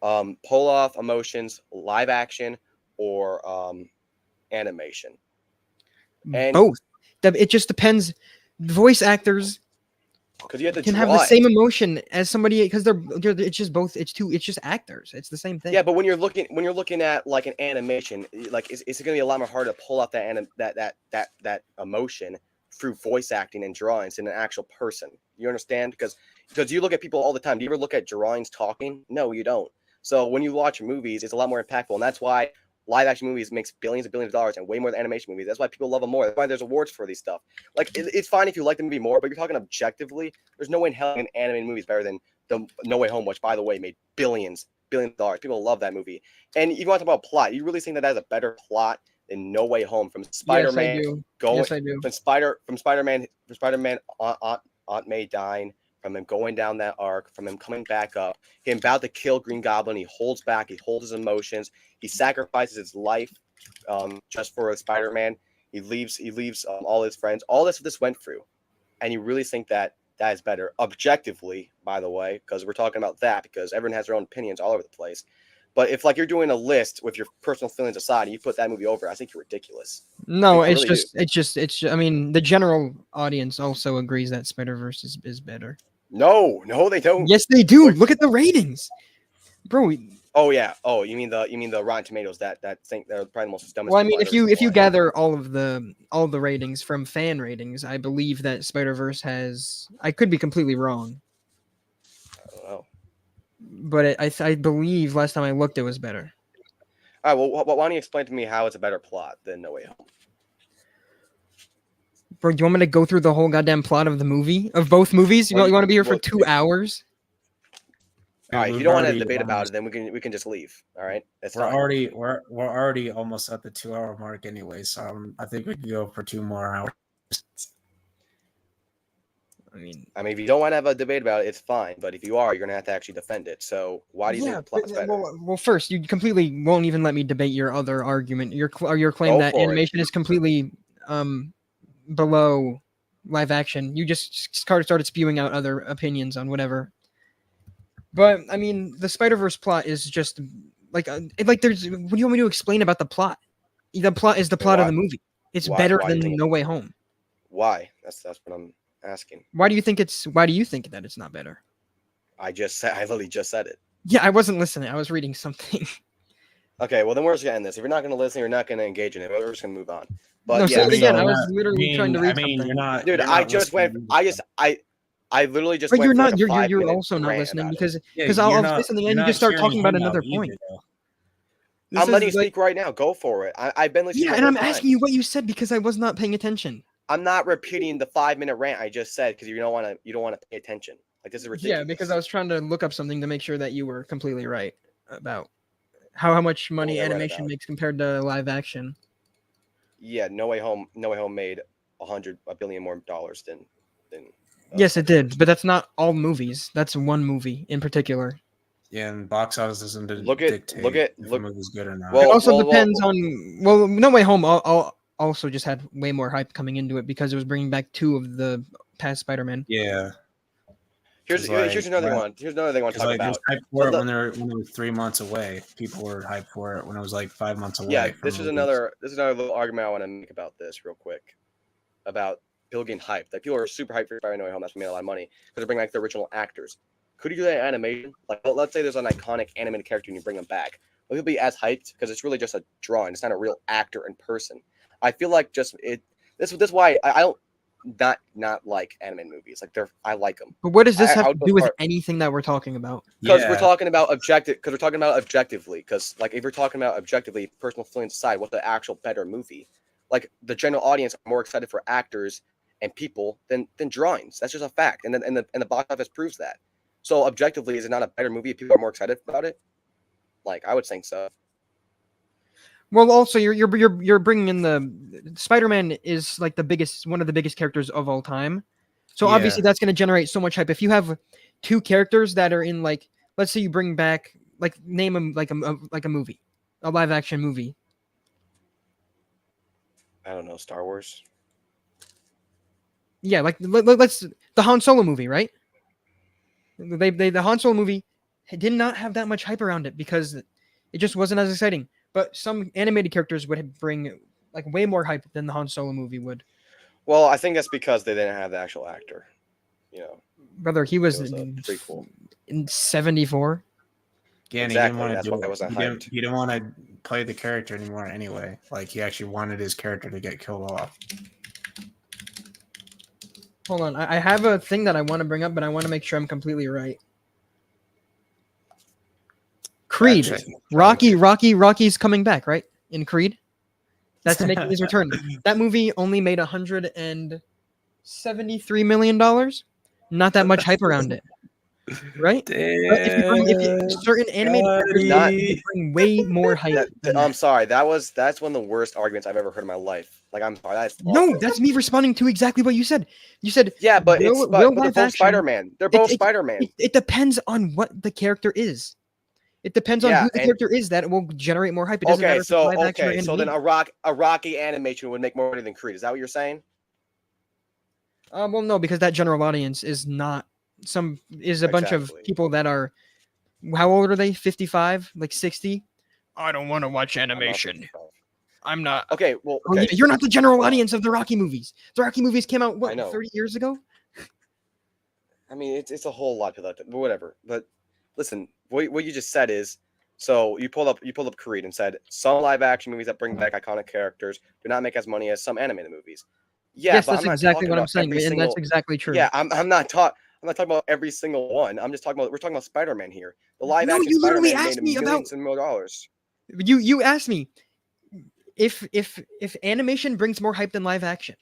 Pull off emotions, live action, or animation? And both. It just depends. Voice actors because you have to can have the same emotion as somebody because it's just both. It's just actors. It's the same thing. Yeah, but when you're looking at like an animation, like it's going to be a lot more harder to pull off that emotion through voice acting and drawings than an actual person. You understand? Because you look at people all the time. Do you ever look at drawings talking? No, you don't. So when you watch movies, it's a lot more impactful, and that's why live action movies makes billions and billions of dollars and way more than animation movies. That's why people love them more. That's why there's awards for these stuff. Like it's fine if you like the movie more, but you're talking objectively. There's no way in hell an animated movie is better than the No Way Home, which by the way made billions of dollars. People love that movie. And if you want to talk about plot, you really think that has a better plot than No Way Home from Spider-Man from Spider-Man Aunt May dying, from him going down that arc, from him coming back up, him about to kill Green Goblin. He holds back. He holds his emotions. He sacrifices his life just for Spider-Man. He leaves all his friends. All this went through, and you really think that is better objectively, by the way, because we're talking about that because everyone has their own opinions all over the place. But if like you're doing a list with your personal feelings aside and you put that movie over, I think you're ridiculous. No, it's just. I mean, the general audience also agrees that Spider-Verse is better. No, they don't. Yes, they do. Look at the ratings, bro. Oh yeah. Oh, you mean the Rotten Tomatoes that think they're probably the most dumbest. Well, I mean, if you gather all the ratings from fan ratings, I believe that Spider-Verse has. I could be completely wrong. I don't know. But I believe last time I looked, it was better. All right. Well, why don't you explain to me how it's a better plot than No Way Home? Bro, do you want me to go through the whole goddamn plot of the movie, of both movies? You want to be here for 2 hours? All right. If you don't want to debate about it, then we can just leave. All right. We're already almost at the 2-hour mark anyway, so I think we can go for 2 more hours. I mean, if you don't want to have a debate about it, it's fine. But if you are, you're gonna have to actually defend it. So why do you think the plot's better? Well, first, you completely won't even let me debate your other argument. Your claim Go that for it. animation is completely below live action. You just started spewing out other opinions on whatever. But I mean, the Spider-Verse plot is just like there's. What do you want me to explain about the plot? The plot is the plot of the movie. It's better than No Way Home. Why? That's what I'm asking. Why do you think that it's not better? I literally just said it. Yeah, I wasn't listening. I was reading something. Okay, well then we're just gonna end this. If you're not gonna listen, you're not gonna engage in it. We're just gonna move on. But No, yeah, say it again. I was literally trying to read something. Dude, I literally just. But went you're for not. like a You're 5-minute also not rant listening about because Yeah, I'll you're say something and you just start hearing talking about him out another point. either, though. I'm letting you speak right now. Go for it. I've been listening. Yeah, and I'm asking you what you said because I was not paying attention. I'm not repeating the 5-minute rant I just said because you don't want to pay attention. Like this is ridiculous. Yeah, because I was trying to look up something to make sure that you were completely right about how much money animation makes compared to live action. Yeah, No Way Home made $1 billion more dollars than. Yes, it did, but that's not all movies. That's one movie in particular. Yeah, and box office doesn't dictate if a movie's good or not. It also depends on. Well, No Way Home also just had way more hype coming into it because it was bringing back 2 of the past Spider-Man. Yeah. Here's another one. Here's another thing I want to talk about. Hyped for it when it was 3 months away. People were hyped for it when it was like 5 months away. Yeah, this is another little argument I want to make about this real quick. About people getting hyped. Like people are super hyped for Spider-Man No Way Home. That's made a lot of money because they're bringing like the original actors. Could you do that in animation? Like, let's say there's an iconic animated character and you bring them back. Will people be as hyped because it's really just a drawing? It's not a real actor in person. I feel like This is why I don't not like animated movies. Like I like them. But what does this have to do with anything that we're talking about? Because we're talking about objectively. Because like if we're talking about objectively, personal feelings aside, what's the actual better movie? Like the general audience are more excited for actors and people than drawings. That's just a fact, and the box office proves that. So objectively, is it not a better movie if people are more excited about it? Like I would think so. Well, also you're bringing in the Spider-Man is like one of the biggest characters of all time. So obviously that's going to generate so much hype. If you have 2 characters that are in like, let's say you bring back name them like a movie, a live action movie. I don't know, Star Wars. Yeah, like let's the Han Solo movie, right? The Han Solo movie did not have that much hype around it because it just wasn't as exciting. But some animated characters would bring like way more hype than the Han Solo movie would. Well, I think that's because they didn't have the actual actor. You know, brother, he was prequel in 74. Yeah, and exactly. He didn't want to play the character anymore anyway. Like he actually wanted his character to get killed off. Hold on, I have a thing that I want to bring up, but I want to make sure I'm completely right. Creed, Rocky's coming back, right? In Creed, that's making his return. That movie only made $173 million. Not that much hype around it, right? If certain animated characters bring way more hype. I'm sorry, that's one of the worst arguments I've ever heard in my life. Like I'm sorry, that's me responding to exactly what you said. You said yeah, but they're both Spider-Man. They're both Spider-Man. It depends on what the character is. It depends on who the character is that will generate more hype. It doesn't matter if it's live action or animated. So then a Rocky animation would make more money than Creed. Is that what you're saying? Well, no, because that general audience is not a bunch of people that are, how old are they? 55, like 60. I don't want to watch animation. I'm not. Okay, well, okay. You're not the general audience of the Rocky movies. The Rocky movies came out 30 years ago. I mean, it's a whole lot to that, but whatever. But listen, what you just said is, so you pulled up Creed and said some live action movies that bring back iconic characters do not make as money as some animated movies. Yeah, yes, that's exactly what I'm saying, and that's exactly true. Yeah, I'm not talking about every single one. We're talking about Spider-Man here. The live action you Spider-Man literally asked me made millions and more dollars. You asked me if animation brings more hype than live action.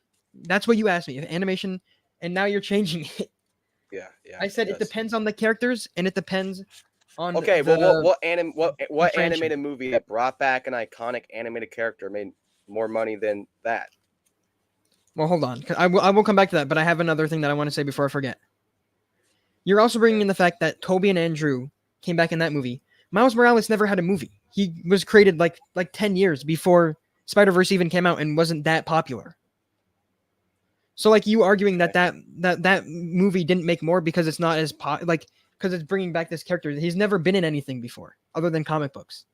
That's what you asked me. If animation, and now you're changing it. Yeah. I said it depends on the characters and it depends on Okay, the well, what franchise. animated movie that brought back an iconic animated character made more money than that? Well, hold on. I will come back to that, but I have another thing that I want to say before I forget. You're also bringing in the fact that Toby and Andrew came back in that movie. Miles Morales never had a movie. He was created like 10 years before Spider-Verse even came out and wasn't that popular. So like you arguing that movie didn't make more because it's not as because it's bringing back this character. He's never been in anything before other than comic books.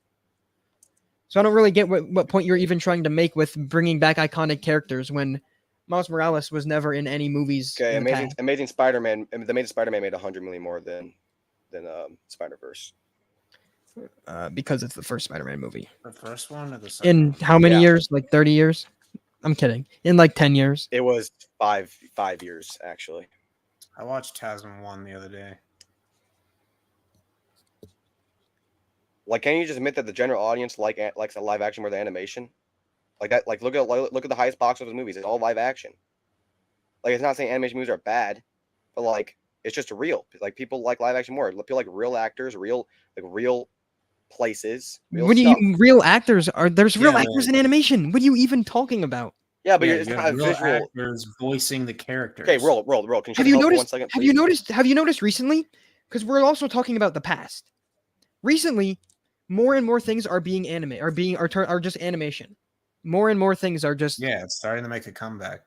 So I don't really get what point you're even trying to make with bringing back iconic characters when Miles Morales was never in any movies. Okay, in the past. Amazing Spider-Man. The Amazing Spider-Man made 100 million more than Spider-Verse. Because it's the first Spider-Man movie. The first one or the second? In how many years? Like 30 years? I'm kidding. In like 10 years. It was five years actually. I watched Tasman 1 the other day. Like, can you just admit that the general audience likes a live action more than animation? Like that. Like look at the highest box office movies. It's all live action. Like, it's not saying animation movies are bad, but like it's just real. Like, people like live action more. People like real actors, real places. What do you real actors are? There's real actors in animation. What are you even talking about? Yeah, but it's not real visual actors voicing the characters. Okay, roll. Can have you noticed? For 1 second, have you noticed? Have you noticed recently? Because we're also talking about the past. Recently, more and more things are being are just animation. More and more things are just it's starting to make a comeback.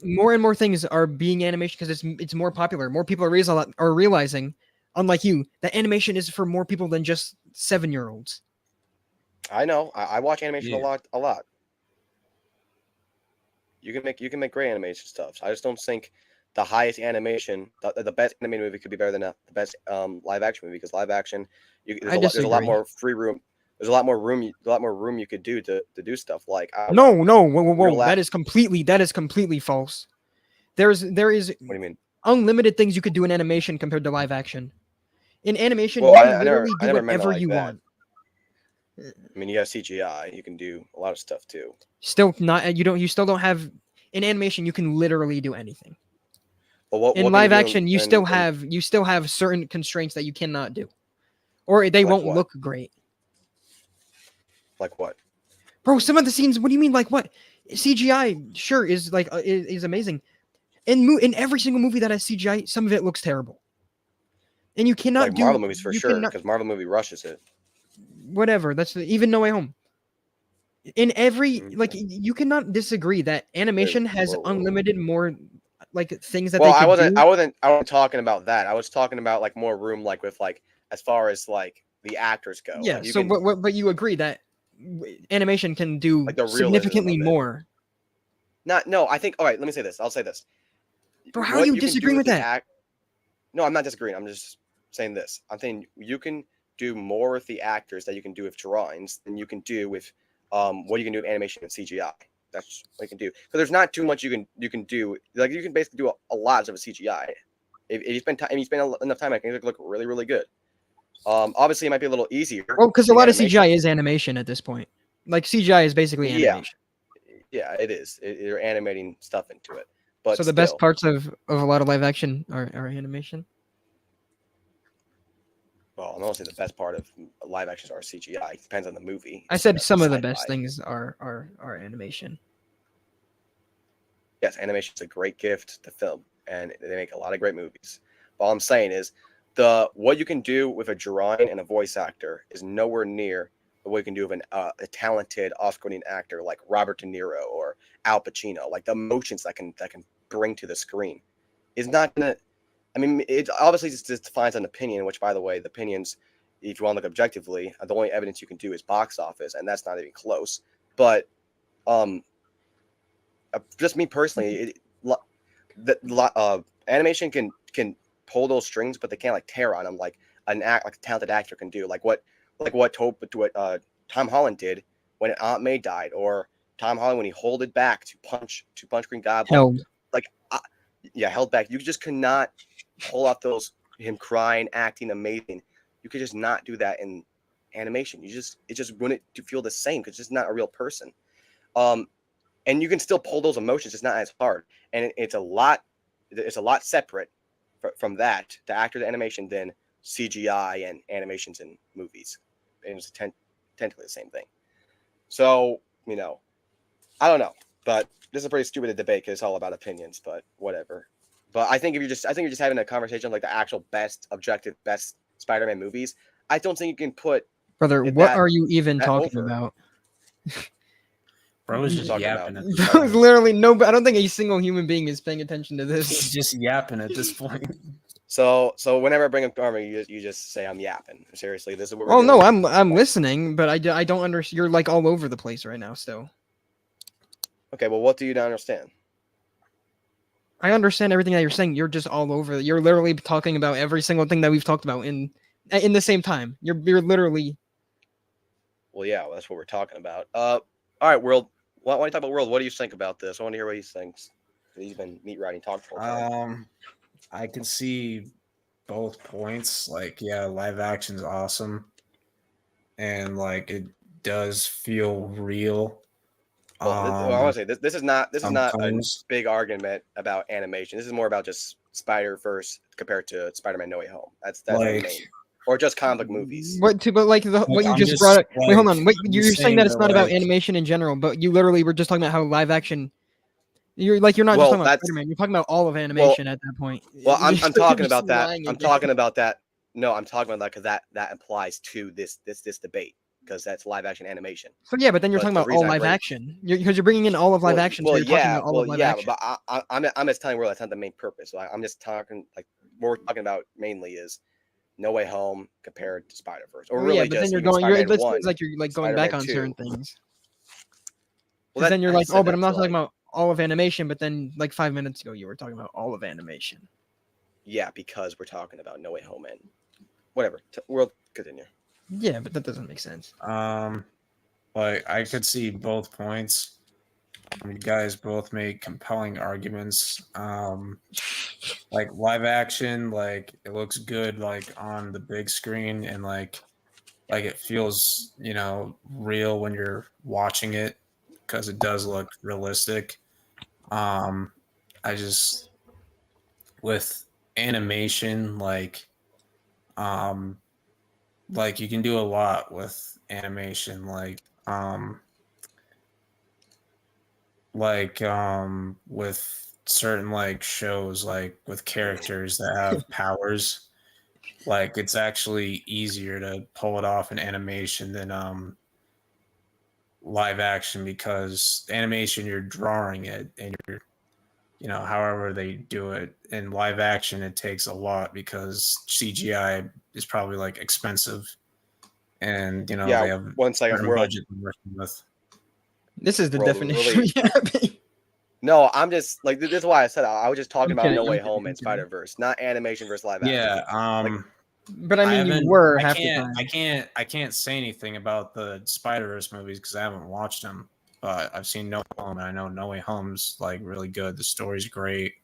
More and more things are being animation because it's more popular. More people are realizing, unlike you, that animation is for more people than just 7-year-olds. I know. I watch animation a lot. You can make great animation stuff. I just don't think the highest animation, the best animated movie could be better than the best live action movie, because live action, there's a lot more free room. There's a lot more room you could do to do stuff like. Whoa. That is completely false. There is. What do you mean? Unlimited things you could do in animation compared to live action. In animation, you can literally do whatever you want. I mean, you have CGI. You can do a lot of stuff too. Still not. You still don't have. In animation, you can literally do anything. Well, in live action, you still have certain constraints that you cannot do, or they won't look great. Like what? Bro, some of the scenes. What do you mean? Like what? CGI sure is is amazing. In every single movie that has CGI, some of it looks terrible. And you cannot do Marvel movies for sure, because Marvel movie rushes it. Whatever. That's even No Way Home. In every you cannot disagree that animation has unlimited more things that they can do. I wasn't talking about that. I was talking about like more room, like with as far as like the actors go. Yeah. Like, but you agree that animation can do significantly more. No, I think. All right, let me say this. I'll say this. Bro, how are you disagreeing with that? No, I'm not disagreeing. I'm just saying this. I'm saying you can do more with the actors that you can do with drawings than you can do with what you can do with animation and CGI. That's what you can do. Because there's not too much you can do. Like, you can basically do a lot of CGI. If you spend enough time, I can look really, really good. Obviously, it might be a little easier. Well, because a lot of CGI is animation at this point. Like, CGI is basically animation. Yeah, it is. You're animating stuff into it. But so the best parts of a lot of live action are animation? Well, I'm not saying the best part of live actions are CGI. It depends on the movie. I said some of the best things are animation. Yes, animation is a great gift to film, and they make a lot of great movies. But all I'm saying is what you can do with a drawing and a voice actor is nowhere near what you can do with a talented off-screen actor like Robert De Niro or Al Pacino. Like, the emotions that can bring to the screen is not gonna. I mean, it obviously just defines an opinion, which, by the way, the opinions, if you want to look objectively, the only evidence you can do is box office, and that's not even close. But just me personally, animation can pull those strings, but they can't like tear on them like a talented actor can do. Like what Tom Holland did when Aunt May died, or Tom Holland when he holded back to punch Green Goblin. Held back. You just could not pull off him crying, acting amazing. You could just not do that in animation. It just wouldn't feel the same because it's just not a real person. And you can still pull those emotions. It's not as hard, and it's a lot separate from that, the actor to animation, than CGI and animations in movies. And it's technically the same thing. So, you know, I don't know, but this is a pretty stupid debate because it's all about opinions, but whatever. But I think you're just having a conversation of like the actual objective best Spider-Man movies. I don't think you can put Brother, what are you even talking over. about? Bro is just yapping at this There's point. literally no. I don't think a single human being is paying attention to this. He's just yapping at this point. So whenever I bring up Karma, you just say I'm yapping. Seriously, this is what we're Oh doing. no, I'm listening, but I don't understand. You're like all over the place right now. Still. Okay, well, what do you not understand? I understand everything that you're saying. You're just all over. You're literally talking about every single thing that we've talked about in the same time. You're literally. Well, yeah, that's what we're talking about. All right, World. Why don't you talk about World? What do you think about this? I want to hear what he thinks. He's been meat riding talk for. I can see both points. Like, yeah, live action's awesome, and like it does feel real. Well, I want to say this is not a Sometimes. big argument about animation. This is more about just Spider-Verse compared to Spider-Man No Way Home. That's the Like, main. Or just comic book movies. But like what you I'm just just, brought up. Wait, like, hold on. Wait, I'm you're just saying that it's saying not that, about like- animation in general, but you literally were just talking about how live action. You're not just Well, talking about that's- Spider-Man. You're talking about all of animation at that point. Well, I'm You're talking just about that. lying I'm again. talking about that. No, I'm talking about that because that applies to this debate because that's live action animation. So yeah, but then you're But talking the about all reason I live bring- action. Because you're bringing in all of live action. So you're talking about all of live action. but I'm just telling you, that's not the main purpose. So I'm just talking like what we're talking about mainly is No Way Home compared to Spider-Verse, or Well, really yeah, but just then you're even going. Spider-Man It 1. seems like you're like going back Spider-Man on 2. certain things. Well, Then you're I like, said oh, but that I'm not to, talking like- about all of animation. But then like 5 minutes ago, you were talking about all of animation. Yeah, because we're talking about No Way Home and whatever. World, continue. Yeah, but that doesn't make sense. Like I could see both points. You guys both make compelling arguments. Like live action, like it looks good, like on the big screen, and like it feels, you know, real when you're watching it because it does look realistic. I just with animation, like you can do a lot with animation, with certain like shows, like with characters that have powers, like it's actually easier to pull it off in animation than live action, because animation you're drawing it and you're, you know, however they do it. In live action it takes a lot because CGI is probably like expensive, and you know Yeah, they have 1 second, certain World. budget they're working with. This is the World, definition. really- of yapping. No, I'm just like this is why I said I was just talking I'm about kidding, No I'm Way kidding, Home I'm and kidding. Spider-Verse, not animation versus live action. Yeah, But I mean, you were half the time. I can't say anything about the Spider-Verse movies because I haven't watched them. But I've seen No Way Home, and I know No Way Home's like really good. The story's great,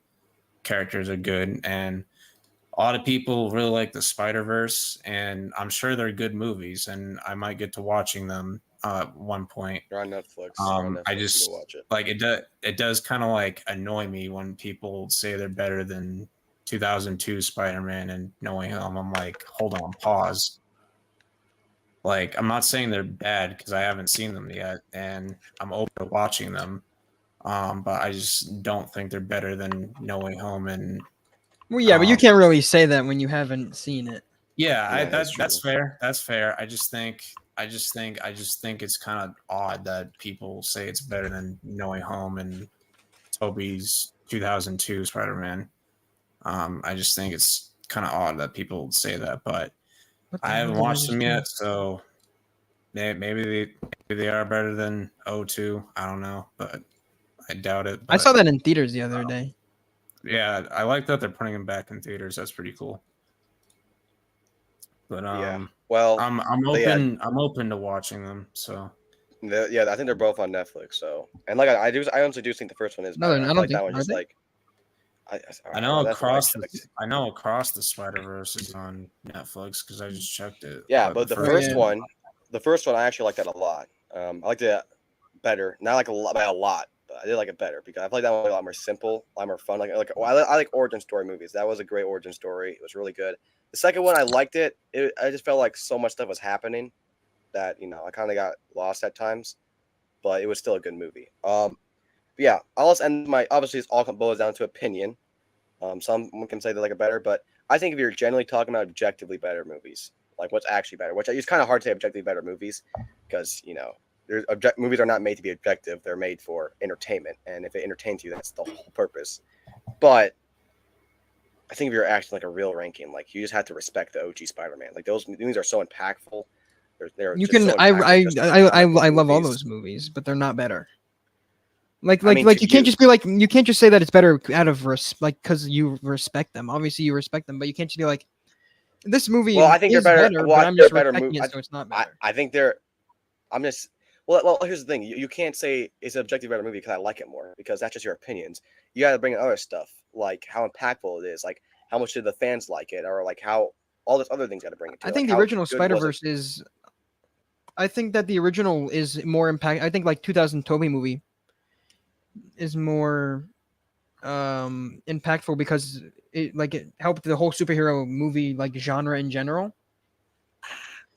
characters are good, and a lot of people really like the Spider-Verse, and I'm sure they're good movies, and I might get to watching them at one point. They're on Netflix. I you just can watch it. like it does kind of like annoy me when people say they're better than 2002 Spider-Man and No Way Home. I'm like, hold on, pause. Like, I'm not saying they're bad because I haven't seen them yet, and I'm open to watching them. But I just don't think they're better than No Way Home. And Well, yeah, but you can't really say that when you haven't seen it. yeah, Yeah, that's that's true. fair. That's fair. I just think it's kind of odd that people say it's better than No Way Home and Tobey's 2002 Spider-Man. I just think it's kind of odd that people say that, but What the I hell haven't did I watched just them do? yet, so maybe they are better than 02. I don't know, but I doubt it. I But saw that in theaters the other day. yeah, I like that they're putting them back in theaters. That's pretty cool. But Yeah. Well, I'm they had- open. I'm open to watching them. So yeah, I think they're both on Netflix. So, and like I honestly do think the first one is No, better. I feel don't like think- that one are just they? like I know that's what I across checked. Across the Spider-Verse is on Netflix because I just checked it. Yeah, but the first first yeah. one, the first one I actually liked that a lot. I liked it better, not like a lot by a lot, but I did like it better because I feel like that one was a lot more simple, a lot more fun. I like origin story movies. That was a great origin story. It was really good. The second one I liked it. I just felt like so much stuff was happening that I kind of got lost at times, but it was still a good movie. Yeah, I'll just end my. Obviously, it's all boils down to opinion. Someone can say they like it better, but I think if you're generally talking about objectively better movies, like what's actually better, which it's kind of hard to say objectively better movies, because movies are not made to be objective; they're made for entertainment, and if it entertains you, that's the whole purpose. But I think if you're actually like a real ranking, like you just have to respect the OG Spider-Man. Like those movies are so impactful. You can. I love all those movies, but they're not better. Like you can't just be like you can't just say that it's better out of because you respect them. Obviously, you respect them, but you can't just be like this movie. Well, I think they're better. But I'm just respecting it, so it's not better. I think they're. I'm just. Well, here's the thing. You can't say it's an objectively better movie because I like it more, because that's just your opinions. You got to bring in other stuff, like how impactful it is, like how much did the fans like it, or like how all this other things got to bring it to. I think the original Spider-Verse is. I think that the original is more impact. I think like 2000 Tobey movie is more impactful because it helped the whole superhero movie like genre in general.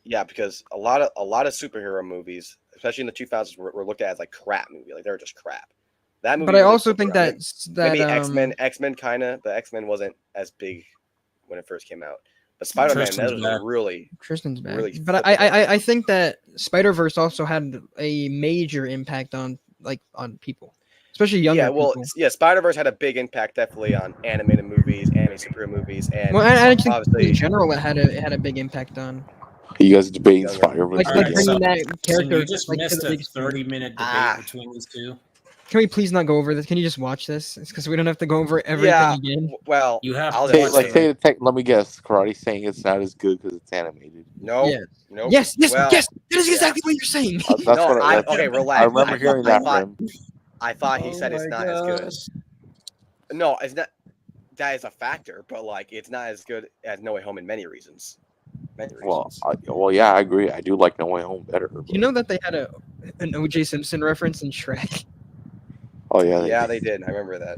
Yeah, because a lot of superhero movies, especially in the 2000s, were looked at as like crap movie. Like they were just crap. That movie. But I also think that maybe X-Men kind of, but X-Men wasn't as big when it first came out. But Spider-Man, that was really Tristan's bad. Really, but I think that Spider-Verse also had a major impact on people. Especially younger people. Spider-Verse had a big impact definitely on animated movies, superhero movies, and I think obviously in general it had a big impact on. You guys debating Spider-Verse? That character. You just missed a 30-minute debate between these two. Can we please not go over this? Can you just watch this? It's because we don't have to go over everything again. Well, you have to let me guess. Karate's saying it's not as good because it's animated. No. Yeah. No. Yes. That is exactly what you're saying. Okay, relax. I remember hearing that from him. I thought he said it's not as good. No, it's not. That is a factor, but it's not as good as No Way Home in many reasons. Yeah, I agree. I do like No Way Home better. But... You know that they had an O.J. Simpson reference in Shrek. Oh yeah. Yeah, they did. I remember that.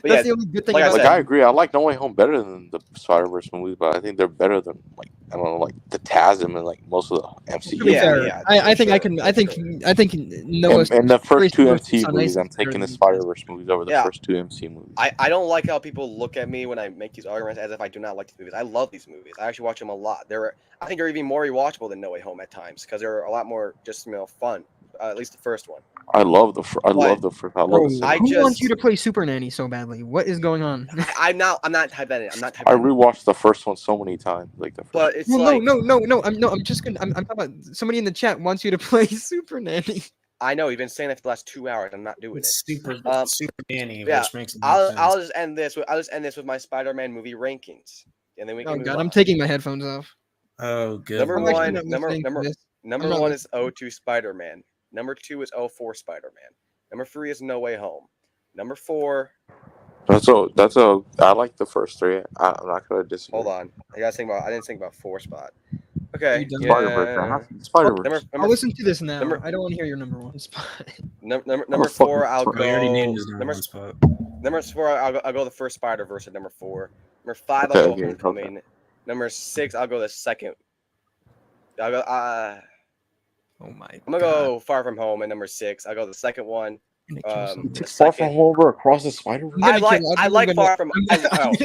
That's the only good thing. I agree. I like No Way Home better than the Spider-Verse movies, but I think they're better than I don't know, the TASM and most of the MCU. Yeah. I think Noah's and the first two MCU movies. I'm taking the Spider-Verse movies over the first two MCU movies. I don't like how people look at me when I make these arguments as if I do not like these movies. I love these movies. I actually watch them a lot. I think they're even more rewatchable than No Way Home at times because they're a lot more just fun. At least the first one. I love the first. Who wants you to play Super Nanny so badly? What is going on? I'm not typing that in. I'm not typing. I rewatched the first one so many times. But it's no. I'm just gonna. I'm talking about somebody in the chat wants you to play Super Nanny. I know you've been saying that for the last 2 hours. I'm not doing it. Super Nanny, which makes. I'll just end this with my Spider-Man movie rankings, and then we can. Oh God, I'm taking my headphones off. Oh, good. Number one is 02 Spider-Man. Number 2 is 04 Spider-Man. Number 3 is No Way Home. Number 4. I like the first 3. I'm not gonna disagree. Hold on. I didn't think about 4 spot. Okay. Spider-Verse. I'll listen to this now. I don't want to hear your number 1 spot. Number 4, I'll go. We already named his number 1 spot. Number 4, I'll go the first Spider-Verse at number 4. Number 5, I'll go Homecoming. Okay. Number 6, I'll go the second. I'll go. Oh my! I'm gonna go Far From Home at number 6. I'll go the second one. Far From Home or Across the Spider-Verse? I like Far From.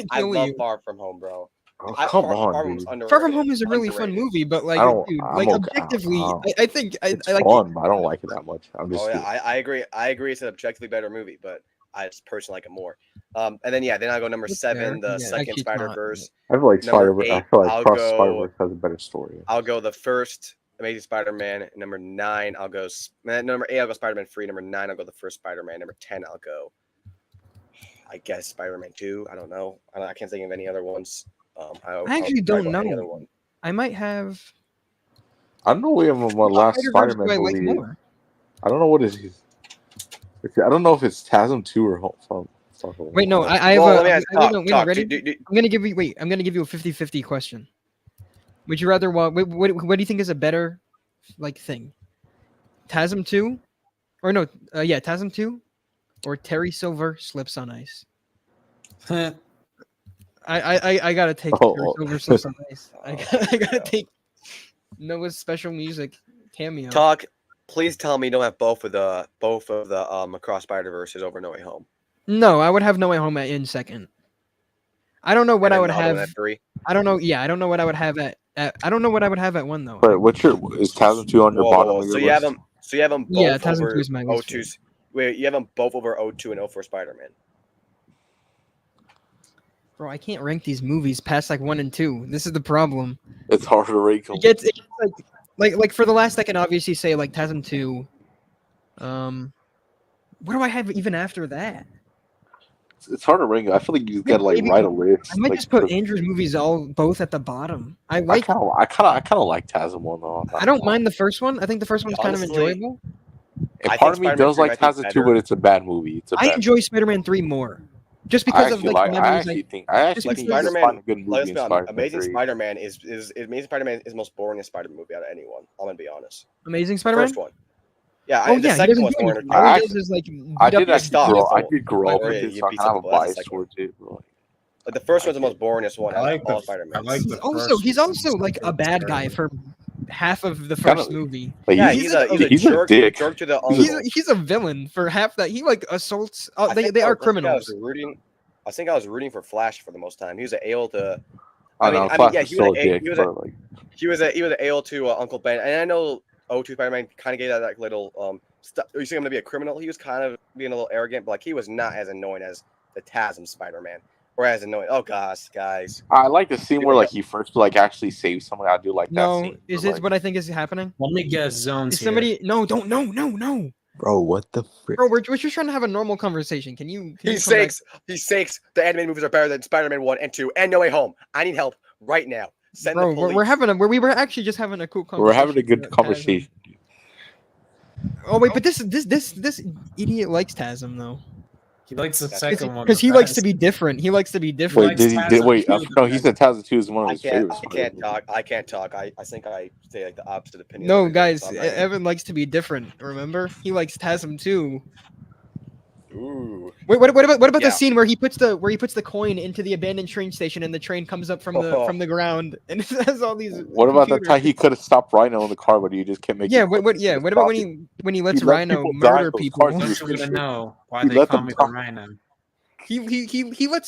I love Far From Home, bro. Oh, come on, Far From Home is a really fun movie, but objectively, I think it's I like fun, it. but I don't like it that much. I agree. I agree. It's an objectively better movie, but I just personally like it more. And then I'll go number 7, the second Spider-Verse. I feel like Spider-Verse. I feel like Across Spider-Verse has a better story. I'll go the first Amazing Spider-Man. Number 9, I'll go. Number 8, I'll go Spider-Man 3. Number 9, I'll go the first Spider-Man. Number 10, I'll go. I guess Spider-Man 2. I don't know. I can't think of any other ones. I actually don't know. I might have. I don't know. We have my last Spider-Man movie. I don't know what it is. I don't know if it's TASM 2 or Home. Wait, no. I have ready. I'm gonna give you a 50-50 question. Would you rather? What do you think is a better like thing. TASM 2, or no, TASM 2, or Terry Silver Slips on Ice. I gotta take Terry Silver Slips on Ice. I gotta take Noah's special music cameo. Talk. Please tell me you don't have both of the Across Spider-Verses over No Way Home. No, I would have No Way Home in second. I don't know what I would have at 3. I don't know. Yeah, I don't know what I would have at I don't know what I would have at 1 though. But is TASM 2 on your bottom of your list? You have them both yeah, TASM over 2 is my list. O2's. Wait, you have them both over O2 and O4 Spider-Man. Bro, I can't rank these movies past like 1 and 2. This is the problem. It's hard to rank them. It gets like for the last I can obviously say like TASM 2. What do I have even after that? It's hard to rank. I feel like you gotta like write a list. I might like, just put Andrew's movies both at the bottom. I kind of like TASM 1 though. I don't mind the first one. I think the first one's kind of enjoyable. And part of me does like TASM 2, but it's a bad movie. I enjoy Spider-Man 3 more. Just because of like I actually think Spider-Man, a good movie in Spider-Man Amazing 3. Spider-Man is Amazing Spider-Man is the most boringest Spider-Man movie out of anyone. I'm gonna be honest. Amazing Spider-Man. First one. Yeah, oh the yeah, second one's boring. I did grow up with it, you so I beat kind of have a some bias like- towards it. But Like the first one's the most boringest one. I like all the- Spider-Man. I like the He's also like a bad guy for half of the first movie. Like, Yeah, he's a dick. jerk to the He's a villain for half that. He like assaults. They are I criminals. think I was rooting for Flash for the most time. He was able to. He was able to Uncle Ben, and I know O2 Spider-Man kind of gave that like little you see him to be a criminal. He was kind of being a little arrogant, but like he was not as annoying as the TASM Spider-Man, or as annoying. Oh gosh, guys. I like the scene where like he first like actually saves someone. I do like that. No, scene, is this what I think is happening? Let me guess. Zones. Is somebody? No, don't. No. Bro, what the frick? Bro, we're just trying to have a normal conversation. Can you? He's sakes. The animated movies are better than Spider-Man 1 and 2 and No Way Home. I need help right now. Send the police. We were actually just having a cool conversation. We're having a good conversation. Oh wait, but this idiot likes TASM though. He likes the second one because he likes to be different. He likes to be different. Wait, no, he said TASM 2 is one of his favorites. I can't talk. I think I say like the opposite opinion. No, guys, Evan likes to be different. Remember, he likes TASM 2. Ooh. Wait, what about the scene where he puts the coin into the abandoned train station and the train comes up from the ground and it has all these. What about the time he could have stopped Rhino in the car, but he just kept making? Yeah, what about when he lets Rhino murder people? I want you to know why they call me Rhino. He lets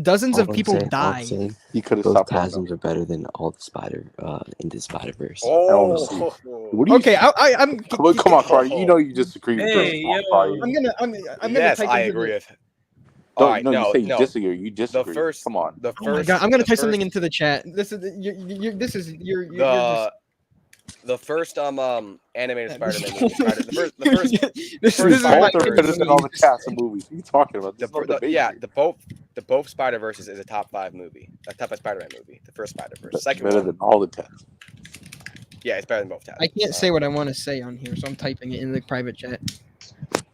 dozens of people die. He could have Both stopped. TASMs are better than all the into Spider-Verse. Oh. Okay, I'm. Come on, Carter. You know you disagree. Hey, yo. I'm gonna. Yes, I agree with. All right, you say you disagree. You disagree. The first. Come on. The first. Oh my God, I'm gonna type something into the chat. This is the first animated Spider-Man movie. This is both are better than all the TASM movies. What are you talking about? The both Spider-Verses is a top 5 movie. A top 5 Spider-Man movie. The first Spider-Verse. Second better one. than all the TASM. Yeah, it's better than both TASM. I can't say what I want to say on here, so I'm typing it in the private chat.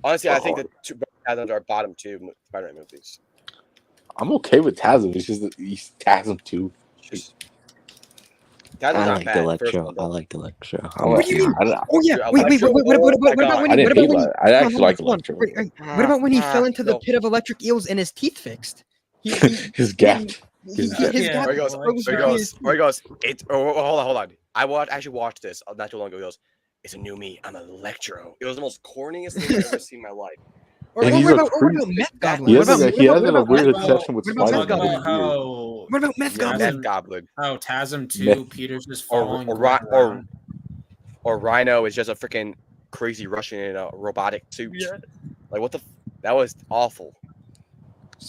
Honestly, I think the two TASMs are bottom 2 Spider-Man movies. I'm okay with TASM. It's just he's TASM 2. TASM's I not like bad. the Electro. First I one, like the Electro. What do you mean? Oh yeah, Dude, wait. Electro- What about when I didn't hate he? it. I actually like Electro. What about when he fell into the pit of electric eels and his teeth fixed? His gap. His gap. Where he goes. Hold on. I actually watched this not too long ago. He goes, "It's a new me. I'm Electro." It was the most corniest thing I've ever seen in my life. What about Meth Goblin? He has a weird obsession with Spider-Man. What about Meth Goblin? Meth Goblin. Oh, TASM 2. Peter's just falling. Or Rhino is just a freaking crazy Russian in a robotic suit. Yeah. Like what the? That was awful.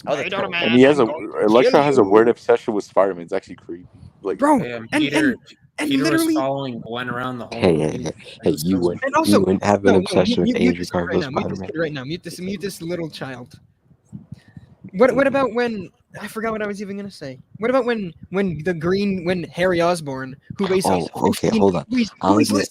And he has Electro has a weird obsession with Spider-Man. It's actually creepy. Like, bro, Peter literally was following Gwen around the whole Hey, you wouldn't have an obsession with Andrew Garfield's Spider-Man. Right now, mute this little child. What about when I forgot what I was even gonna say? What about when Harry Osborn, who weighs okay, hold on. I'll admit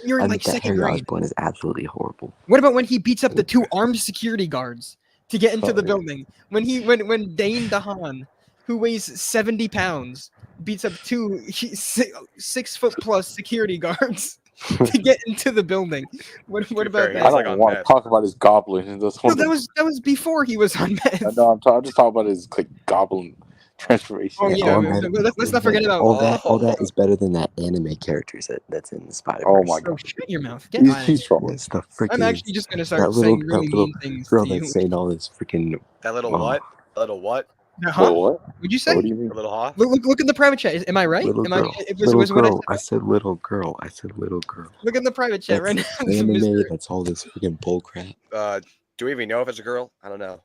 you're in like that second Harry grade. Osborn is absolutely horrible. What about when he beats up the 2 armed security guards to get into the building? When Dane DeHaan, who weighs 70 pounds, beats up two 6 foot plus security guards to get into the building. What about fair, that? I like don't on want to meth. talk about his goblin. That's No, one of the, that was before he was on meth. no, I'm just talking about his like goblin transformation. Oh yeah, all that- let's not forget about. all that is better than that anime characters that's in the Spider-Verse. Oh my Oh, god, shut your mouth. Get out of he's here. trouble. It's the I'm freaking actually just gonna start saying really mean things girl to you. that's saying all this freaking. That little Oh. what? A little what? Huh? Wait, what? What'd you say? What do you mean? A little huh? Look in the private chat. Am I right? Little Am girl. I? Little Was what I girl. said? I said little girl. I said little girl. Look in the private chat right now. That's anime. That's all this freaking bull crap. Do we even know if it's a girl? I don't know.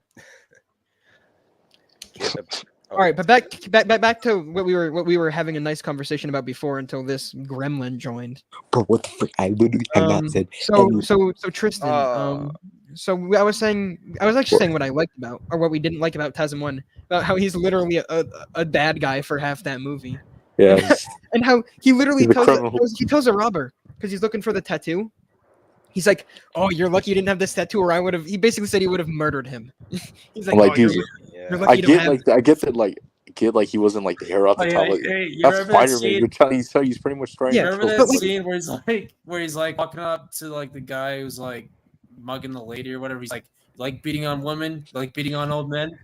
All right, but back to what we were having a nice conversation about before until this gremlin joined. Bro, what the frick? I literally have not said. So Tristan. So I was actually saying what I liked about, or what we didn't like about TASM 1, about how he's literally a bad guy for half that movie. Yeah, And how he literally He's a criminal. tells a robber because he's looking for the tattoo. He's like, "Oh, you're lucky you didn't have this tattoo, or I would have." He basically said he would have murdered him. He's like, I'm like, "Oh, dude, you're lucky I you don't have." get I get that like he wasn't like the hero at the time. Like, you that's remember that Spider-Man. scene? You're telling he's pretty much trying. Yeah, to Remember kill that but, like- scene where he's like walking up to like the guy who's like mugging the lady or whatever. He's like beating on women, like beating on old men.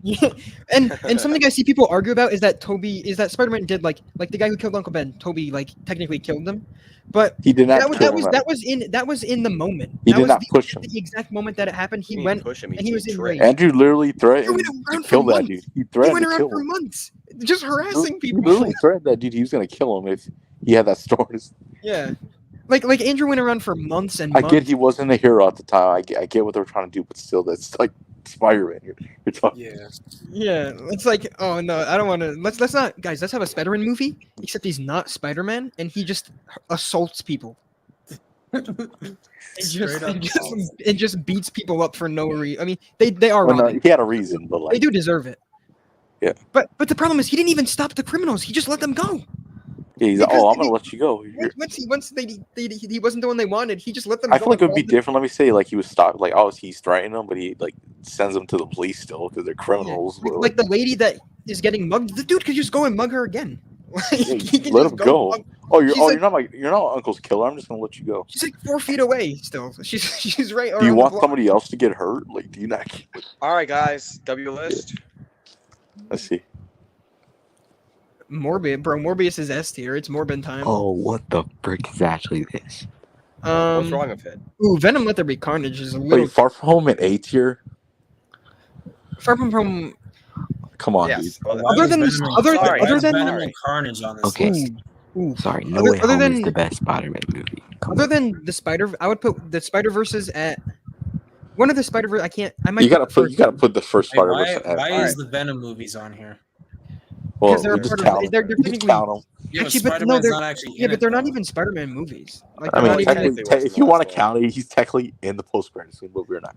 Yeah, and something I see people argue about is that Spider-Man did like the guy who killed Uncle Ben. Toby like technically killed him, but He did not. that was in the moment. He that did was not push him. the exact moment that it happened. He He went push him. and he was in rage. Andrew literally He threatened went to around for kill that months. dude. He He threatened went to around kill for him. months, just harassing He people. literally threatened that dude. He was gonna kill him if he had that story. Yeah, like Andrew went around for months and I months. get he wasn't a hero at the time. I get what they were trying to do, but still, that's like Spider-Man. You're talking. Yeah. Yeah, it's like, oh no, I don't want to. Let's not, guys. Let's have a Spider-Man movie, except he's not Spider-Man and he just assaults people. And just beats people up for no reason. I mean, they are Well, no, robbing. he had a reason, but like They do deserve it. Yeah. But the problem is he didn't even stop the criminals. He just let them go. yeah, he's like, because oh, I'm they- gonna let you go. Once he wasn't the one they wanted. He just let them I go. feel like it would be and different. Let me say, like he was stopped. Like, oh, he's threatening them, but he like sends them to the police still because they're criminals. Yeah. but, Like the lady that is getting mugged. The dude could just go and mug her again. Like, Yeah, he can let just him go. mug- Oh, She's like- you're not Uncle's killer. I'm just gonna let you go. She's like 4 feet away still. She's right. Do you around want the block. somebody else to get hurt? Like, do you not? All right, guys. W list. Let's see. Morbius, bro. Morbius is S tier. It's Morbin time. Oh, what the frick is actually this? What's wrong with it? Ooh, Venom Let There Be Carnage is a little Wait, Far From Home at A tier? far from home. Come on, Yes. dude. Well, Other than Sorry, other that's than Venom and Carnage on this Okay. list. ooh, Sorry, No Other- Way other Home than- is the best Spider-Man movie. Come other on. than the Spider, I would put the Spider-Verses at one of the Spider-Verse. I might You gotta put put the first Hey, Spider-Verse why at. why Alright. is the Venom movies on here? Well, because they're we just part of- count them. they're We just technically- count them. Yeah, Actually, but but no, Spider-Man's they're- not actually Yeah, in but it, they're not though. even Spider-Man movies. Like I they're mean, not even. technically- technically, if you want to count it, he's technically in the post-credits scene, but we're not.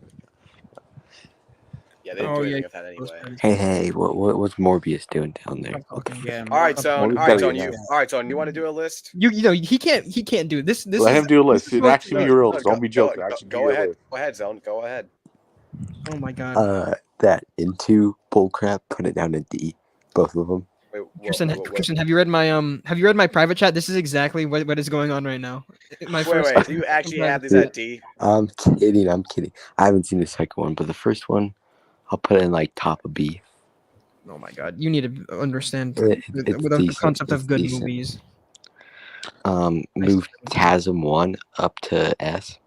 Yeah, they didn't Oh, do yeah. anything with that anyway. Hey, what's Morbius doing down there? What the Yeah, All right, Well, so we all right, gotta so get you. that. All right, so you want to do a list? You know he can't do this. This Let is, him do a list. this is Dude, what- actually be real. Don't be joking. Actually, Go be ahead. real. Go ahead, Zone. Go ahead. Oh my god. That into bullcrap. Put it down to D. Both of them. Wait, Christian, have you read my private chat? This is exactly what is going on right now. My first. wait. Do you actually have these at D? I'm kidding. I haven't seen the second one, but the first one, I'll put it in like top of B. Oh my god, you need to understand It's the decent. concept of It's good decent. movies. Move TASM 1 up to S.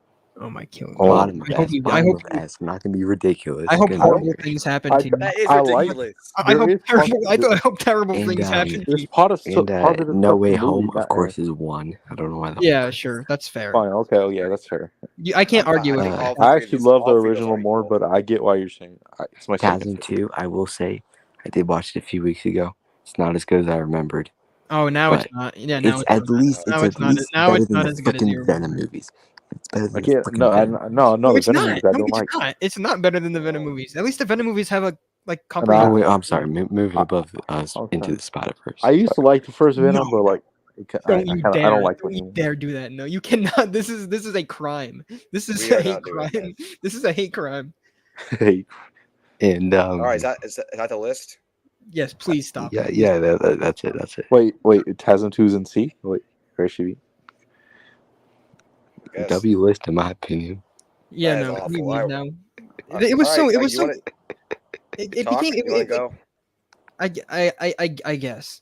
Oh my god. Bottom of I hope S. you- I Bottom hope of S. I'm not gonna be ridiculous. I hope Gonna- horrible things happen to you. That is I like- ridiculous. I hope there is terrible. I positive- hope terrible And, things happen to There's you. part of And part of the No stuff Way in the movie Home, of got course, is 1. I don't know why. Yeah, sure, that's fair. Fine. Okay. Oh, yeah, that's fair. I can't argue with think it. all I three of actually these- love the all three of those original are more, equal. but I get why you're saying it's my second. TASM 2, I will say, I did watch it a few weeks ago. It's not as good as I remembered. Oh, now it's But not. Yeah, now It's at not. least Now it's it's at not. least Now better it's than not the as good as freaking you. Venom movies. It's better than Like, the yeah, freaking no, Venom. no, No, the it's Venom not. movies I No, don't it's like. not. It's not better than the Venom movies. At least the Venom movies have a like Oh, comprehensive. wait, I'm sorry. Moving above us Okay. into the Spider-Verse. I used to like the first Venom, No. but like, Don't you dare! I don't like Don't it you anymore. dare do that! No, you cannot. This is a crime. This is We a are hate not doing crime. This is a hate crime. And All right, is that the list? Yes, please stop. Yeah, that's it. That's it. Wait, TASM 2's in C? Wait, where should be? Yes. W list, in my opinion. Yeah, That is no, awful. we leave now. All It was right, so. It Doug, was you so. wanna It talk? became. You want to go? I guess.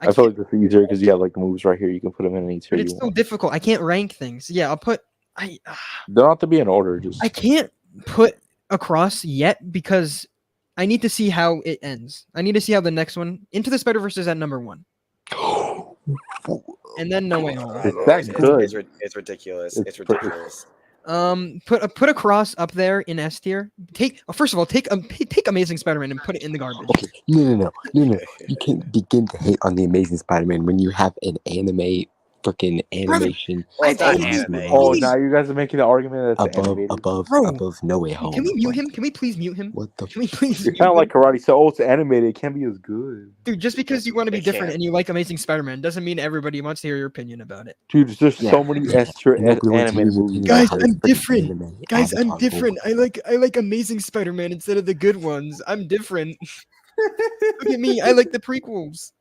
I feel like this is easier because you have like the moves right here. You can put them in any tier But you it's so want. difficult. I can't rank things. Yeah, I'll put. They don't have to be in order. Just I can't put across yet because I need to see how it ends. I need to see how the next one, Into the Spider-Verse, is at number 1, and then No Way Home. It's that good. It's ridiculous. It's It's ridiculous. Put Across up there in S tier. First of all, take Amazing Spider-Man and put it in the garbage. Okay, no. You can't begin to hate on the Amazing Spider-Man when you have an freaking animation. Well, it's not I've anime. Oh, now you guys are making the argument that's above animated. above No Way Home. Can we mute him? Can we please mute him? What the? Can we please? You're mute kind of him? like karate. So, it's animated. It can't be as good. Dude, just because you want to be It different can't. and you like Amazing Spider-Man doesn't mean everybody wants to hear your opinion about it. Dude, there's Yeah. so many S tier And nobody wants to hear animated your movies. opinion Guys, about how I'm this freaking different. anime Guys, I'm Avatar different. over. I like Amazing Spider-Man instead of the good ones. I'm different. Look at me. I like the prequels.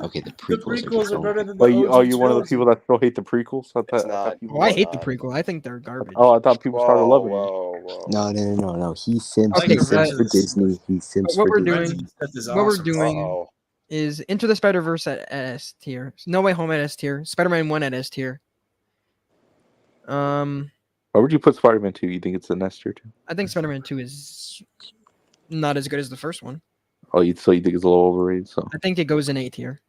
Okay, the The prequels, prequels are better than the Oh, OG you one of the trilogy. people that still hate the prequels? I It's thought not. people Oh, I loved hate the God. prequel. I think they're garbage. Oh, I thought people started loving it. Whoa. No. He sims. Okay, he sims for but Disney. He sims what for we're Disney. doing- That is what we're awesome. doing- Uh-oh. is Into the Spider-Verse at S tier. No Way Home at S tier. Spider-Man 1 at S tier. Why would you put Spider-Man 2? You think it's an S tier too? I think Spider-Man 2 is not as good as the first one. Oh, so you think it's a little overrated? So I think it goes in A tier.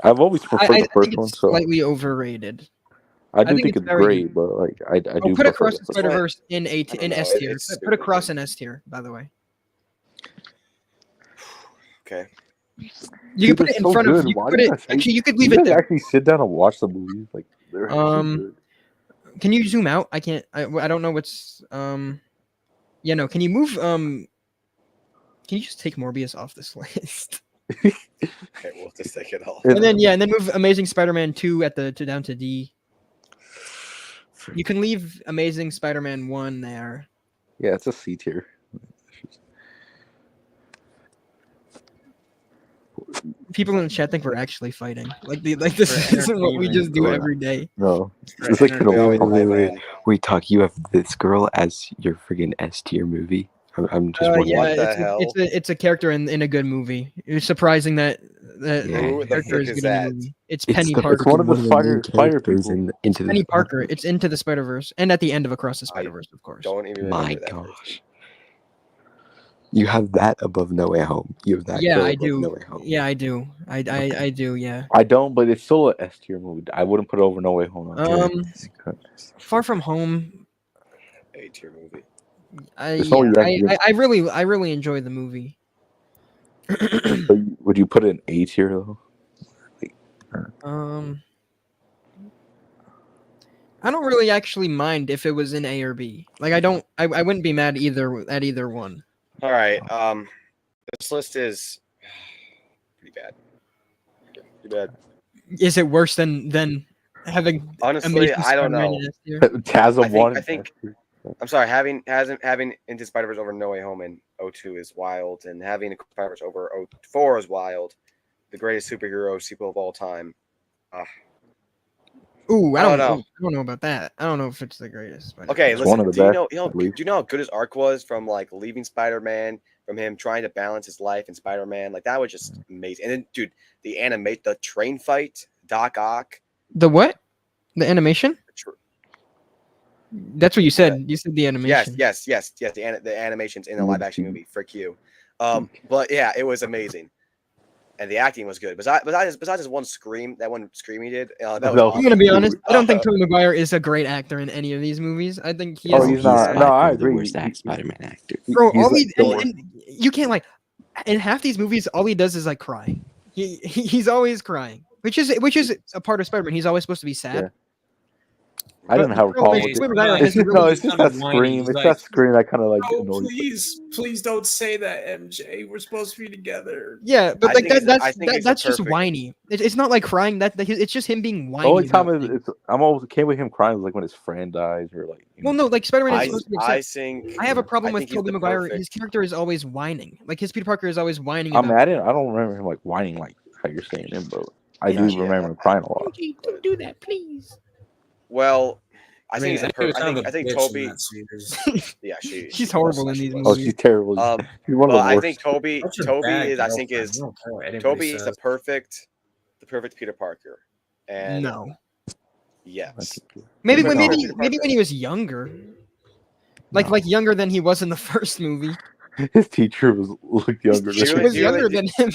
I've always preferred I the first think one. it's So slightly overrated. I do think think it's it's very great, good. but like I do Put prefer Across the the first one. Spider-Verse in I don't S know, tier. it's Put super Across good. in S tier, by the way. Okay. You Dude, can put they're it in so front good. of. You Why can do put you it. guys hate- Actually, you could You leave it guys there. actually sit down and watch the movies. Like they're actually good. Can you zoom out? I can't. I don't know what's. Yeah, no. Can you move? Can you just take Morbius off this list? Okay, we'll just take it all. And then move Amazing Spider-Man 2 down to D. You can leave Amazing Spider-Man 1 there. Yeah, it's a C tier. People in the chat think we're actually fighting. Like this For isn't what we entertainment. just do Or- every day. No, For it's like entertainment. Wait. Wait, Talk. You have this girl as your friggin' S tier movie. I'm just wondering. Yeah, What the it's hell? it's a character in a good movie. It's surprising that Yeah. Who the character fuck is is good in a that? movie. It's It's Penny the Parker. It's one of the main spider characters people. Into the Penny Parker. It's Into the Spider-Verse, and at the end of Across the Spider-Verse, of course. Don't even My remember that person. gosh. You have that above No Way Home. You have that. Yeah, girl I above do. No Way Home. Yeah, I do. I do. Yeah. I don't, but it's still a S tier movie. I wouldn't put it over No Way Home. Far From Home. A tier movie. There's no reaction. I really enjoy the movie. So would you put it in A tier though? I don't really actually mind if it was in A or B. Like I wouldn't be mad at either one. All right. This list is pretty bad. Pretty bad. Is it worse than having Honestly, Amazing I don't Spider-Man know. in S tier? TASM one. I think I'm sorry. Having Into Spider-Verse over No Way Home in 02 is wild, and having Spider-Verse over 04 is wild. The greatest superhero sequel of all time. Ooh, I I don't don't know. know. I don't know about that. I don't know if it's the greatest. Spider-Man. Okay, It's listen. one of the Do you best, know? I believe. Do you know how good his arc was from like leaving Spider-Man, from him trying to balance his life and Spider-Man? Like that was just amazing. And then, dude, the train fight, Doc Ock. The what? The animation? That's what you said. You said the Yes, animation. yes. The animations in the live action movie. Frick you. But yeah, it was amazing, and the acting was good. Besides this one scream, that one scream he did. That was No. I'm awesome. gonna be honest. I don't think Tobey Maguire is a great actor in any of these movies. I think he Oh, is. he's not. No, I agree. The worst Spider-Man actor. Bro, He's all like he the and you can't like in half these movies, all he does is like cry. He's always crying, which is a part of Spider-Man. He's always supposed to be sad. I didn't have a problem with Tobey it. Maguire It's has just, no, really it's just kinda that whiny. scream. He's It's like, that scream that kind of like Oh, annoys me. please don't say that, MJ. We're supposed to be together. Yeah, but I like think that, I think it's that's the just perfect- whiny. It's not like crying. It's just him being whiny. The only time about things. I'm always okay with him crying is like when his friend dies or like. Well, no, like Spider-Man is I, supposed to be I upset. think I have a problem I with think he's Tobey the Maguire. perfect- His character is always whining. Like his Peter Parker is always whining. I mean, about I don't remember him like whining like how you're saying him, but I do Yeah. remember him crying a lot. Don't do that, please. Well, I mean, think he was kind of I a think bitch in Toby. that series. Yeah, She's horrible in these Oh, movies. she's terrible. She's one of But the I worst. think Toby Such a Toby bad is I think girlfriend. is I don't care what anybody Toby is says. the perfect Peter Parker. And No, yes. maybe No. when Peter Parker. he was younger, like younger than he was in the first movie. His teacher looked His younger. teacher than was him. younger than him.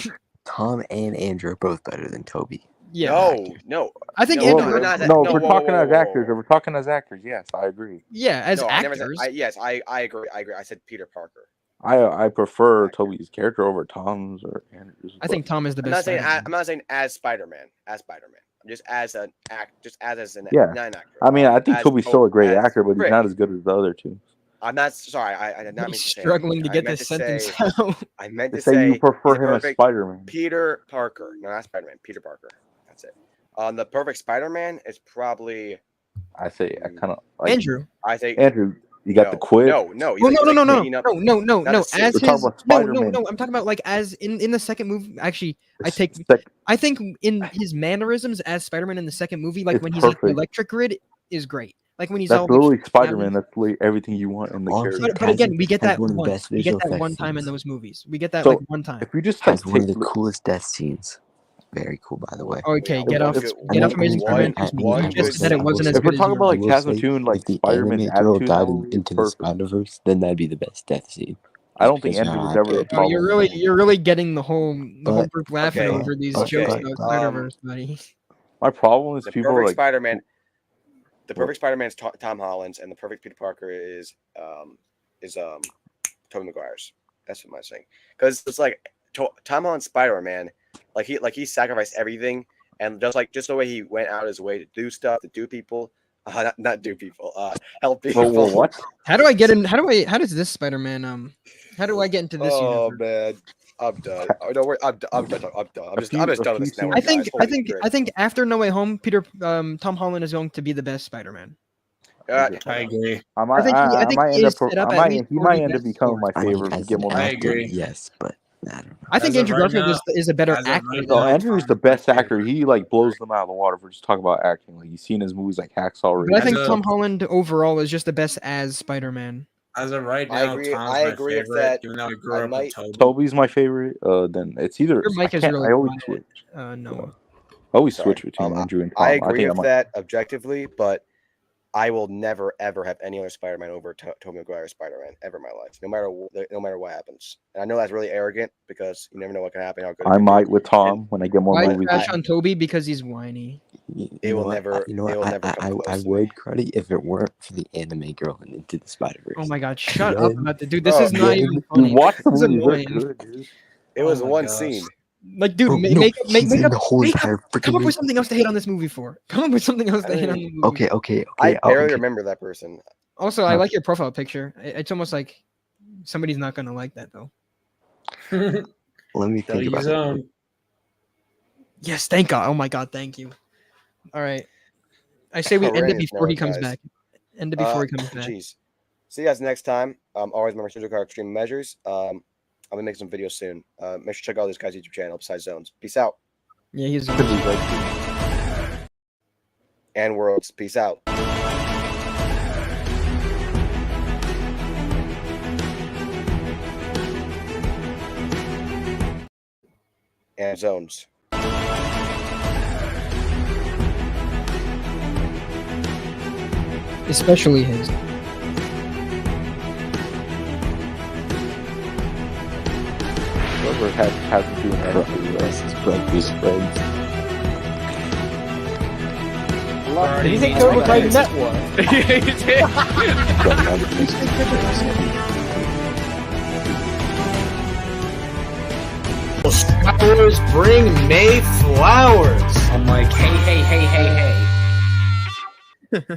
Tom and Andrew are both better than Toby. Yeah, No. I think No, Andrew. no, not that- No, no, if we're whoa, talking whoa, as whoa, actors. whoa. If we're talking as actors, yes, I agree. Yeah, as No, I never actors. said. Yes, I agree. I said Peter Parker. I prefer Actor. Toby's character over Tom's or Andrew's. I think Tom is the I'm not best. saying. Spider-Man. I'm not saying as Spider-Man. As Spider-Man. I'm just as an act. Just as an Yeah. not an actor. I mean, I think As Toby's still a great as actor, but he's Rick. not as good as the other two. I'm not sorry. I did not mean He's to say struggling to that. get I meant this to sentence say- out. I meant They to say say you prefer he's the him as perfect Spider-Man. Peter Parker. No, not Spider-Man. Peter Parker. That's it. The perfect Spider-Man is probably. I say I kind of like Andrew. I think. Andrew. You got the quip. No. Well, he's no, like no. cleaning up- No. not a As suit. his We're talking about no. Spider-Man. I'm talking about like as in the second movie. Actually, I think in his mannerisms as Spider-Man in the second movie, like It's when he's at the perfect. electric grid, is great. Like when he's That's all literally like, Spider-Man. That's literally everything you want in the Honestly, character. But again, we get has that one of the one. best We get visual that effects one time in scenes. those movies. We get that So, like one time. If you just like Has one of take the coolest death scenes. Very cool, by the way. Okay, Yeah, get one off. good- Get one off Amazing good- Spider-Man. one- 2. one You good just said it scene. wasn't as if good we're as talking yours. about like I will Chasm say, Tune, like if the Spider-Man's anime girl attitude, died that movie is into the perfect. Spider-Verse, then that'd be the best death scene. I don't think Because Andrew was now I ever a could- Oh, problem. you're really getting the whole But- group laughing Okay, over these but- jokes but- about but- Spider-Verse, buddy. My problem is The people perfect like Spider-Man. The perfect Spider-Man is Tom Holland's, and the perfect Peter Parker is Tobey Maguire's. That's what I'm saying. Because it's like Tom Holland's Spider-Man, like he sacrificed everything, and just the way he went out his way to do stuff, to do people, not do people, help people. Well, what? How do I get in? How does this Spider-Man? How do I get into this Oh universe? man, I'm done. Oh, don't worry, I'm done. I'm just done with this now. I think after No Way Home, Tom Holland is going to be the best Spider-Man. I agree. I think might he end is up. set up I at might. least He for might the end up best becoming my I mean, favorite. as Get an more. I actor, agree. yes, but I don't know. I think As of Andrew right Garfield now- is a better as of actor. right No, now, Andrew's Tom the is my best actor. favorite. He like blows them out of the water. If we're just talking about acting. Like you've seen his movies like Hacksaw But I Ridge. think As a- Tom Holland overall is just the best as Spider-Man. As of right I now, agree- Tom's I my agree with favorite, that. even though I grew I up might- with Toby. Toby's my favorite. Then it's either. Your mic I is can't. really I always quiet. switch. Noah. I always Sorry. switch between Andrew and Tom. I agree think with might- that objectively, but I will never ever have any other Spider-Man over Tobey Maguire's Spider-Man ever in my life, no matter what happens. And I know that's really arrogant because you never know what can happen. How good it I can might be. with Tom when I get more Why movies. trash on Toby? Because he's whiny. It will never- You know it will what? never come I close to would me. credit if it weren't for the anime girl in Into the Spider-Verse. Oh my god, shut Then- up about the dude. This Oh, is not then- even You funny. watch the This is movies. They're annoying. good, dude. It was Oh my one gosh. scene. Like, dude, Bro, make no, up, he's in the whole make up- entire freaking come up with movie. something else to hate on this movie for. Come up with something else to hate on the movie. Okay. I barely okay. remember that person. Also, I like your profile picture. It's almost like somebody's not gonna like that though. Let me think about His it. own. Yes, thank God. Oh my God, thank you. All right, I say we end it Horrendous before he note, comes guys. back. End it before he comes back. Jeez. See you guys next time. Always remember to our extreme measures. I'm gonna make some videos soon. Make sure to check out this guy's YouTube channel besides Zones. Peace out. Yeah, he's. And worlds. Peace out. And Zones. Especially his. Whoever has to do an edit for you. His breakfast friends. Did you think Cobra Kai met one? Flowers bring May flowers. I'm like,